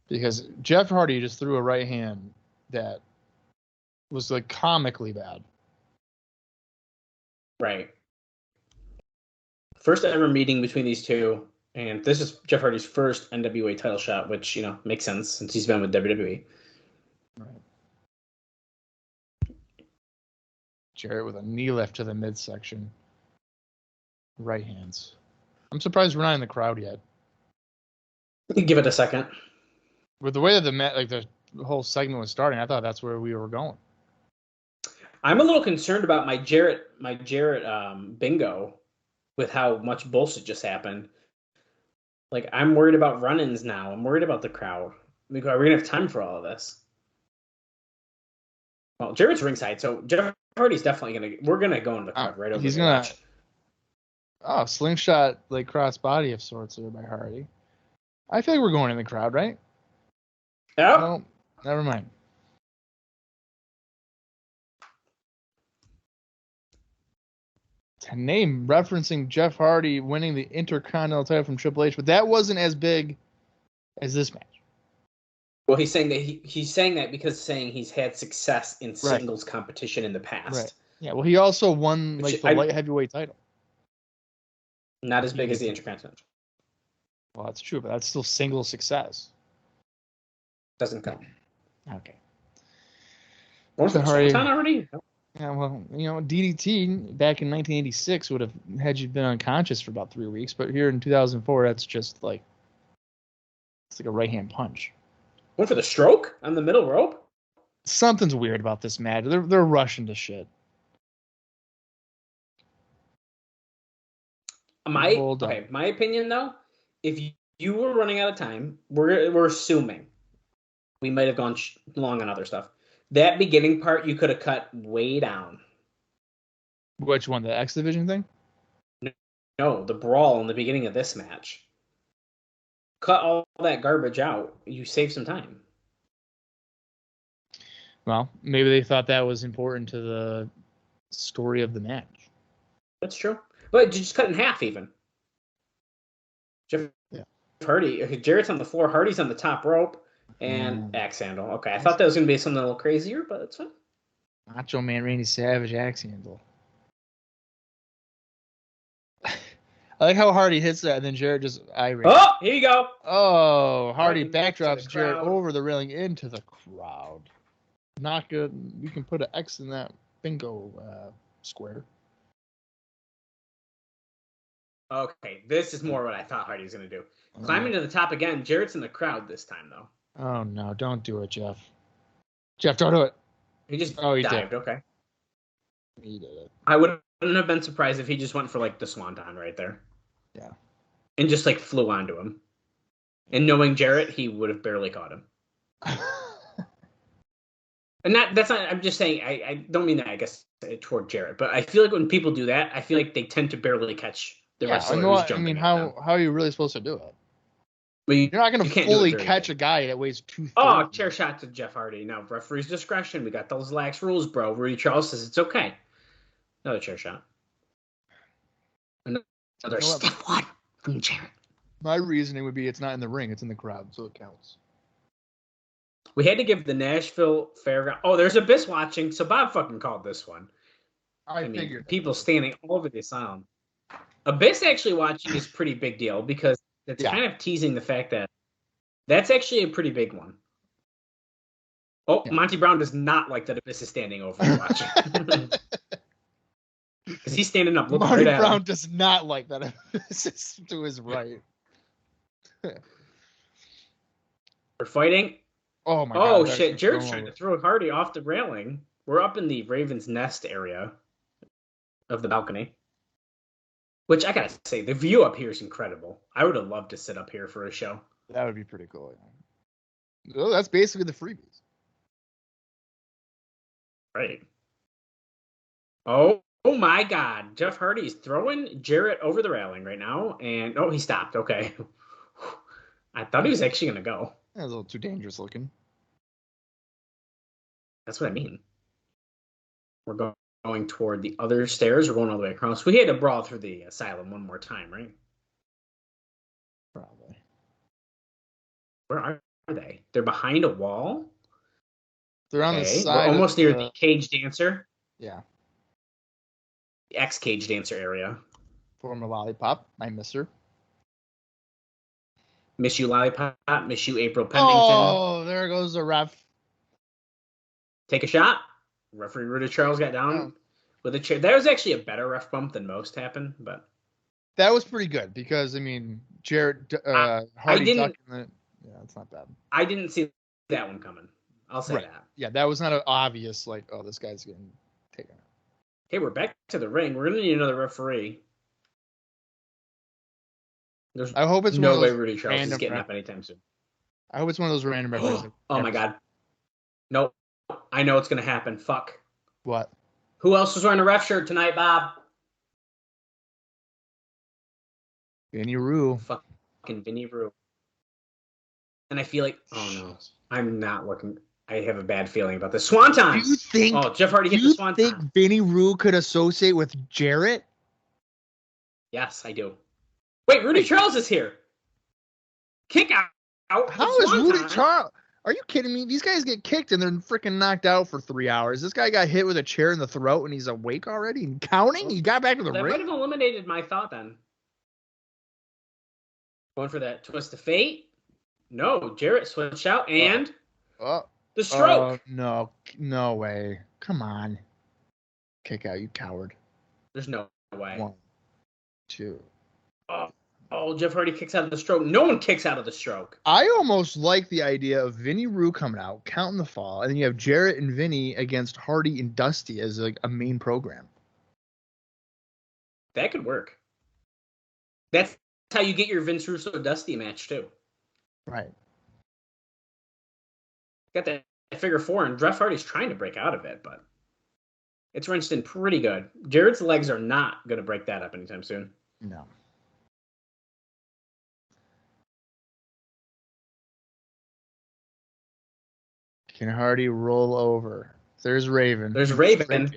Because Jeff Hardy just threw a right hand that was like comically bad. Right. First ever meeting between these two, and this is Jeff Hardy's first NWA title shot, which, you know, makes sense since he's been with WWE. Right. Jarrett with a knee lift to the midsection. Right hands. I'm surprised we're not in the crowd yet. Give it a second. With the way that the whole segment was starting, I thought that's where we were going. I'm a little concerned about my Jarrett bingo with how much bullshit just happened. Like, I'm worried about run-ins now. I'm worried about the crowd. Are we going to have time for all of this? Well, Jarrett's ringside, so Jeff Hardy's definitely going to... We're going to go into the crowd right over He's the going match. Oh, slingshot, like, cross-body of sorts there by Hardy. I feel like we're going in the crowd, right? Yeah. No, never mind. To name referencing Jeff Hardy winning the Intercontinental title from Triple H, but that wasn't as big as this match. Well, he's saying that he's saying that because he's had success in singles competition in the past. Right. Yeah. Well, he also won like the light heavyweight title. Not as big as the Intercontinental. Well, that's true, but that's still single success. Doesn't count. Okay. Was it Hardy already? Yeah, well, you know, DDT back in 1986 would have had you been unconscious for about 3 weeks, but here in 2004, that's just like it's like a right hand punch. Went for the stroke on the middle rope. Something's weird about this match. They're rushing to shit. My opinion though, if you were running out of time, we're assuming we might have gone long on other stuff. That beginning part you could have cut way down. Which one, the X Division thing? No, the brawl in the beginning of this match. Cut all that garbage out. You save some time. Well, maybe they thought that was important to the story of the match. That's true. But just cut in half even. Hardy, Jarrett's on the floor, Hardy's on the top rope, and axe handle. Okay, I thought that was going to be something a little crazier, but it's fine. Macho Man Randy Savage axe handle. I like how Hardy hits that, and then Jarrett just irate. Oh, here you go. Oh, Hardy backdrops Jarrett over the railing into the crowd. Not good. You can put an X in that bingo square. Okay, this is more what I thought Hardy was going to do. Climbing to the top again. Jarrett's in the crowd this time, though. Oh, no. Don't do it, Jeff. Jeff, don't do it. He just he dived. did. Okay. He did it. I wouldn't have been surprised if he just went for, like, the swanton right there. Yeah. And just, like, flew onto him. And knowing Jarrett, he would have barely caught him. And that's not, I'm just saying, I don't mean that, I guess, toward Jarrett. But I feel like when people do that, I feel like they tend to barely catch the wrestler who's jumping. I mean, how are you really supposed to do it? You're not going to can't do it fully very catch good. a guy that weighs 230. Oh, chair shot to Jeff Hardy. Now, referee's discretion. We got those lax rules, bro. Rudy Charles says it's okay. Another chair shot. Another step one from Jarrett. My reasoning would be it's not in the ring, it's in the crowd, so it counts. We had to give the Nashville Fairground. Oh, there's Abyss watching, so Bob fucking called this one. I mean, figured. people standing all over the Asylum. Abyss actually watching is a pretty big deal because it's kind of teasing the fact that that's actually a pretty big one. Oh, Monty Brown does not like that Abyss is standing over and watching. Because he's standing up. Monty Brown does not like that Abyss is to his right. We're fighting. Oh my god. Oh shit, Jarrett's trying to throw Hardy off the railing. We're up in the Raven's Nest area of the balcony. Which I gotta say, the view up here is incredible. I would have loved to sit up here for a show. That would be pretty cool. Yeah. Oh, that's basically the freebies. Right. Oh my god. Jeff Hardy's throwing Jarrett over the railing right now. And he stopped. Okay. I thought he was actually gonna go. That was a little too dangerous looking. That's what I mean. We're going toward the other stairs. We're going all the way across. We had to brawl through the Asylum one more time, right? Probably. Where are they? They're behind a wall? They're on the side. We're almost near the cage dancer. Yeah. The ex-cage dancer area. Former Lollipop. I miss her. Miss you, Lollipop. Miss you, April Pennington. Oh, there goes the ref. Take a shot. Referee Rudy Charles got down with a chair. That was actually a better ref bump than most happened, but that was pretty good because I mean, Jarrett Hardy. Yeah, it's not bad. I didn't see that one coming. I'll say that. Yeah, that was not an obvious like, oh, this guy's getting taken out. Okay, we're back to the ring. We're gonna need another referee. I hope it's no way Rudy Charles is getting up anytime soon. I hope it's one of those random referees. Oh my god. Nope. I know what's gonna happen. Fuck. What? Who else was wearing a ref shirt tonight, Bob? Vinny Rue. Fucking Vinny Rue. And I feel like, oh no, I'm not looking. I have a bad feeling about this. Swanton. Do you think? Oh, Jeff Hardy hit the Swanton. Do you think Vinny Rue could associate with Jarrett? Yes, I do. Wait, Rudy Charles is here. Kick out. How is Rudy Charles? Are you kidding me? These guys get kicked and they're freaking knocked out for 3 hours. This guy got hit with a chair in the throat and he's awake already and counting? He got back to the ring? That might have eliminated my thought then. Going for that twist of fate. No, Jarrett switched out and the stroke. No way. Come on. Kick out, you coward. There's no way. 1, 2. Oh, Jeff Hardy kicks out of the stroke. No one kicks out of the stroke. I almost like the idea of Vinny Rue coming out, counting the fall, and then you have Jarrett and Vinny against Hardy and Dusty as like a main program. That could work. That's how you get your Vince Russo Dusty match too. Right. Got that figure 4, and Jeff Hardy's trying to break out of it, but it's wrenched in pretty good. Jarrett's legs are not going to break that up anytime soon. No. Can Hardy roll over? There's Raven. There's Raven.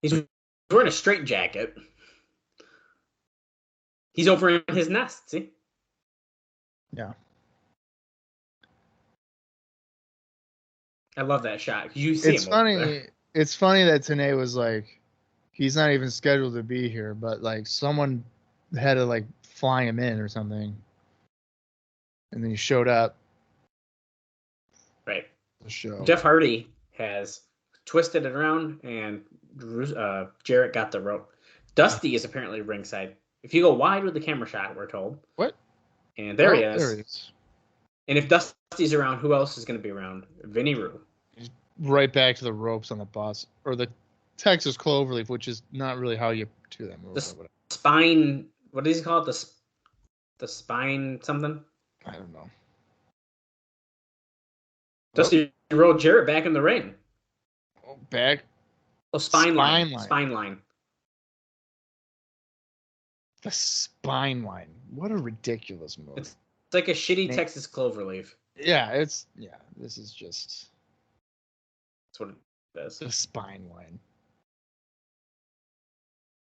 He's wearing a straight jacket. He's over in his nest, see? Yeah. I love that shot. You see it's funny. It's funny that TNA was like, he's not even scheduled to be here, but like someone had to like fly him in or something, and then he showed up. Right. The show. Jeff Hardy has twisted it around, and Jarrett got the rope. Dusty is apparently ringside. If you go wide with the camera shot, we're told. What? And there he is. There he is. And if Dusty's around, who else is going to be around? Vinny Rue. Right back to the ropes on the bus. Or the Texas Cloverleaf, which is not really how you do that move. The spine, what does he call it? The spine something? I don't know. Dusty rolled Jarrett back in the ring. Back? Oh, spine line. Spine line. The spine line. What a ridiculous move. It's like a shitty Texas cloverleaf. Yeah, this is just. That's what it is. The spine line.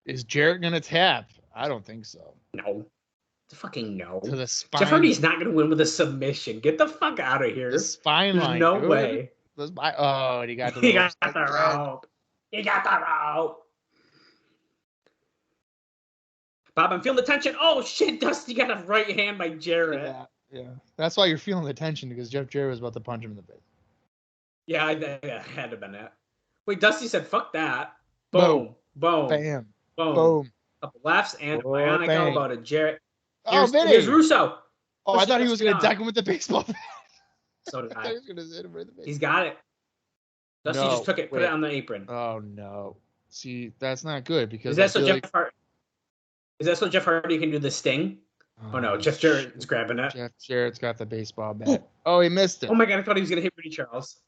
Is Jarrett gonna tap? I don't think so. No. Fucking no. To the spine. Jeff Hardy's not gonna win with a submission. Get the fuck out of here. The spine line. No way. Oh, and he got the He got the rope. He got the rope. Bob, I'm feeling the tension. Oh shit, Dusty got a right hand by Jarrett. Yeah. That's why you're feeling the tension, because Jeff Jarrett was about to punch him in the face. Yeah, I had to have been that. Wait, Dusty said, "Fuck that." Boom. Boom. Bam. Boom. Boom. Couple lefts and a Oh, bionic bang. elbow to Jarrett. Vinny. Here's Russo. Oh, I thought he was going to deck him with the baseball bat. So did I thought I. he was going to hit him with the baseball. He's got it. Dusty just took it, put it on the apron. Oh, no. See, that's not good, because Is that so Jeff Hardy can do the sting? Oh no, Jeff Jarrett's grabbing it. Jeff Jarrett's got the baseball bat. Oh, he missed it. Oh my god, I thought he was gonna hit Rudy Charles.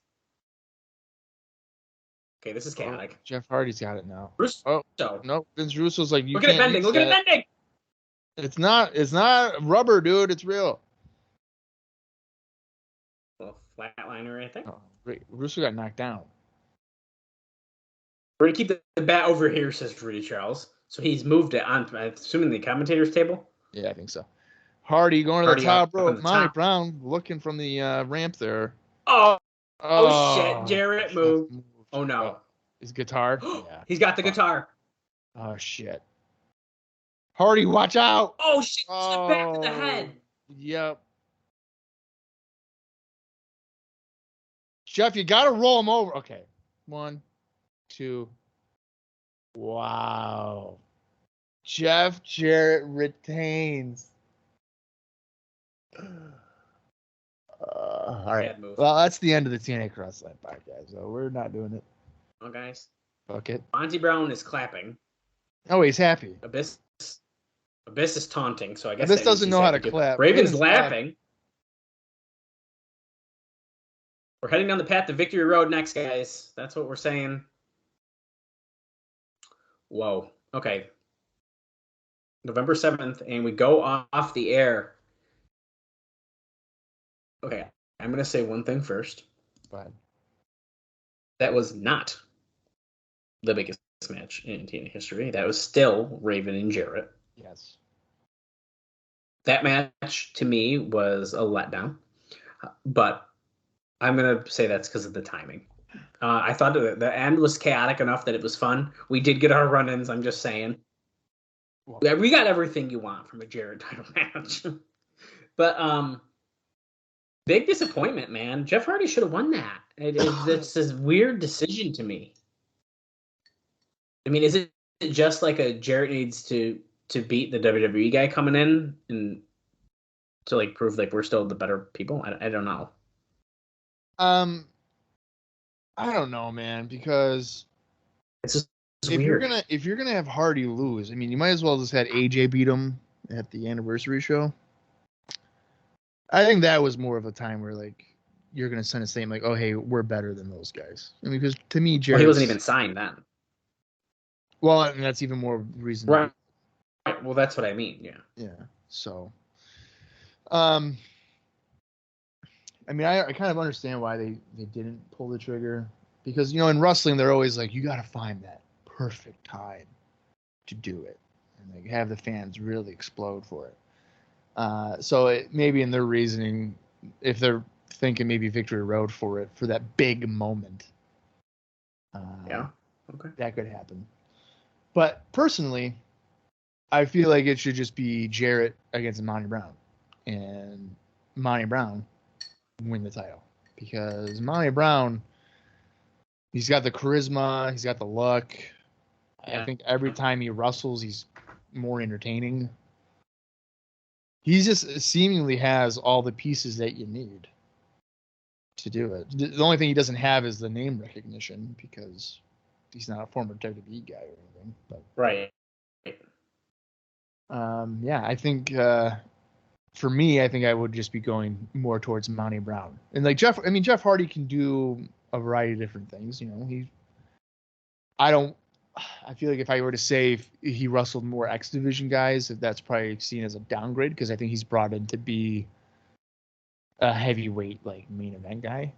Okay, this is chaotic. Jeff Hardy's got it now. Russo. No, Vince Russo's like, Look at it bending. Look at it bending. It's not rubber, dude. It's real. Well, flatliner, I think. Oh, great. Russo got knocked down. We're gonna keep the bat over here, says Rudy Charles. So he's moved it on, I'm assuming, the commentator's table. Yeah, I think so. Hardy going to the top rope. Monty Brown looking from the ramp there. Oh shit! Jarrett moved. Oh no. His guitar. Yeah. He's got the guitar. Oh shit. Hardy, watch out! Oh shit! It's the back of the head. Yep. Jeff, you gotta roll him over. Okay. 1, 2. Wow. Jeff Jarrett retains. All right. Well, that's the end of the TNA Crossline podcast. So we're not doing it. Oh, guys. Fuck it. Monty Brown is clapping. Oh, he's happy. Abyss is taunting, so I guess Abyss doesn't know how to clap. Raven's laughing. We're heading down the path to Victory Road next, guys. That's what we're saying. Whoa. Okay. November 7th, and we go off the air. Okay. I'm going to say one thing first. Go ahead. That was not the biggest match in TNA history. That was still Raven and Jarrett. Yes. That match, to me, was a letdown. But I'm going to say that's because of the timing. I thought the end was chaotic enough that it was fun. We did get our run-ins, I'm just saying. Well, we got everything you want from a Jarrett title match. But big disappointment, man. Jeff Hardy should have won that. It's this weird decision to me. I mean, is it just like a Jarrett needs to beat the WWE guy coming in and to like prove like we're still the better people? I don't know. I don't know, man, because it's weird. weird. If you're gonna have Hardy lose, I mean, you might as well just had AJ beat him at the anniversary show. I think that was more of a time where like you're gonna send a statement like, "Oh, hey, we're better than those guys." I mean, because to me, Jarrett, he wasn't even signed then. Well, and that's even more reason. Right. Well, that's what I mean. Yeah. Yeah. So, I mean, I kind of understand why they didn't pull the trigger, because, you know, in wrestling, they're always like, you got to find that perfect time to do it and like have the fans really explode for it. So maybe in their reasoning, if they're thinking maybe Victory Road for it, for that big moment, yeah, okay, that could happen. But personally, I feel like it should just be Jarrett against Monty Brown, and Monty Brown win the title, because Monty Brown, he's got the charisma, he's got the luck. Yeah. I think every time he wrestles, he's more entertaining. He just seemingly has all the pieces that you need to do it. The only thing he doesn't have is the name recognition, because he's not a former WWE guy or anything. But right. Yeah, I think for me, I think I would just be going more towards Monty Brown. And like Jeff Hardy can do a variety of different things. You know, I feel like if I were to say if he wrestled more X Division guys, that's probably seen as a downgrade, because I think he's brought in to be a heavyweight like main event guy.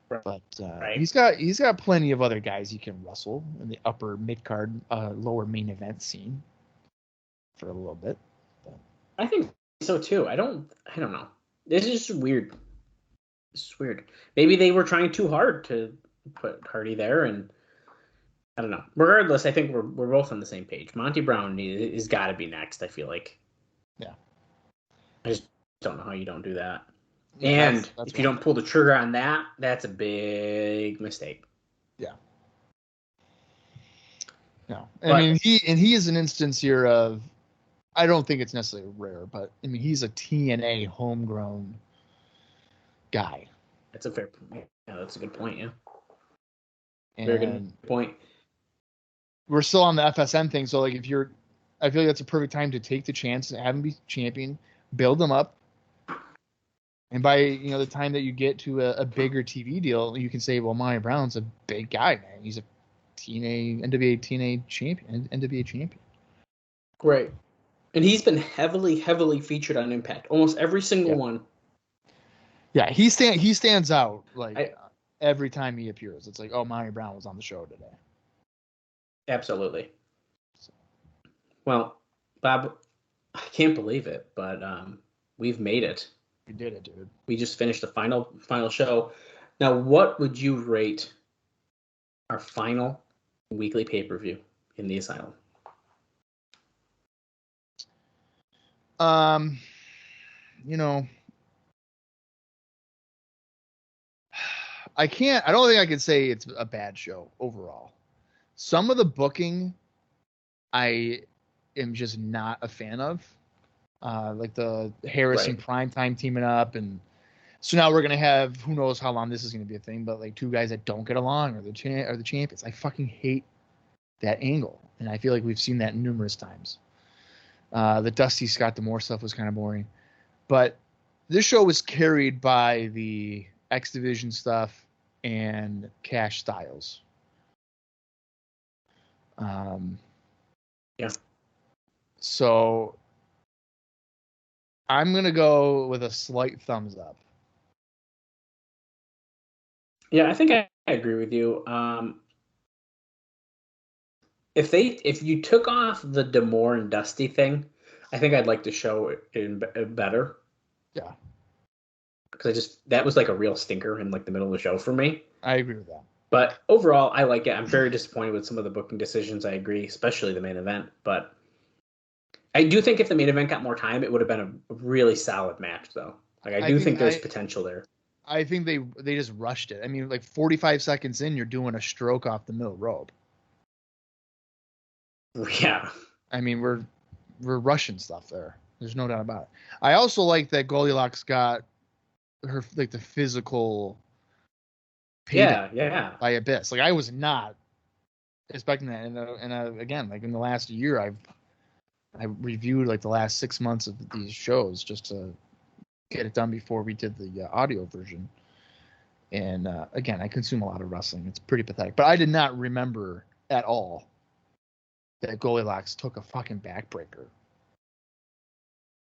Right. But Right. he's got plenty of other guys he can wrestle in the upper mid card, lower main event scene for a little bit. But I think so too. I don't know. This is just weird. It's weird. Maybe they were trying too hard to put Hardy there, and I don't know. Regardless, I think we're both on the same page. Monty Brown is got to be next. I feel like. Yeah. I just don't know how you don't do that. Yeah, and that's if you don't pull the trigger on that, that's a big mistake. Yeah. No, I mean he is an instance here of, I don't think it's necessarily rare, but I mean he's a TNA homegrown guy. That's a fair point. Yeah, that's a good point. Yeah, And very good point. We're still on the FSN thing, so like I feel like that's a perfect time to take the chance and have him be champion, build him up, and by the time that you get to a bigger TV deal, you can say, well, Monty Brown's a big guy, man. He's a NWA-TNA champion, NWA champion. Right. And he's been heavily featured on Impact. Almost every single one. Yeah, he stands out every time he appears. It's like, oh, Monty Brown was on the show today. Absolutely. Well, Bob, I can't believe it, but we've made it. We did it, dude. We just finished the final show. Now, what would you rate our final weekly pay-per-view in the Asylum? I don't think I can say it's a bad show overall. Some of the booking I am just not a fan of. Like the Harris and Primetime teaming up, and so now we're gonna have, who knows how long this is gonna be a thing, but like two guys that don't get along are the champions. I fucking hate that angle, and I feel like we've seen that numerous times. The Dusty Scott D'Amore stuff was kind of boring, but this show was carried by the X Division stuff and Kash Styles. Yeah. So I'm going to go with a slight thumbs up. Yeah, I think I agree with you. If you took off the D'Amore and Dusty thing, I think I'd like to show it better. Yeah. Because that was like a real stinker in like the middle of the show for me. I agree with that. But overall, I like it. I'm very disappointed with some of the booking decisions. I agree, especially the main event. But I do think if the main event got more time, it would have been a really solid match, though. Like I think there's potential there. I think they just rushed it. I mean, like 45 seconds in, you're doing a stroke off the middle rope. Yeah. I mean, we're rushing stuff there. There's no doubt about it. I also like that Goldy Locks got her like the physical. Yeah. By Abyss. Like I was not expecting that. And again, like in the last year, I reviewed like the last 6 months of these shows just to get it done before we did the audio version. And again, I consume a lot of wrestling. It's pretty pathetic. But I did not remember at all that Goldy Locks took a fucking backbreaker.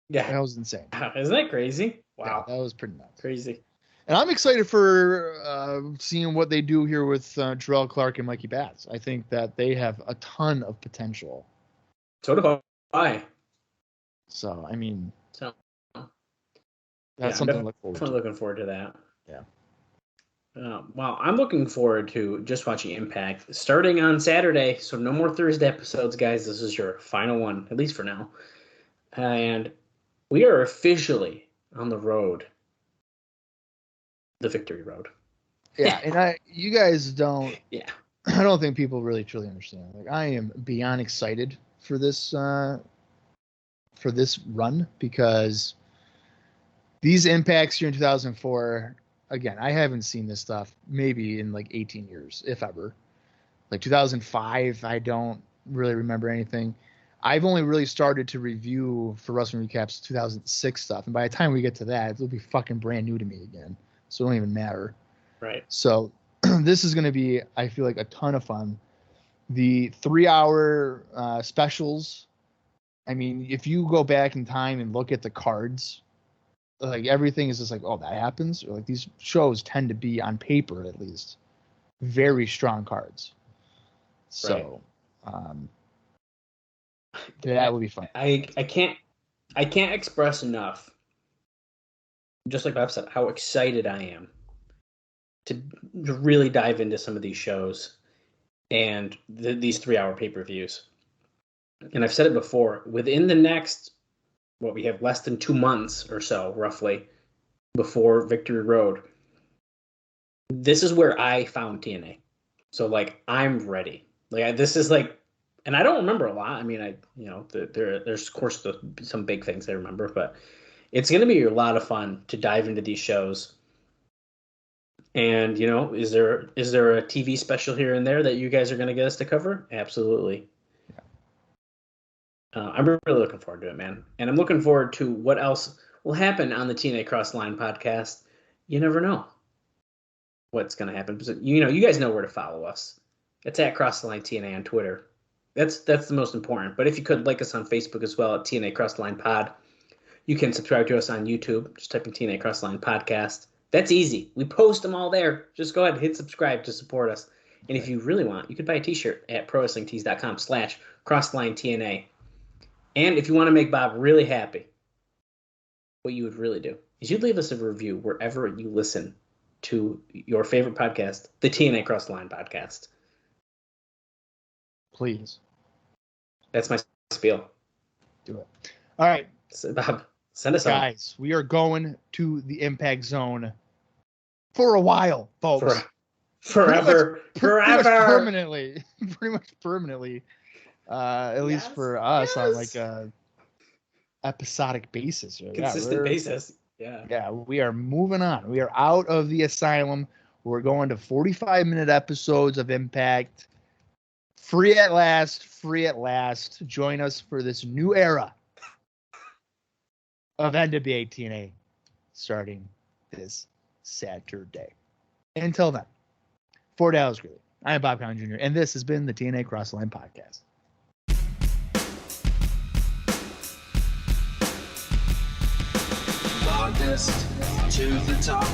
Yeah. That was insane. Isn't that crazy? Wow. Yeah, that was pretty nuts. Crazy. And I'm excited for seeing what they do here with Jerrelle Clark and Mikey Batts. I think that they have a ton of potential. So do I. So, I mean, that's something to look forward to. Definitely looking forward to that. Yeah. Well, I'm looking forward to just watching Impact starting on Saturday. So no more Thursday episodes, guys. This is your final one, at least for now. And we are officially on the road. The victory road. Yeah, and you guys don't. Yeah. I don't think people really truly understand. Like I am beyond excited for this run because these impacts here in 2004. Again, I haven't seen this stuff maybe in like 18 years, if ever. Like 2005, I don't really remember anything. I've only really started to review for Wrestling Recaps 2006 stuff, and by the time we get to that, it'll be fucking brand new to me again. So it don't even matter. Right. So this is going to be, I feel like, a ton of fun. The 3-hour specials. I mean, if you go back in time and look at the cards like everything is just like, oh, that happens. Or like these shows tend to be on paper at least very strong cards. So that would be fun. I can't express enough, just like Bob said, how excited I am to really dive into some of these shows and these 3-hour pay-per-views. And I've said it before, within the next, we have less than 2 months or so, roughly, before Victory Road, this is where I found TNA. So, like, I'm ready. Like, this is like, and I don't remember a lot. I mean, there's of course some big things I remember, but it's going to be a lot of fun to dive into these shows. And, is there a TV special here and there that you guys are going to get us to cover? Absolutely. I'm really looking forward to it, man. And I'm looking forward to what else will happen on the TNA Cross the Line podcast. You never know what's going to happen. You guys know where to follow us. It's at Cross the Line TNA on Twitter. That's the most important. But if you could like us on Facebook as well at TNA Cross the Line Pod. You can subscribe to us on YouTube. Just type in TNA Cross the Line Podcast. That's easy. We post them all there. Just go ahead and hit subscribe to support us. And if you really want, you could buy a t-shirt at prowrestlingtees.com/crosslinetna. And if you want to make Bob really happy, what you would really do is you'd leave us a review wherever you listen to your favorite podcast, the TNA Cross the Line Podcast. Please. That's my spiel. Do it. All right. So, Bob, send us guys, we are going to the Impact Zone for a while, folks. Forever. Pretty much permanently. At least for us on like a episodic basis. Consistent basis. Yeah, we are moving on. We are out of the asylum. We're going to 45-minute episodes of Impact. Free at last. Join us for this new era of NWA-TNA starting this Saturday. Until then, for Dallas Gridley, I am Bob Colling Jr., and this has been the TNA Cross the Line Podcast. Modest to the top.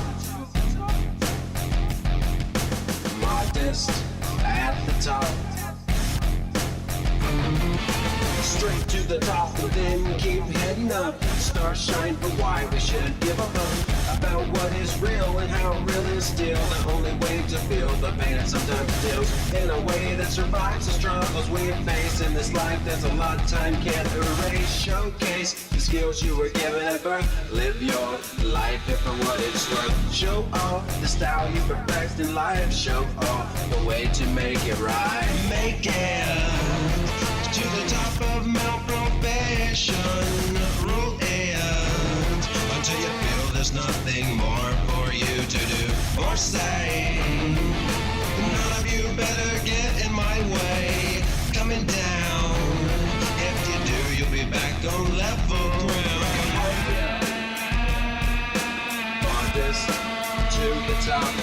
Modest at the top. Straight to the top, but then keep heading up. Stars shine for why we should give a fuck about what is real and how real is still the only way to feel the pain it sometimes deals in a way that survives the struggles we face in this life. There's a lot time can't erase. Showcase the skills you were given at birth. Live your life for what it's worth. Show off the style you perfect in life. Show off the way to make it right. Make it to the top of Mount Probation. Rule it until you feel there's nothing more for you to do or say. None of you better get in my way. Coming down. If you do, you'll be back on level ground. Modest to the top.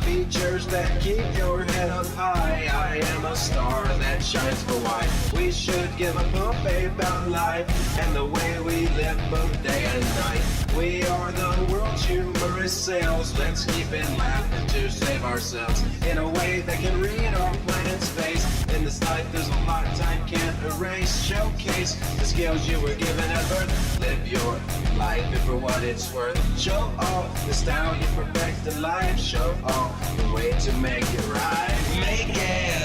Features that keep your head up high. I am a star that shines for why we should give a pump about life and the way we live both day and night. We are the world's humorous sails. Let's keep it laughing to save ourselves in a way that can read our planet's face. In this life, there's a lot time can't erase. Showcase the skills you were given at birth. Live your life for what it's worth. Show off the style you perfect in life. Show off the way to make it right. Make it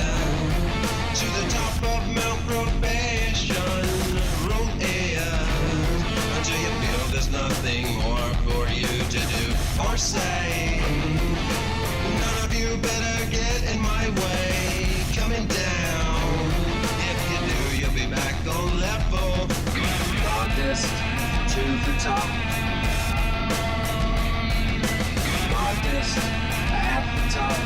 to the top of Mount Probation. Roll it until you feel there's nothing more for you to do or say. None of you better get in my way. Coming down. If you do, you'll be back on level. Modest to the top. Modest at the top.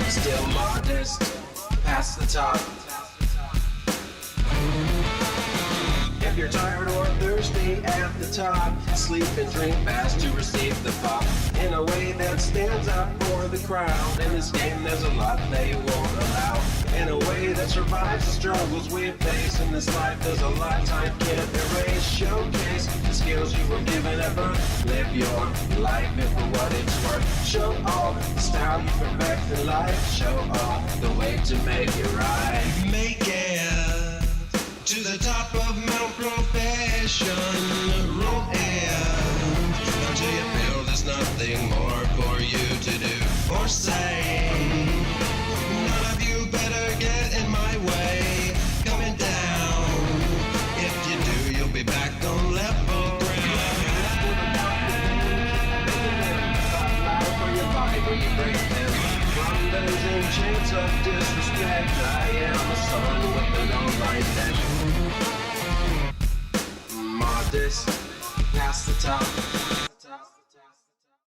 Still modest past the top. If you're tired or thirsty at the top, sleep and drink fast to receive the pop in a way that stands up for the crowd. In this game there's a lot they won't allow. In a way that survives the struggles we face in this life, there's a lot time can't erase. Showcase the skills you were given at birth. Live your life if for what it's worth. Show all the style you perfect in life. Show all the way to make it right. Make it to the top of Mount Profession. Roll in until you feel there's nothing more for you to do or say. None of you better get in my way. Coming down. If you do, you'll be back on level ground. Wonders and chains of disrespect. I am a son with an all-right neck. Modest, past the top.